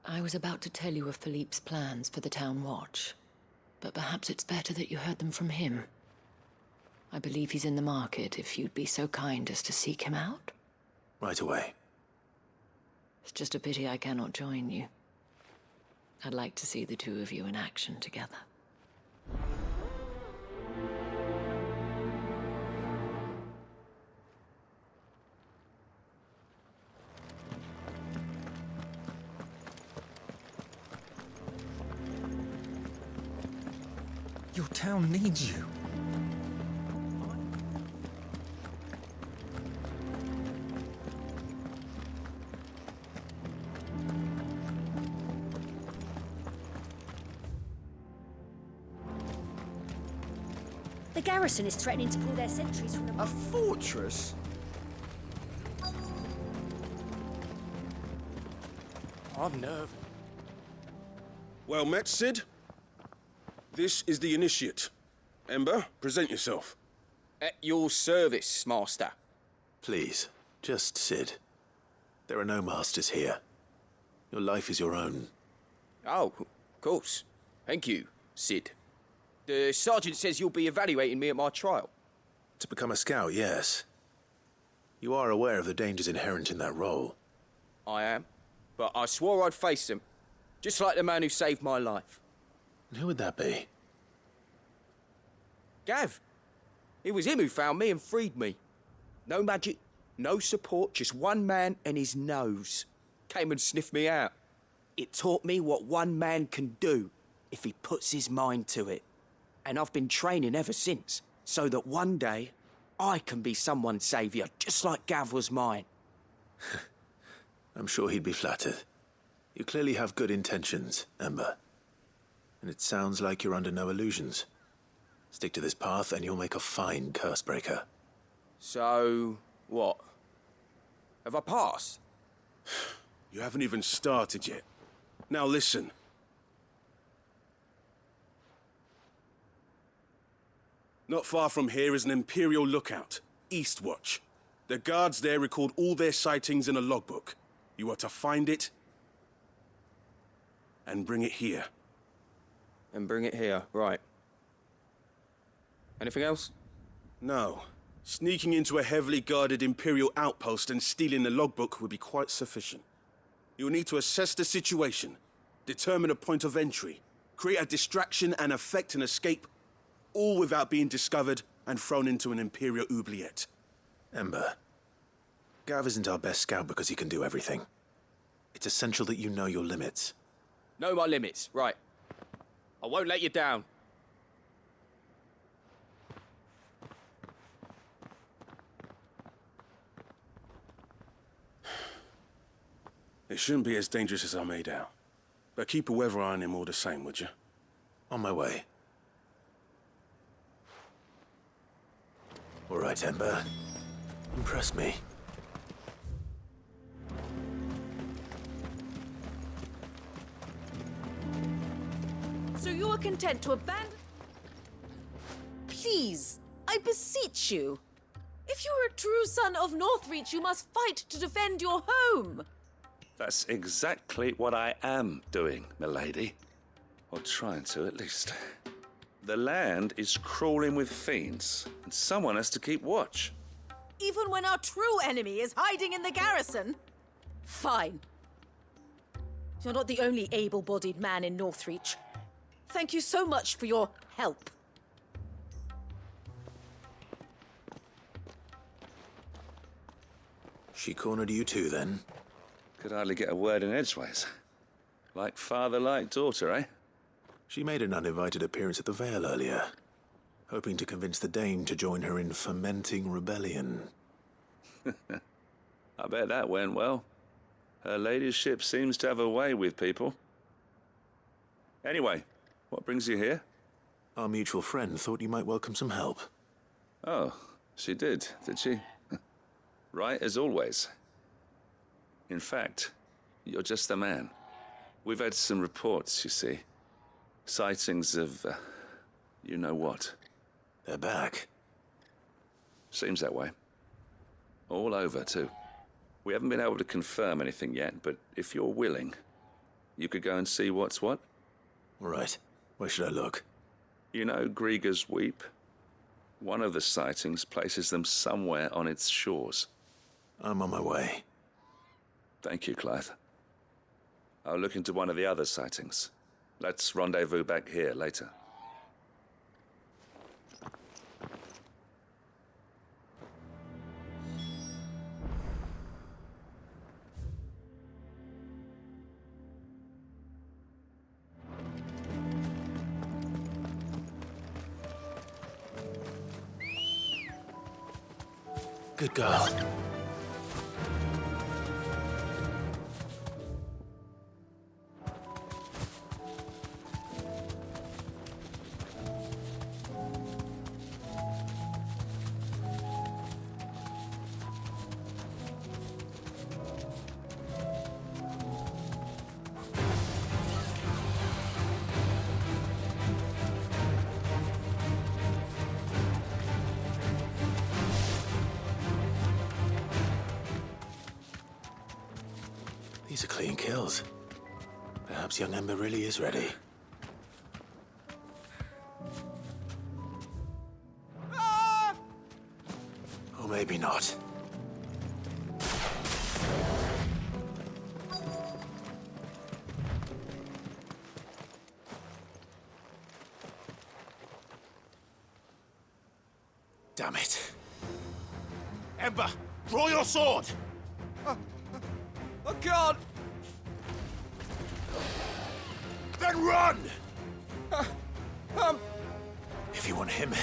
I was about to tell you of Philippe's plans for the town watch, but perhaps it's better that you heard them from him. I believe he's in the market, if you'd be so kind as to seek him out. Right away. It's just a pity I cannot join you. I'd like to see the two of you in action together. Your town needs you. The garrison is threatening to pull their sentries from the... A fortress? I've nerve. Well met, Sid. This is the initiate. Ember, present yourself. At your service, Master. Please, just Sid. There are no masters here. Your life is your own. Oh, of course. Thank you, Sid. The sergeant says you'll be evaluating me at my trial. To become a scout, yes. You are aware of the dangers inherent in that role. I am. But I swore I'd face them. Just like the man who saved my life. And who would that be? Gav. It was him who found me and freed me. No magic, no support, just one man and his nose. Came and sniffed me out. It taught me what one man can do if he puts his mind to it. And I've been training ever since, so that one day I can be someone's saviour, just like Gav was mine. I'm sure he'd be flattered. You clearly have good intentions, Ember. And it sounds like you're under no illusions. Stick to this path and you'll make a fine cursebreaker. So, what? Have I passed? You haven't even started yet. Now listen. Not far from here is an Imperial lookout, Eastwatch. The guards there record all their sightings in a logbook. You are to find it and bring it here. And bring it here, right. Anything else? No. Sneaking into a heavily guarded Imperial outpost and stealing the logbook would be quite sufficient. You'll need to assess the situation, determine a point of entry, create a distraction and effect an escape, all without being discovered and thrown into an Imperial oubliette. Ember, Gav isn't our best scout because he can do everything. It's essential that you know your limits. Know my limits, right. I won't let you down. It shouldn't be as dangerous as I made out. But keep a weather eye on him all the same, would you? On my way. All right, Ember. Impress me. So you are content to abandon... Please, I beseech you. If you are a true son of Northreach, you must fight to defend your home. That's exactly what I am doing, milady. Or trying to, at least. The land is crawling with fiends, and someone has to keep watch. Even when our true enemy is hiding in the garrison? Fine. You're not the only able-bodied man in Northreach. Thank you so much for your help. She cornered you too, then? Could hardly get a word in edgeways. Like father, like daughter, eh? She made an uninvited appearance at the Vale earlier, hoping to convince the Dane to join her in fomenting rebellion. I bet that went well. Her ladyship seems to have a way with people. Anyway, what brings you here? Our mutual friend thought you might welcome some help. Oh, she did she? Right as always. In fact, you're just the man. We've had some reports, you see. Sightings of, you know what. They're back. Seems that way. All over, too. We haven't been able to confirm anything yet, but if you're willing, you could go and see what's what. Right. Where should I look? You know Grieger's Weep? One of the sightings places them somewhere on its shores. I'm on my way. Thank you, Clive. I'll look into one of the other sightings. Let's rendezvous back here later. Good girl. These are clean kills. Perhaps young Ember really is ready. Or maybe not. Damn it. Ember, draw your sword! I can't! Then run! If you want him,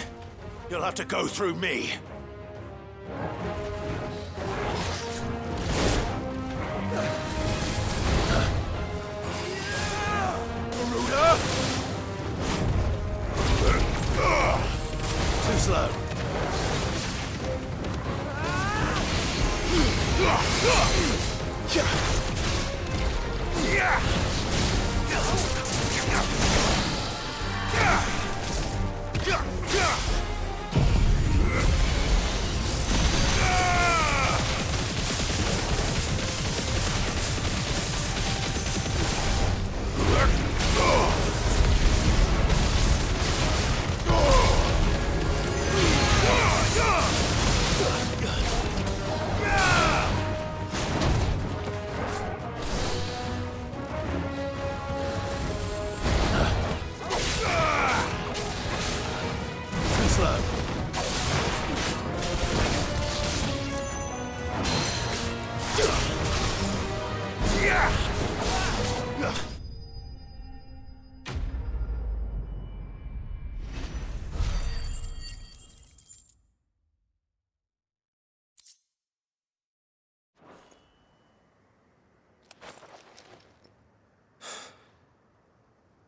you'll have to go through me. slow.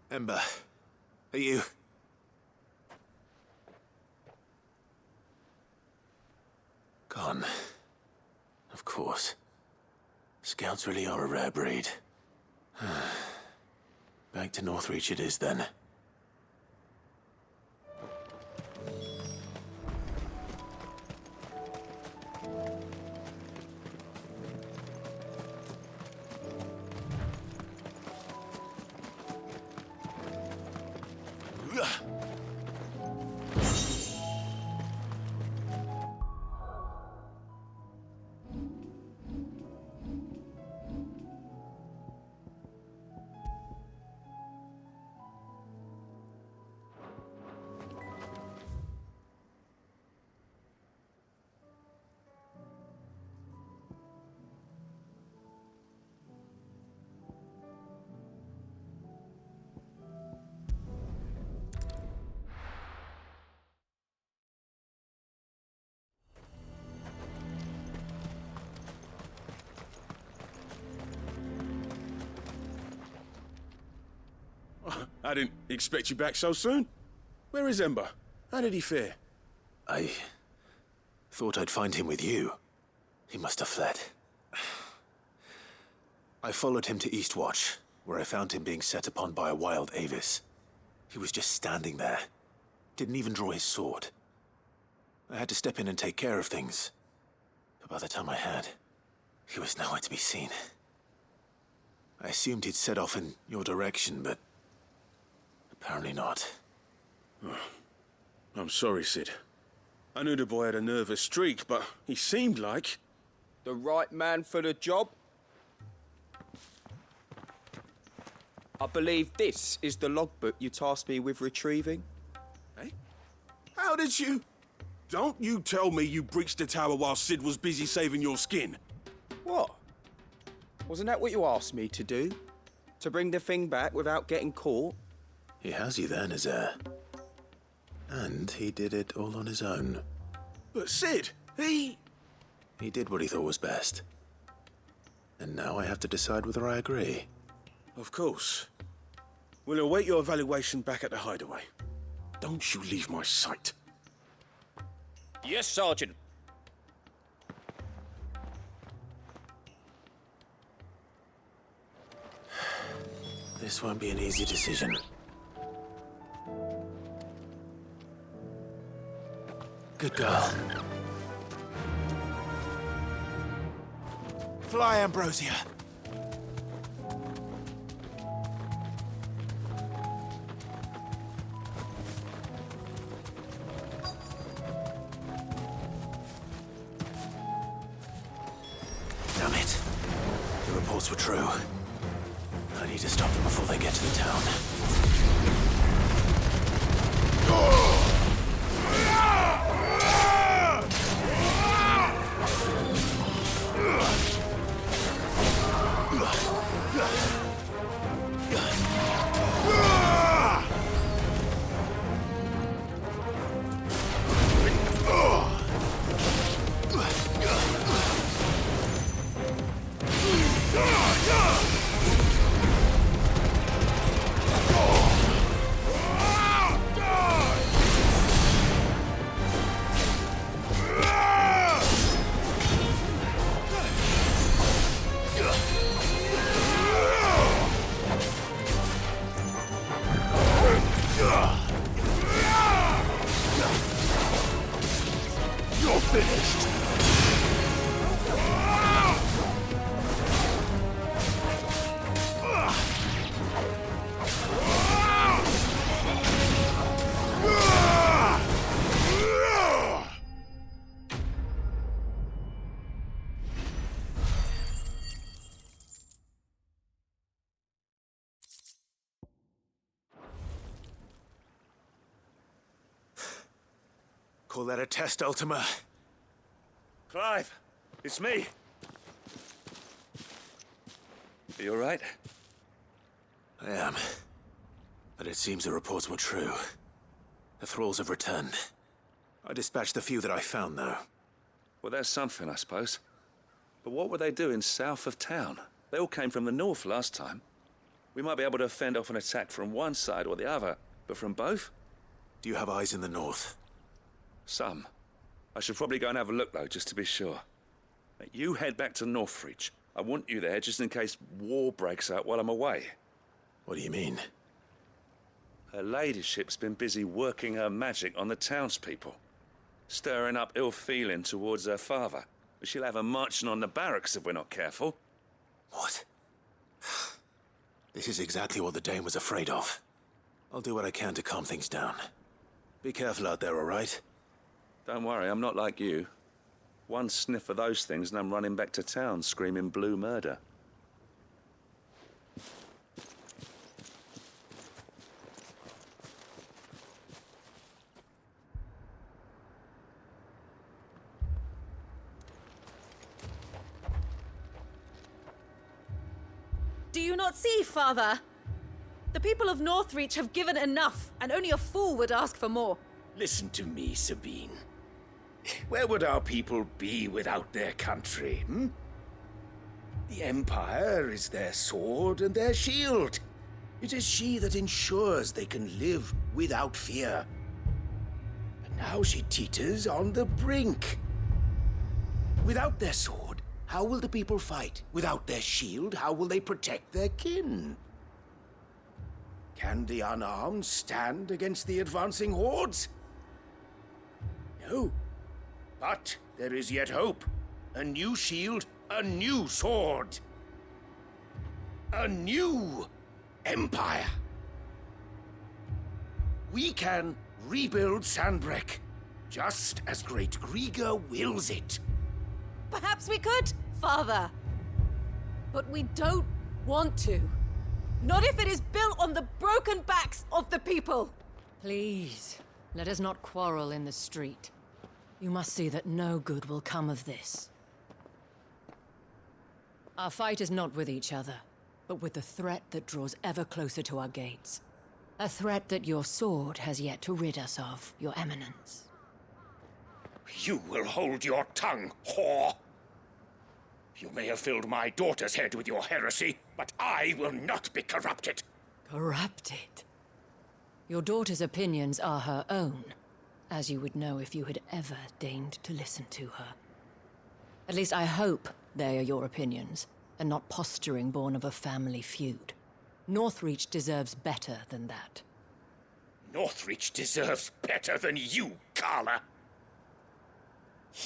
Ember, are you... Gone. Of course. Scouts really are a rare breed. Back to Northreach it is then. I didn't expect you back so soon. Where is Ember? How did he fare? I thought I'd find him with you. He must have fled. I followed him to Eastwatch, where I found him being set upon by a wild Avis. He was just standing there. Didn't even draw his sword. I had to step in and take care of things. But by the time I had, he was nowhere to be seen. I assumed he'd set off in your direction, but apparently not. Oh, I'm sorry, Sid. I knew the boy had a nervous streak, but he seemed like... The right man for the job? I believe this is the logbook you tasked me with retrieving. Eh? How did you... Don't you tell me you breached the tower while Sid was busy saving your skin. What? Wasn't that what you asked me to do? To bring the thing back without getting caught? He has you there, Nazaire. And he did it all on his own. But Sid, he did what he thought was best. And now I have to decide whether I agree. Of course. We'll await your evaluation back at the Hideaway. Don't you leave my sight. Yes, Sergeant. This won't be an easy decision. Good girl. Fly, Ambrosia. Damn it. The reports were true. I need to stop them before they get to the town. You're finished! Call that a test, Ultima? Clive, it's me. Are you all right? I am. But it seems the reports were true. The thralls have returned. I dispatched the few that I found, though. Well, that's something, I suppose. But what were they doing south of town? They all came from the north last time. We might be able to fend off an attack from one side or the other, but from both? Do you have eyes in the north? Some. I should probably go and have a look, though, just to be sure. You head back to Northreach. I want you there just in case war breaks out while I'm away. What do you mean? Her ladyship's been busy working her magic on the townspeople, stirring up ill feeling towards her father. She'll have her marching on the barracks if we're not careful. What? This is exactly what the Dane was afraid of. I'll do what I can to calm things down. Be careful out there, all right? Don't worry, I'm not like you. One sniff of those things and I'm running back to town screaming blue murder. Do you not see, Father? The people of Northreach have given enough, and only a fool would ask for more. Listen to me, Sabine. Where would our people be without their country, hmm? The Empire is their sword and their shield. It is she that ensures they can live without fear. But now she teeters on the brink. Without their sword, how will the people fight? Without their shield, how will they protect their kin? Can the unarmed stand against the advancing hordes? No. But there is yet hope. A new shield, a new sword. A new empire. We can rebuild Sandbreck, just as Great Griga wills it. Perhaps we could, Father. But we don't want to. Not if it is built on the broken backs of the people. Please, let us not quarrel in the street. You must see that no good will come of this. Our fight is not with each other, but with the threat that draws ever closer to our gates. A threat that your sword has yet to rid us of, Your Eminence. You will hold your tongue, whore! You may have filled my daughter's head with your heresy, but I will not be corrupted. Corrupted? Your daughter's opinions are her own, as you would know if you had ever deigned to listen to her. At least I hope they are your opinions, and not posturing born of a family feud. Northreach deserves better than that. Northreach deserves better than you, Carla.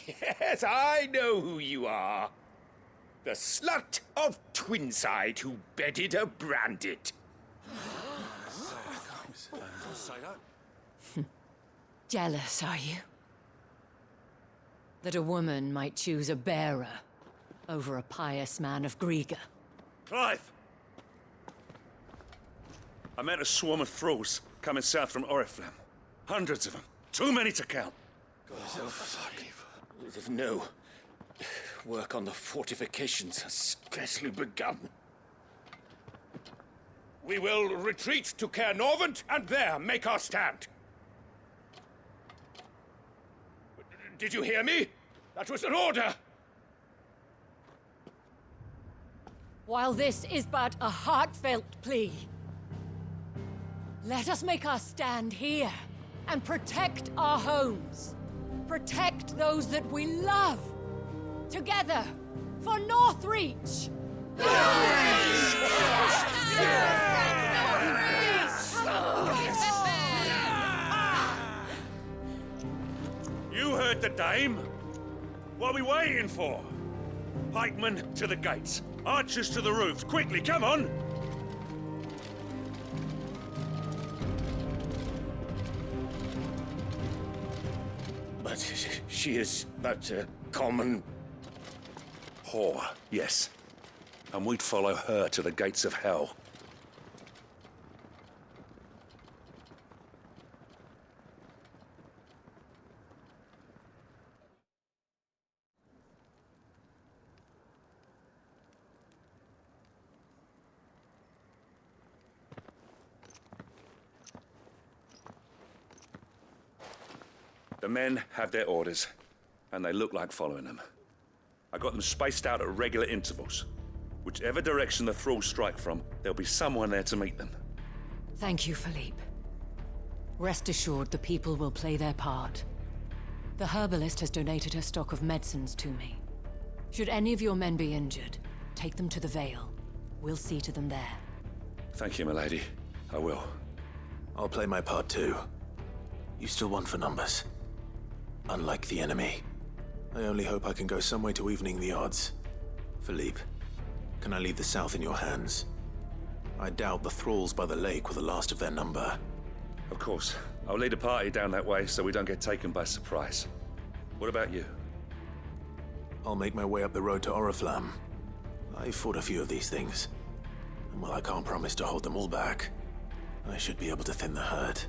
Yes, I know who you are. The slut of Twinside who bedded a Branded. Jealous, are you? That a woman might choose a bearer over a pious man of Griga. Clive! I met a swarm of thralls coming south from Oriflamme. Hundreds of them. Too many to count. Oh, fuck. No. Work on the fortifications has scarcely begun. We will retreat to Caer Norvent and there make our stand. Did you hear me? That was an order! While this is but a heartfelt plea, let us make our stand here and protect our homes. Protect those that we love. Together, for Northreach! You heard heard the dame. What are we waiting for? Pikemen to the gates. Archers to the roofs. Quickly, come on! But she is but a common... whore, yes. And we'd follow her to the gates of hell. The men have their orders, and they look like following them. I got them spaced out at regular intervals. Whichever direction the thralls strike from, there'll be someone there to meet them. Thank you, Philippe. Rest assured the people will play their part. The herbalist has donated her stock of medicines to me. Should any of your men be injured, take them to the Vale. We'll see to them there. Thank you, milady. I will. I'll play my part too. You still want for numbers. Unlike the enemy. I only hope I can go some way to evening the odds. Philippe, can I leave the south in your hands? I doubt the thralls by the lake were the last of their number. Of course. I'll lead a party down that way so we don't get taken by surprise. What about you? I'll make my way up the road to Oriflamme. I fought a few of these things. And while I can't promise to hold them all back, I should be able to thin the herd.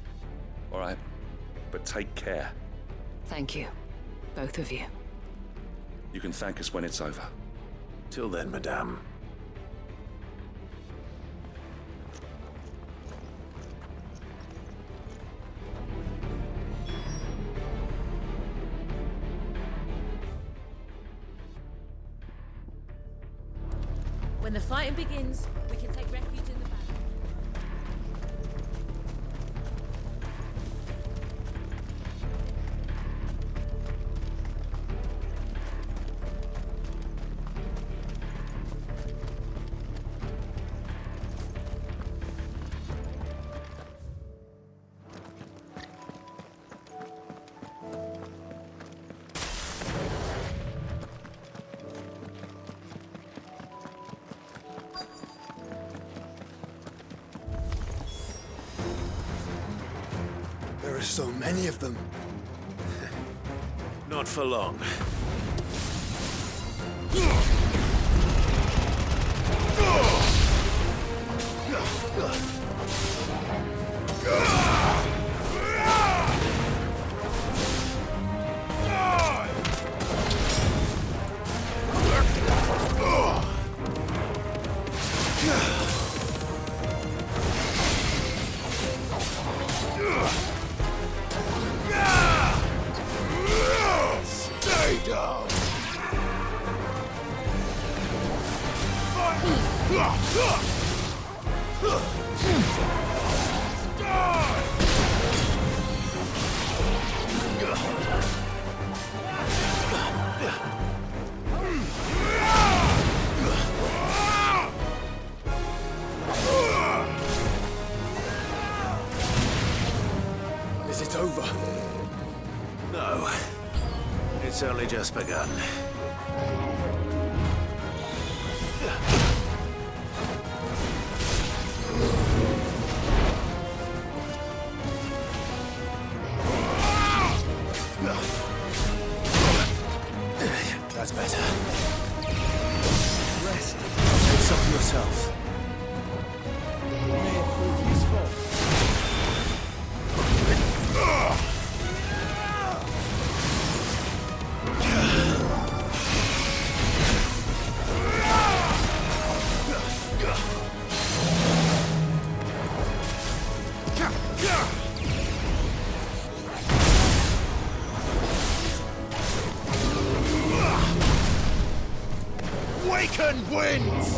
All right. But take care. Thank you. Both of you. You can thank us when it's over. Till then, madame. When the fighting begins, we can take refuge in the valley. There are so many of them. Not for long. Is it over? No. It's only just begun. That's better. Rest. Take some for yourself. May it prove useful. Waken winds!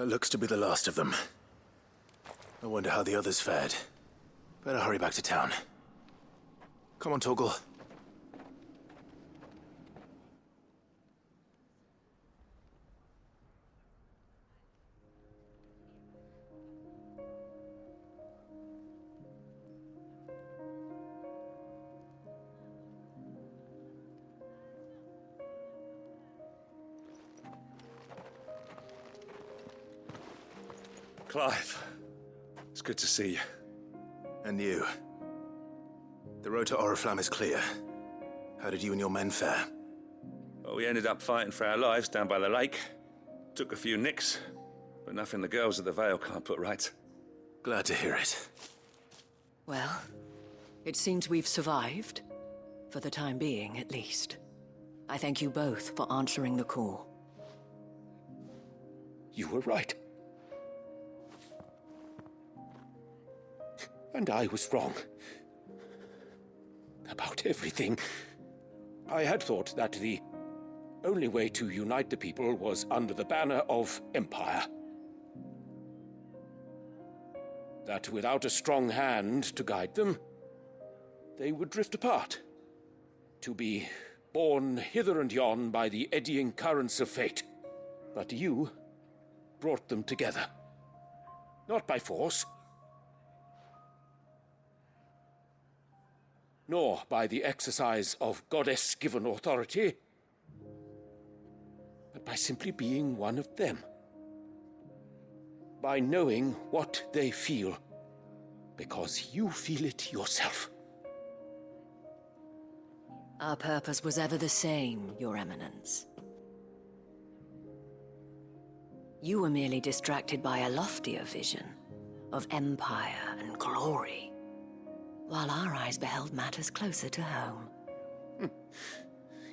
That looks to be the last of them. I wonder how the others fared. Better hurry back to town. Come on, Torgal. Clive, it's good to see you. And you. The road to Oriflamme is clear. How did you and your men fare? Well, we ended up fighting for our lives down by the lake. Took a few nicks, but nothing the girls at the Vale can't put right. Glad to hear it. Well, it seems we've survived. For the time being, at least. I thank you both for answering the call. You were right. And I was wrong. About everything. I had thought that the only way to unite the people was under the banner of Empire. That without a strong hand to guide them, they would drift apart. To be borne hither and yon by the eddying currents of fate. But you brought them together. Not by force, nor by the exercise of goddess-given authority, but by simply being one of them. By knowing what they feel, because you feel it yourself. Our purpose was ever the same, Your Eminence. You were merely distracted by a loftier vision of empire and glory, while our eyes beheld matters closer to home.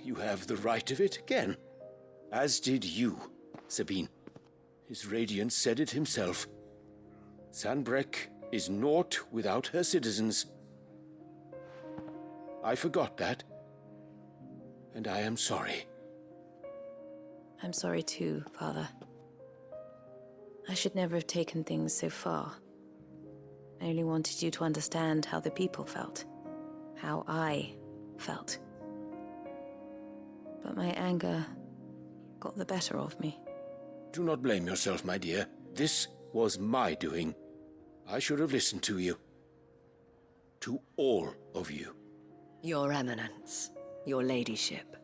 You have the right of it again. As did you, Sabine. His radiance said it himself. Sanbreque is naught without her citizens. I forgot that, and I am sorry. I'm sorry too, Father. I should never have taken things so far. I only wanted you to understand how the people felt. How I felt. But my anger got the better of me. Do not blame yourself, my dear. This was my doing. I should have listened to you. To all of you. Your Eminence, your ladyship,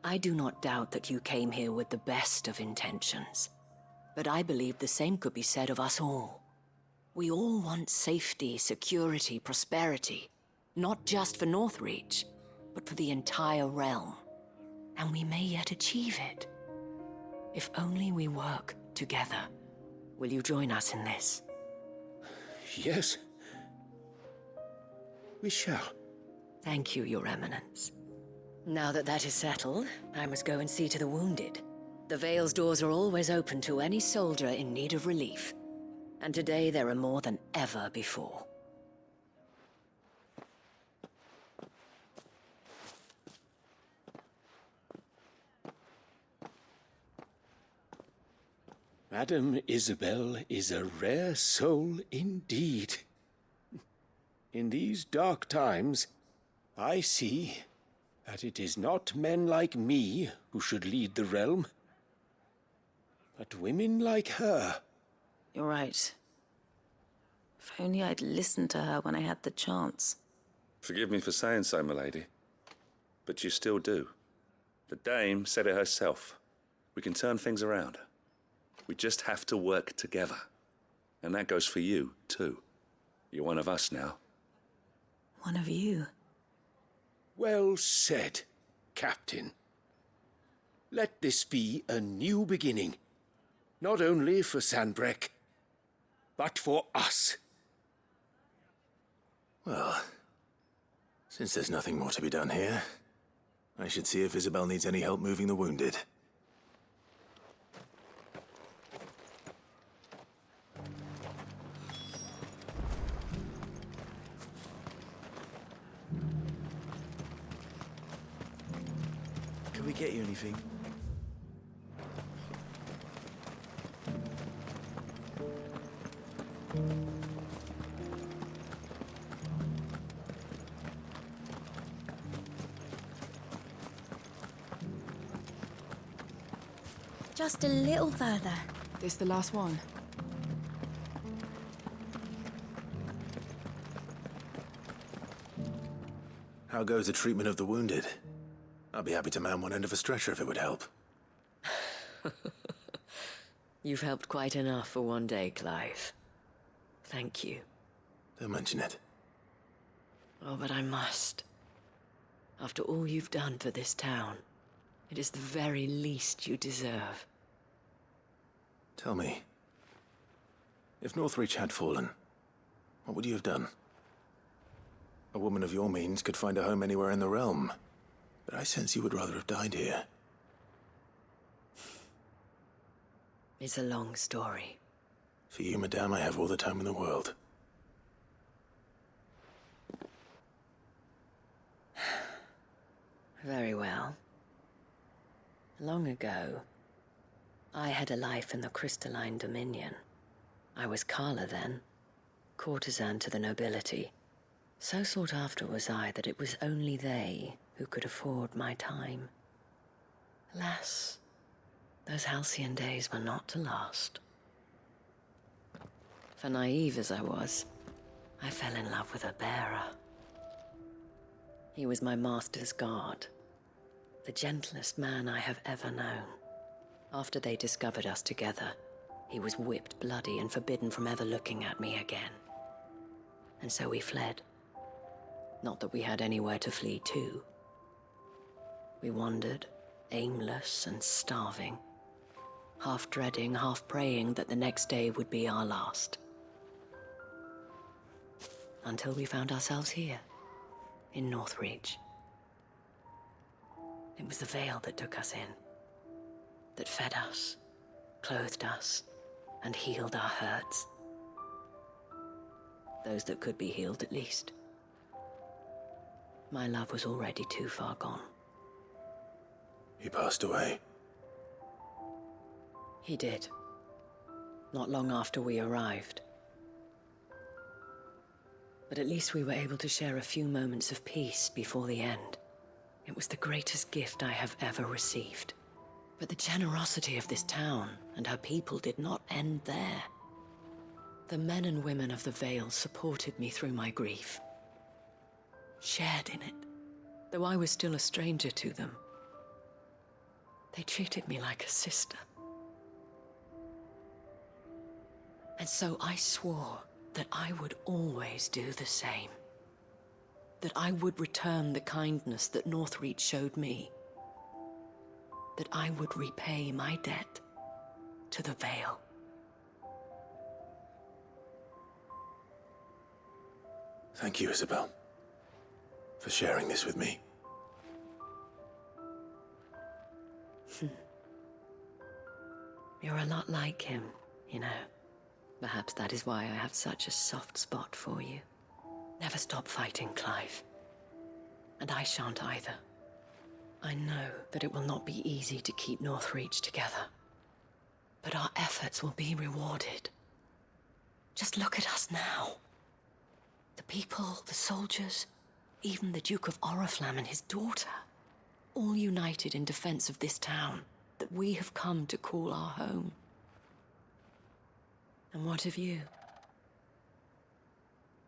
I do not doubt that you came here with the best of intentions. But I believe the same could be said of us all. We all want safety, security, prosperity. Not just for Northreach, but for the entire realm. And we may yet achieve it. If only we work together. Will you join us in this? Yes. We shall. Thank you, Your Eminence. Now that that is settled, I must go and see to the wounded. The Vale's doors are always open to any soldier in need of relief. And today there are more than ever before. Madame Isabel is a rare soul indeed. In these dark times, I see that it is not men like me who should lead the realm, but women like her. You're right. If only I'd listened to her when I had the chance. Forgive me for saying so, milady, but you still do. The Dame said it herself. We can turn things around. We just have to work together. And that goes for you, too. You're one of us now. One of you. Well said, Captain. Let this be a new beginning. Not only for Sanbreque, but for us. Well, since there's nothing more to be done here, I should see if Isabel needs any help moving the wounded. Can we get you anything? Just a little further. This the last one? How goes the treatment of the wounded? I'd be happy to man one end of a stretcher if it would help. You've helped quite enough for one day, Clive. Thank you. Don't mention it. Oh, but I must. After all you've done for this town, it is the very least you deserve. Tell me, if Northreach had fallen, what would you have done? A woman of your means could find a home anywhere in the realm, but I sense you would rather have died here. It's a long story. For you, madame, I have all the time in the world. Very well. Long ago, I had a life in the Crystalline Dominion. I was Carla then, courtesan to the nobility. So sought after was I that it was only they who could afford my time. Alas, those halcyon days were not to last. For naive as I was, I fell in love with a bearer. He was my master's guard, the gentlest man I have ever known. After they discovered us together, he was whipped bloody and forbidden from ever looking at me again. And so we fled. Not that we had anywhere to flee to. We wandered, aimless and starving, half dreading, half praying that the next day would be our last. Until we found ourselves here, in Northreach. It was the Veil that took us in, that fed us, clothed us, and healed our hurts. Those that could be healed, at least. My love was already too far gone. He passed away. He did. Not long after we arrived. But at least we were able to share a few moments of peace before the end. It was the greatest gift I have ever received. But the generosity of this town and her people did not end there. The men and women of the Vale supported me through my grief. Shared in it, though I was still a stranger to them. They treated me like a sister. And so I swore that I would always do the same. That I would return the kindness that Northreach showed me. That I would repay my debt to the Vale. Thank you, Isabel, for sharing this with me. You're a lot like him, you know. Perhaps that is why I have such a soft spot for you. Never stop fighting, Clive. And I shan't either. I know that it will not be easy to keep Northreach together. But our efforts will be rewarded. Just look at us now. The people, the soldiers, even the Duke of Oriflamme and his daughter, all united in defense of this town that we have come to call our home. And what of you?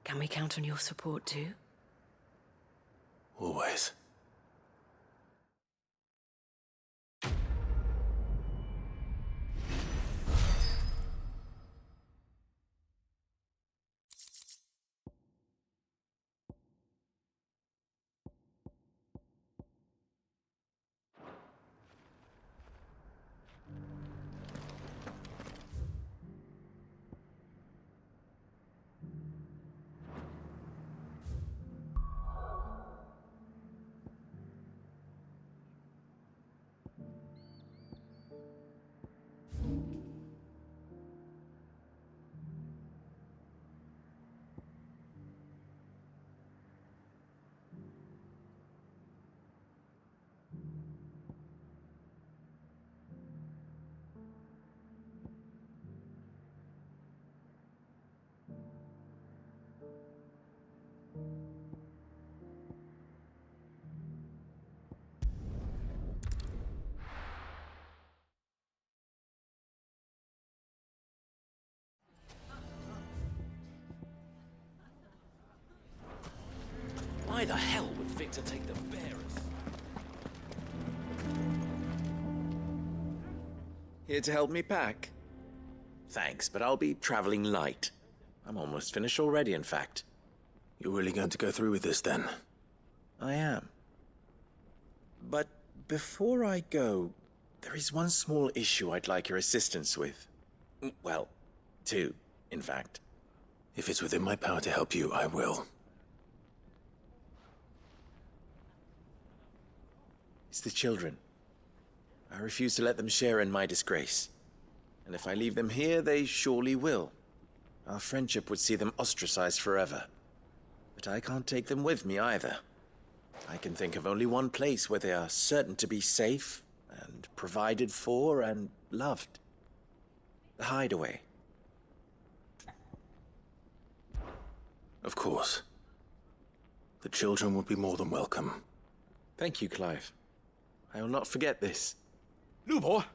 Can we count on your support too? Always. Victor take the bearers. Here to help me pack? Thanks, but I'll be traveling light. I'm almost finished already, in fact. You're really going to go through with this, then? I am. But before I go, there is one small issue I'd like your assistance with. Well, two, in fact. If it's within my power to help you, I will. It's the children. I refuse to let them share in my disgrace. And if I leave them here, they surely will. Our friendship would see them ostracized forever. But I can't take them with me either. I can think of only one place where they are certain to be safe and provided for and loved. The Hideaway. Of course. The children would be more than welcome. Thank you, Clive. I will not forget this. Lubor,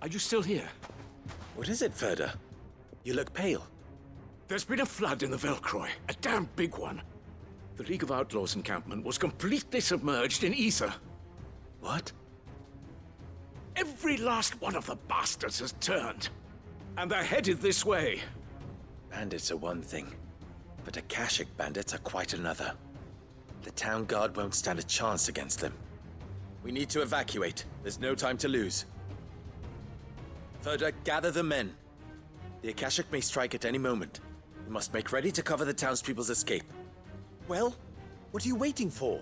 are you still here? What is it, Ferda? You look pale. There's been a flood in the Velcroy, a damn big one. The League of Outlaws encampment was completely submerged in ether. What? Every last one of the bastards has turned. And they're headed this way. Bandits are one thing, but Akashic bandits are quite another. The town guard won't stand a chance against them. We need to evacuate. There's no time to lose. Ferda, gather the men. The Akashic may strike at any moment. We must make ready to cover the townspeople's escape. Well, what are you waiting for?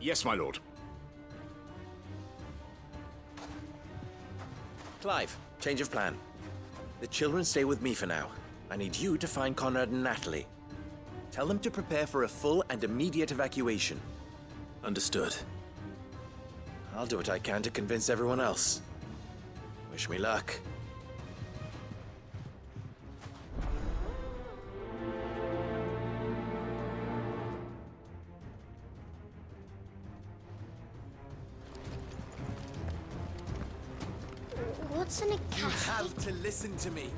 Yes, my lord. Clive, change of plan. The children stay with me for now. I need you to find Conrad and Natalie. Tell them to prepare for a full and immediate evacuation. Understood. I'll do what I can to convince everyone else. Wish me luck. What's an Akashic? You have to listen to me.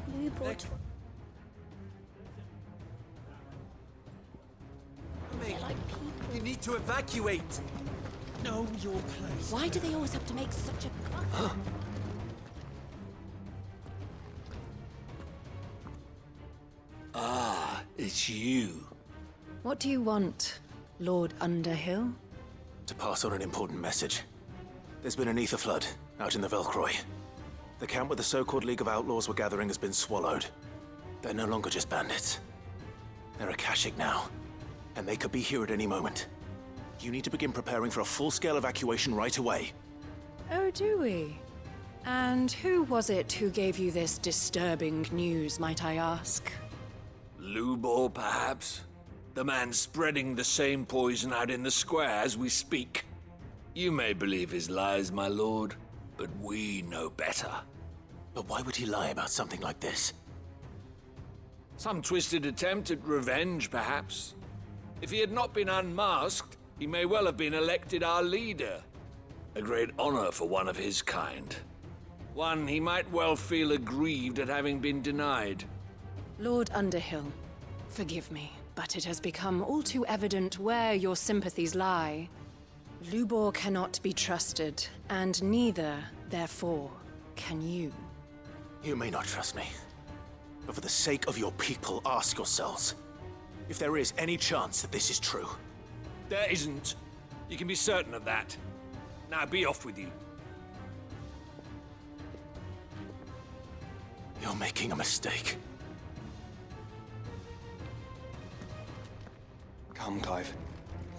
You need to evacuate. Know your place. Why do they always have to make such a... Ah, it's you. What do you want, Lord Underhill? To pass on an important message. There's been an ether flood out in the Velcroy. The camp where the so-called League of Outlaws were gathering has been swallowed. They're no longer just bandits. They're Akashic now, and they could be here at any moment. You need to begin preparing for a full-scale evacuation right away. Oh, do we? And who was it who gave you this disturbing news, might I ask? Lubor, perhaps? The man spreading the same poison out in the square as we speak. You may believe his lies, my lord, but we know better. But why would he lie about something like this? Some twisted attempt at revenge, perhaps. If he had not been unmasked, he may well have been elected our leader. A great honor for one of his kind. One he might well feel aggrieved at having been denied. Lord Underhill, forgive me, but it has become all too evident where your sympathies lie. Lubor cannot be trusted, and neither, therefore, can you. You may not trust me, but for the sake of your people, ask yourselves if there is any chance that this is true. There isn't. You can be certain of that. Now be off with you. You're making a mistake. Come, Clive.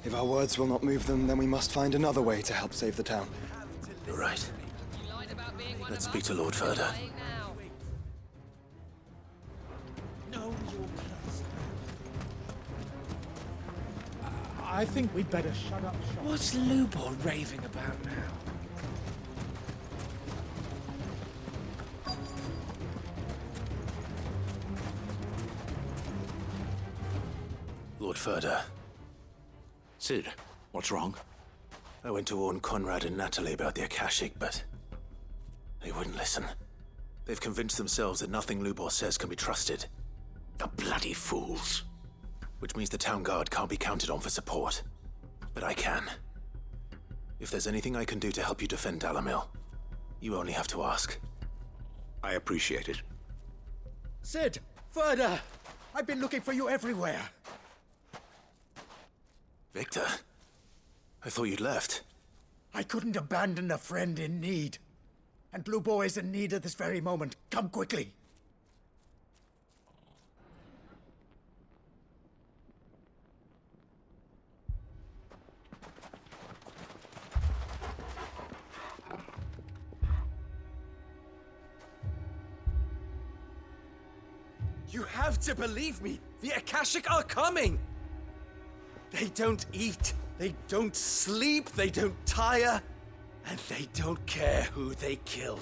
If our words will not move them, then we must find another way to help save the town. You're right. Let's speak to Lord Ferda. I think we'd better shut up shop. What's Lubor raving about now? Lord Ferda. Sid, what's wrong? I went to warn Conrad and Natalie about the Akashic, but they wouldn't listen. They've convinced themselves that nothing Lubor says can be trusted. The bloody fools. Which means the town guard can't be counted on for support. but I can. If there's anything I can do to help you defend Dalamil, you only have to ask. I appreciate it. Sid! Further! I've been looking for you everywhere. Victor? I thought you'd left. I couldn't abandon a friend in need. And Lubo is in need at this very moment. Come quickly. You have to believe me! The Akashic are coming! They don't eat, they don't sleep, they don't tire, and they don't care who they kill.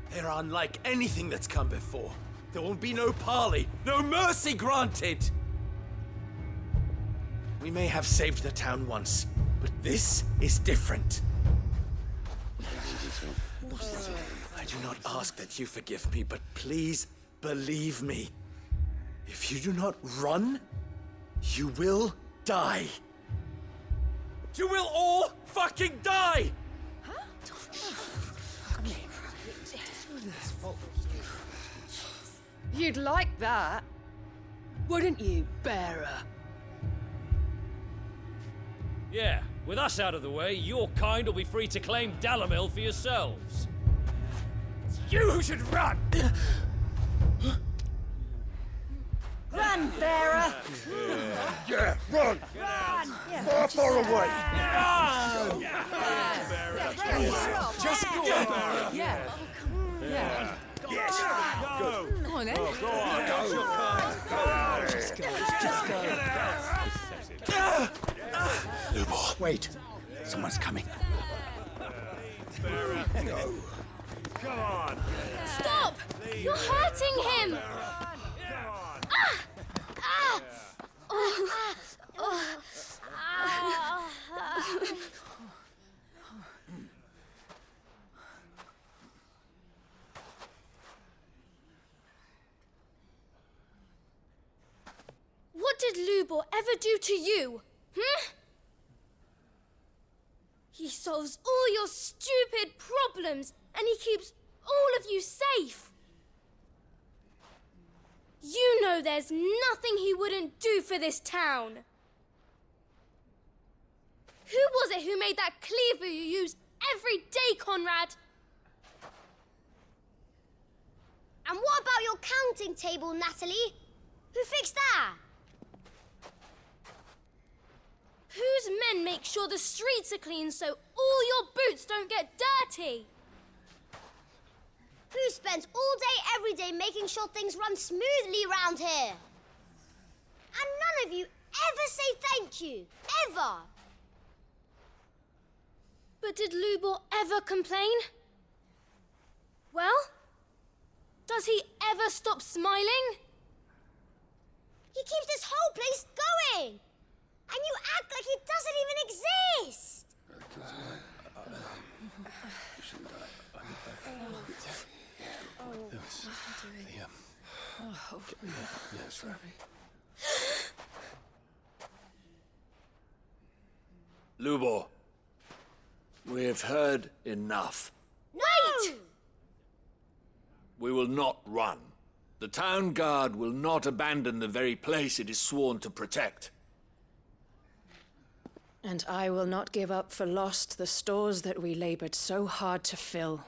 They're unlike anything that's come before. There won't be no parley, no mercy granted! We may have saved the town once, but this is different. I do not ask that you forgive me, but please believe me. If you do not run, you will die. You will all fucking die! You'd like that, wouldn't you, bearer? Yeah, with us out of the way, your kind will be free to claim Dalamil for yourselves. It's you who should run! Run, bearer! Yeah, run! Run! Far, far away! Run! Just go, bearer! Yeah. Yeah. Yes! Go! Come on, then. Go on! Go! Just go. Just go. Lubo. Wait. Someone's coming. Go. Come on. Stop! You're hurting him! What did Lubor ever do to you? He solves all your stupid problems, and he keeps all of you safe. You know there's nothing he wouldn't do for this town. Who was it who made that cleaver you use every day, Conrad? And what about your counting table, Natalie? Who fixed that? Whose men make sure the streets are clean so all your boots don't get dirty? Who spends all day, every day making sure things run smoothly round here? And none of you ever say thank you. Ever. But did Lubor ever complain? Well, does he ever stop smiling? He keeps this whole place going. And you act like it doesn't even exist. Lubor, we've heard enough. Wait! We will not run. The town guard will not abandon the very place it is sworn to protect. And I will not give up for lost the stores that we labored so hard to fill.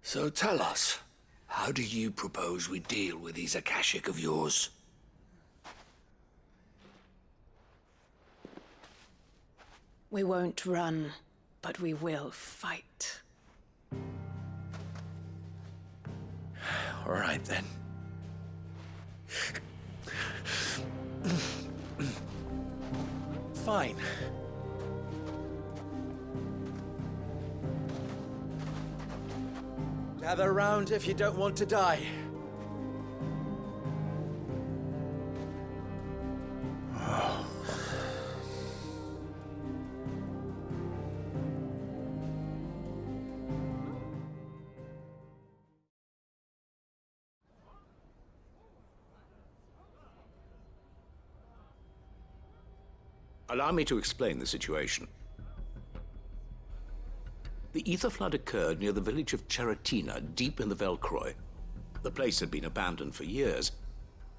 So tell us, how do you propose we deal with these Akashic of yours? We won't run, but we will fight. All right, then. Fine. Gather round if you don't want to die. Allow me to explain the situation. The ether flood occurred near the village of Cheratina, deep in the Velcroy. The place had been abandoned for years,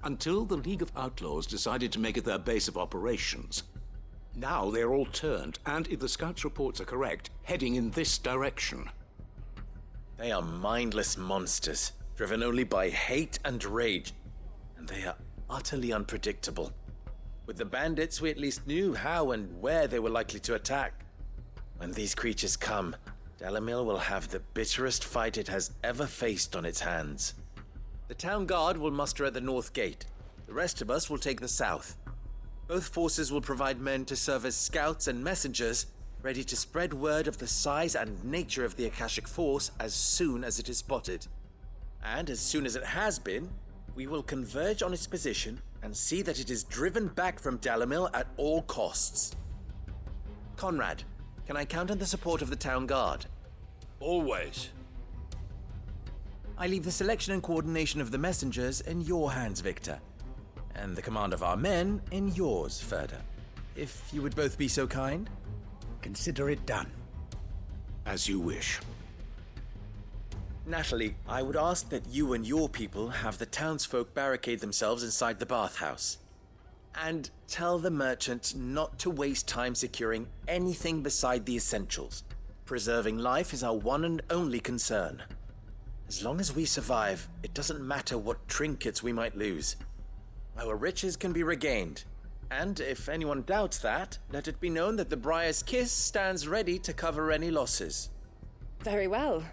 until the League of Outlaws decided to make it their base of operations. Now they're all turned, and if the scouts' reports are correct, heading in this direction. They are mindless monsters, driven only by hate and rage, and they are utterly unpredictable. With the bandits, we at least knew how and where they were likely to attack. When these creatures come, Dalamil will have the bitterest fight it has ever faced on its hands. The town guard will muster at the north gate. The rest of us will take the south. Both forces will provide men to serve as scouts and messengers, ready to spread word of the size and nature of the Akashic Force as soon as it is spotted. And as soon as it has been, we will converge on its position and see that it is driven back from Dalamil at all costs. Conrad, can I count on the support of the town guard? Always. I leave the selection and coordination of the messengers in your hands, Victor. And the command of our men in yours, Ferda. If you would both be so kind. Consider it done. As you wish. Natalie, I would ask that you and your people have the townsfolk barricade themselves inside the bathhouse. And tell the merchant not to waste time securing anything beside the essentials. Preserving life is our one and only concern. As long as we survive, it doesn't matter what trinkets we might lose. Our riches can be regained. And if anyone doubts that, let it be known that the Briar's Kiss stands ready to cover any losses. Very well.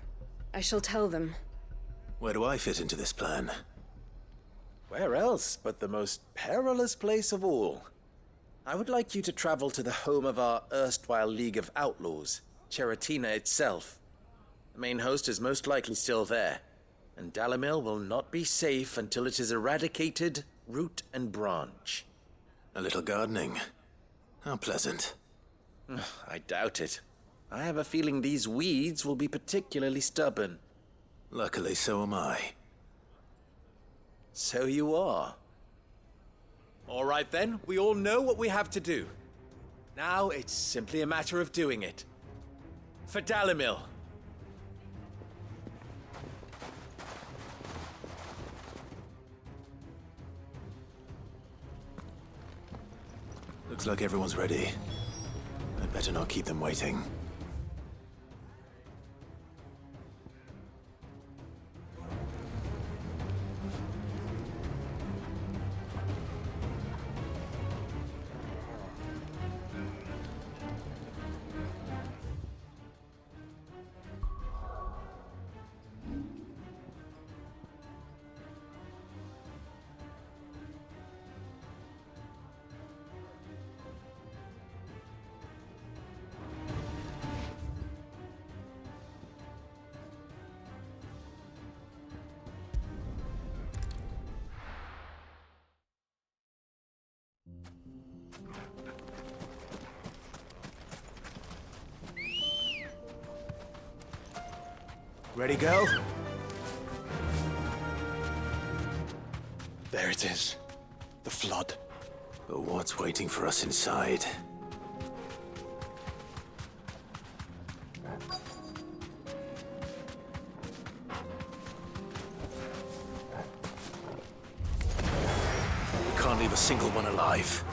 I shall tell them. Where do I fit into this plan? Where else but the most perilous place of all? I would like you to travel to the home of our erstwhile League of Outlaws, Cheratina itself. The main host is most likely still there, and Dalamil will not be safe until it is eradicated, root and branch. A little gardening. How pleasant. I doubt it. I have a feeling these weeds will be particularly stubborn. Luckily, so am I. So you are. All right then, we all know what we have to do. Now it's simply a matter of doing it. For Dalamil. Looks like everyone's ready. I'd better not keep them waiting. Ready, go? There it is. The flood. But what's waiting for us inside? We can't leave a single one alive.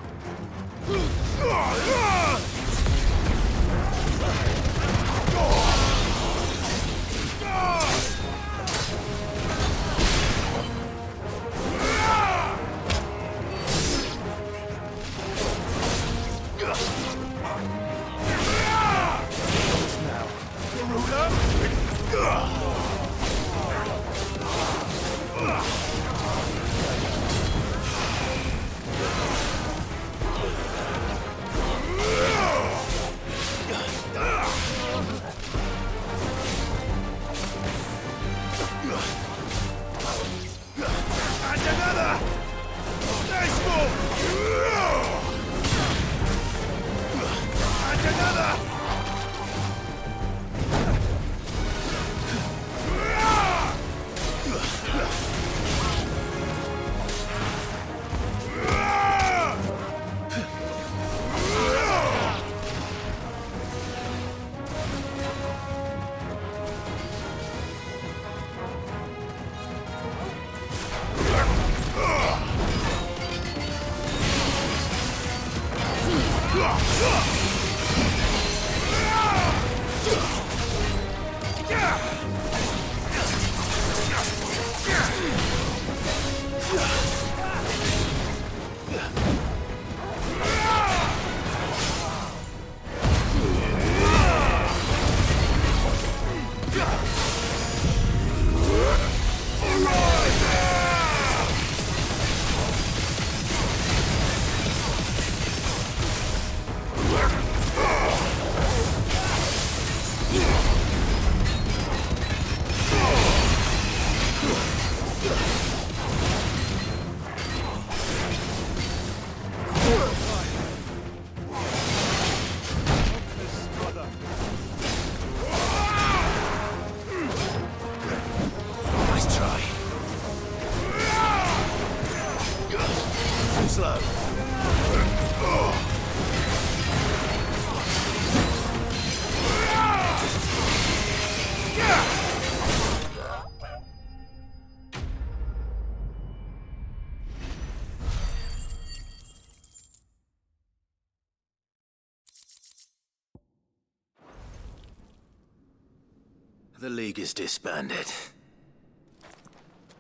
The League is disbanded.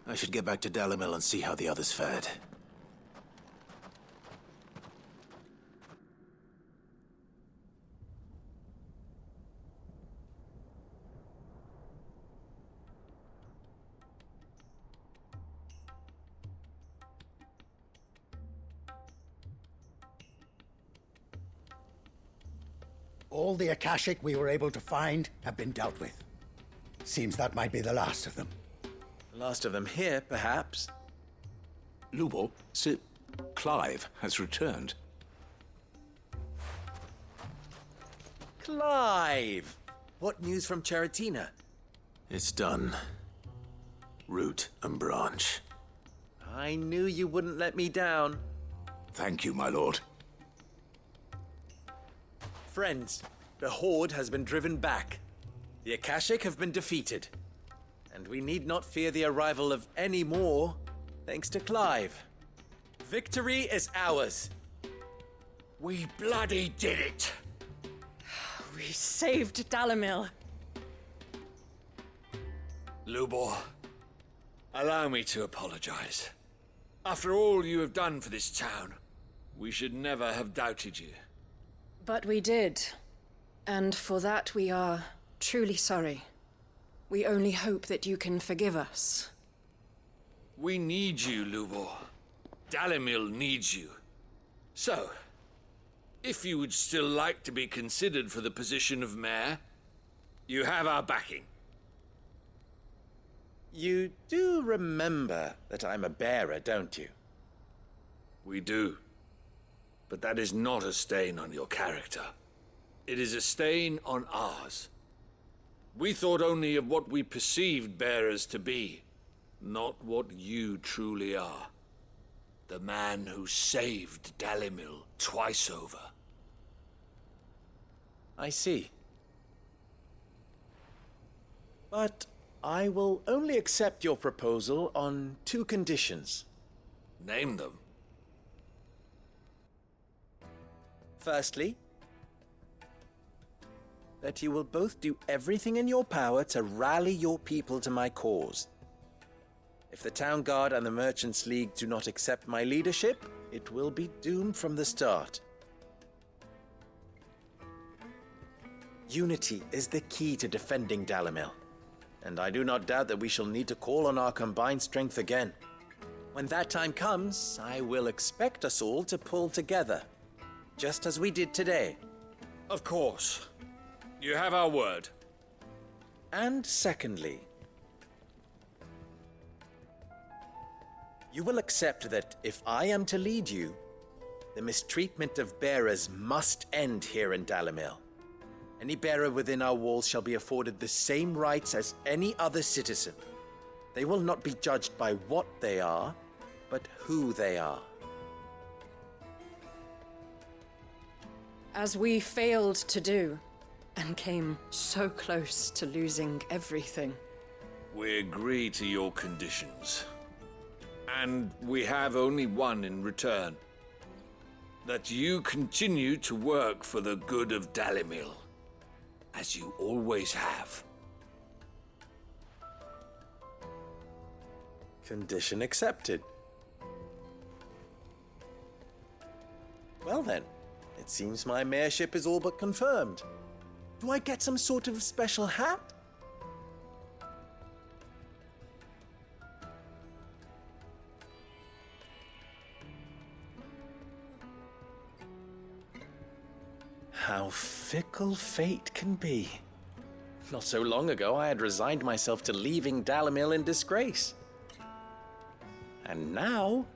I should get back to Dalimil and see how the others fared. All the Akashic we were able to find have been dealt with. Seems that might be the last of them. Last of them here, perhaps. Lubo, Sir Clive has returned. Clive! What news from Charatina? It's done. Root and branch. I knew you wouldn't let me down. Thank you, my lord. Friends, the Horde has been driven back. The Akashic have been defeated. And we need not fear the arrival of any more, thanks to Clive. Victory is ours. We bloody did it! We saved Dalimil. Lubor, allow me to apologize. After all you have done for this town, we should never have doubted you. But we did. And for that we are truly sorry. We only hope that you can forgive us. We need you, Lubor. Dalimil needs you. So, if you would still like to be considered for the position of mayor, you have our backing. You do remember that I'm a bearer, don't you? We do. But that is not a stain on your character. It is a stain on ours. We thought only of what we perceived bearers to be, not what you truly are. The man who saved Dalimil twice over. I see. But I will only accept your proposal on 2 conditions. Name them. Firstly, that you will both do everything in your power to rally your people to my cause. If the Town Guard and the Merchants League do not accept my leadership, it will be doomed from the start. Unity is the key to defending Dalimil, and I do not doubt that we shall need to call on our combined strength again. When that time comes, I will expect us all to pull together. Just as we did today. Of course. You have our word. And secondly, you will accept that if I am to lead you, the mistreatment of bearers must end here in Dalimil. Any bearer within our walls shall be afforded the same rights as any other citizen. They will not be judged by what they are, but who they are. As we failed to do, and came so close to losing everything. We agree to your conditions. And we have only one in return. That you continue to work for the good of Dalimil, as you always have. Condition accepted. Well then. It seems my mayorship is all but confirmed. Do I get some sort of special hat? How fickle fate can be. Not so long ago, I had resigned myself to leaving Dalimil in disgrace. And now,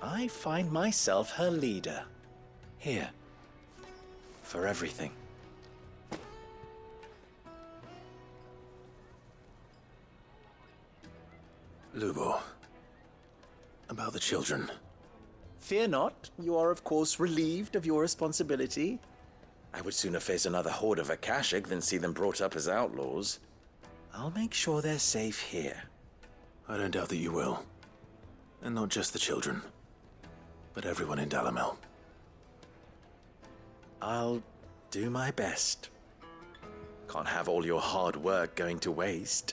I find myself her leader. Here. For everything. Lubo, about the children. Fear not, you are of course relieved of your responsibility. I would sooner face another horde of Akashic than see them brought up as outlaws. I'll make sure they're safe here. I don't doubt that you will. And not just the children, but everyone in Dalimil. I'll do my best. Can't have all your hard work going to waste.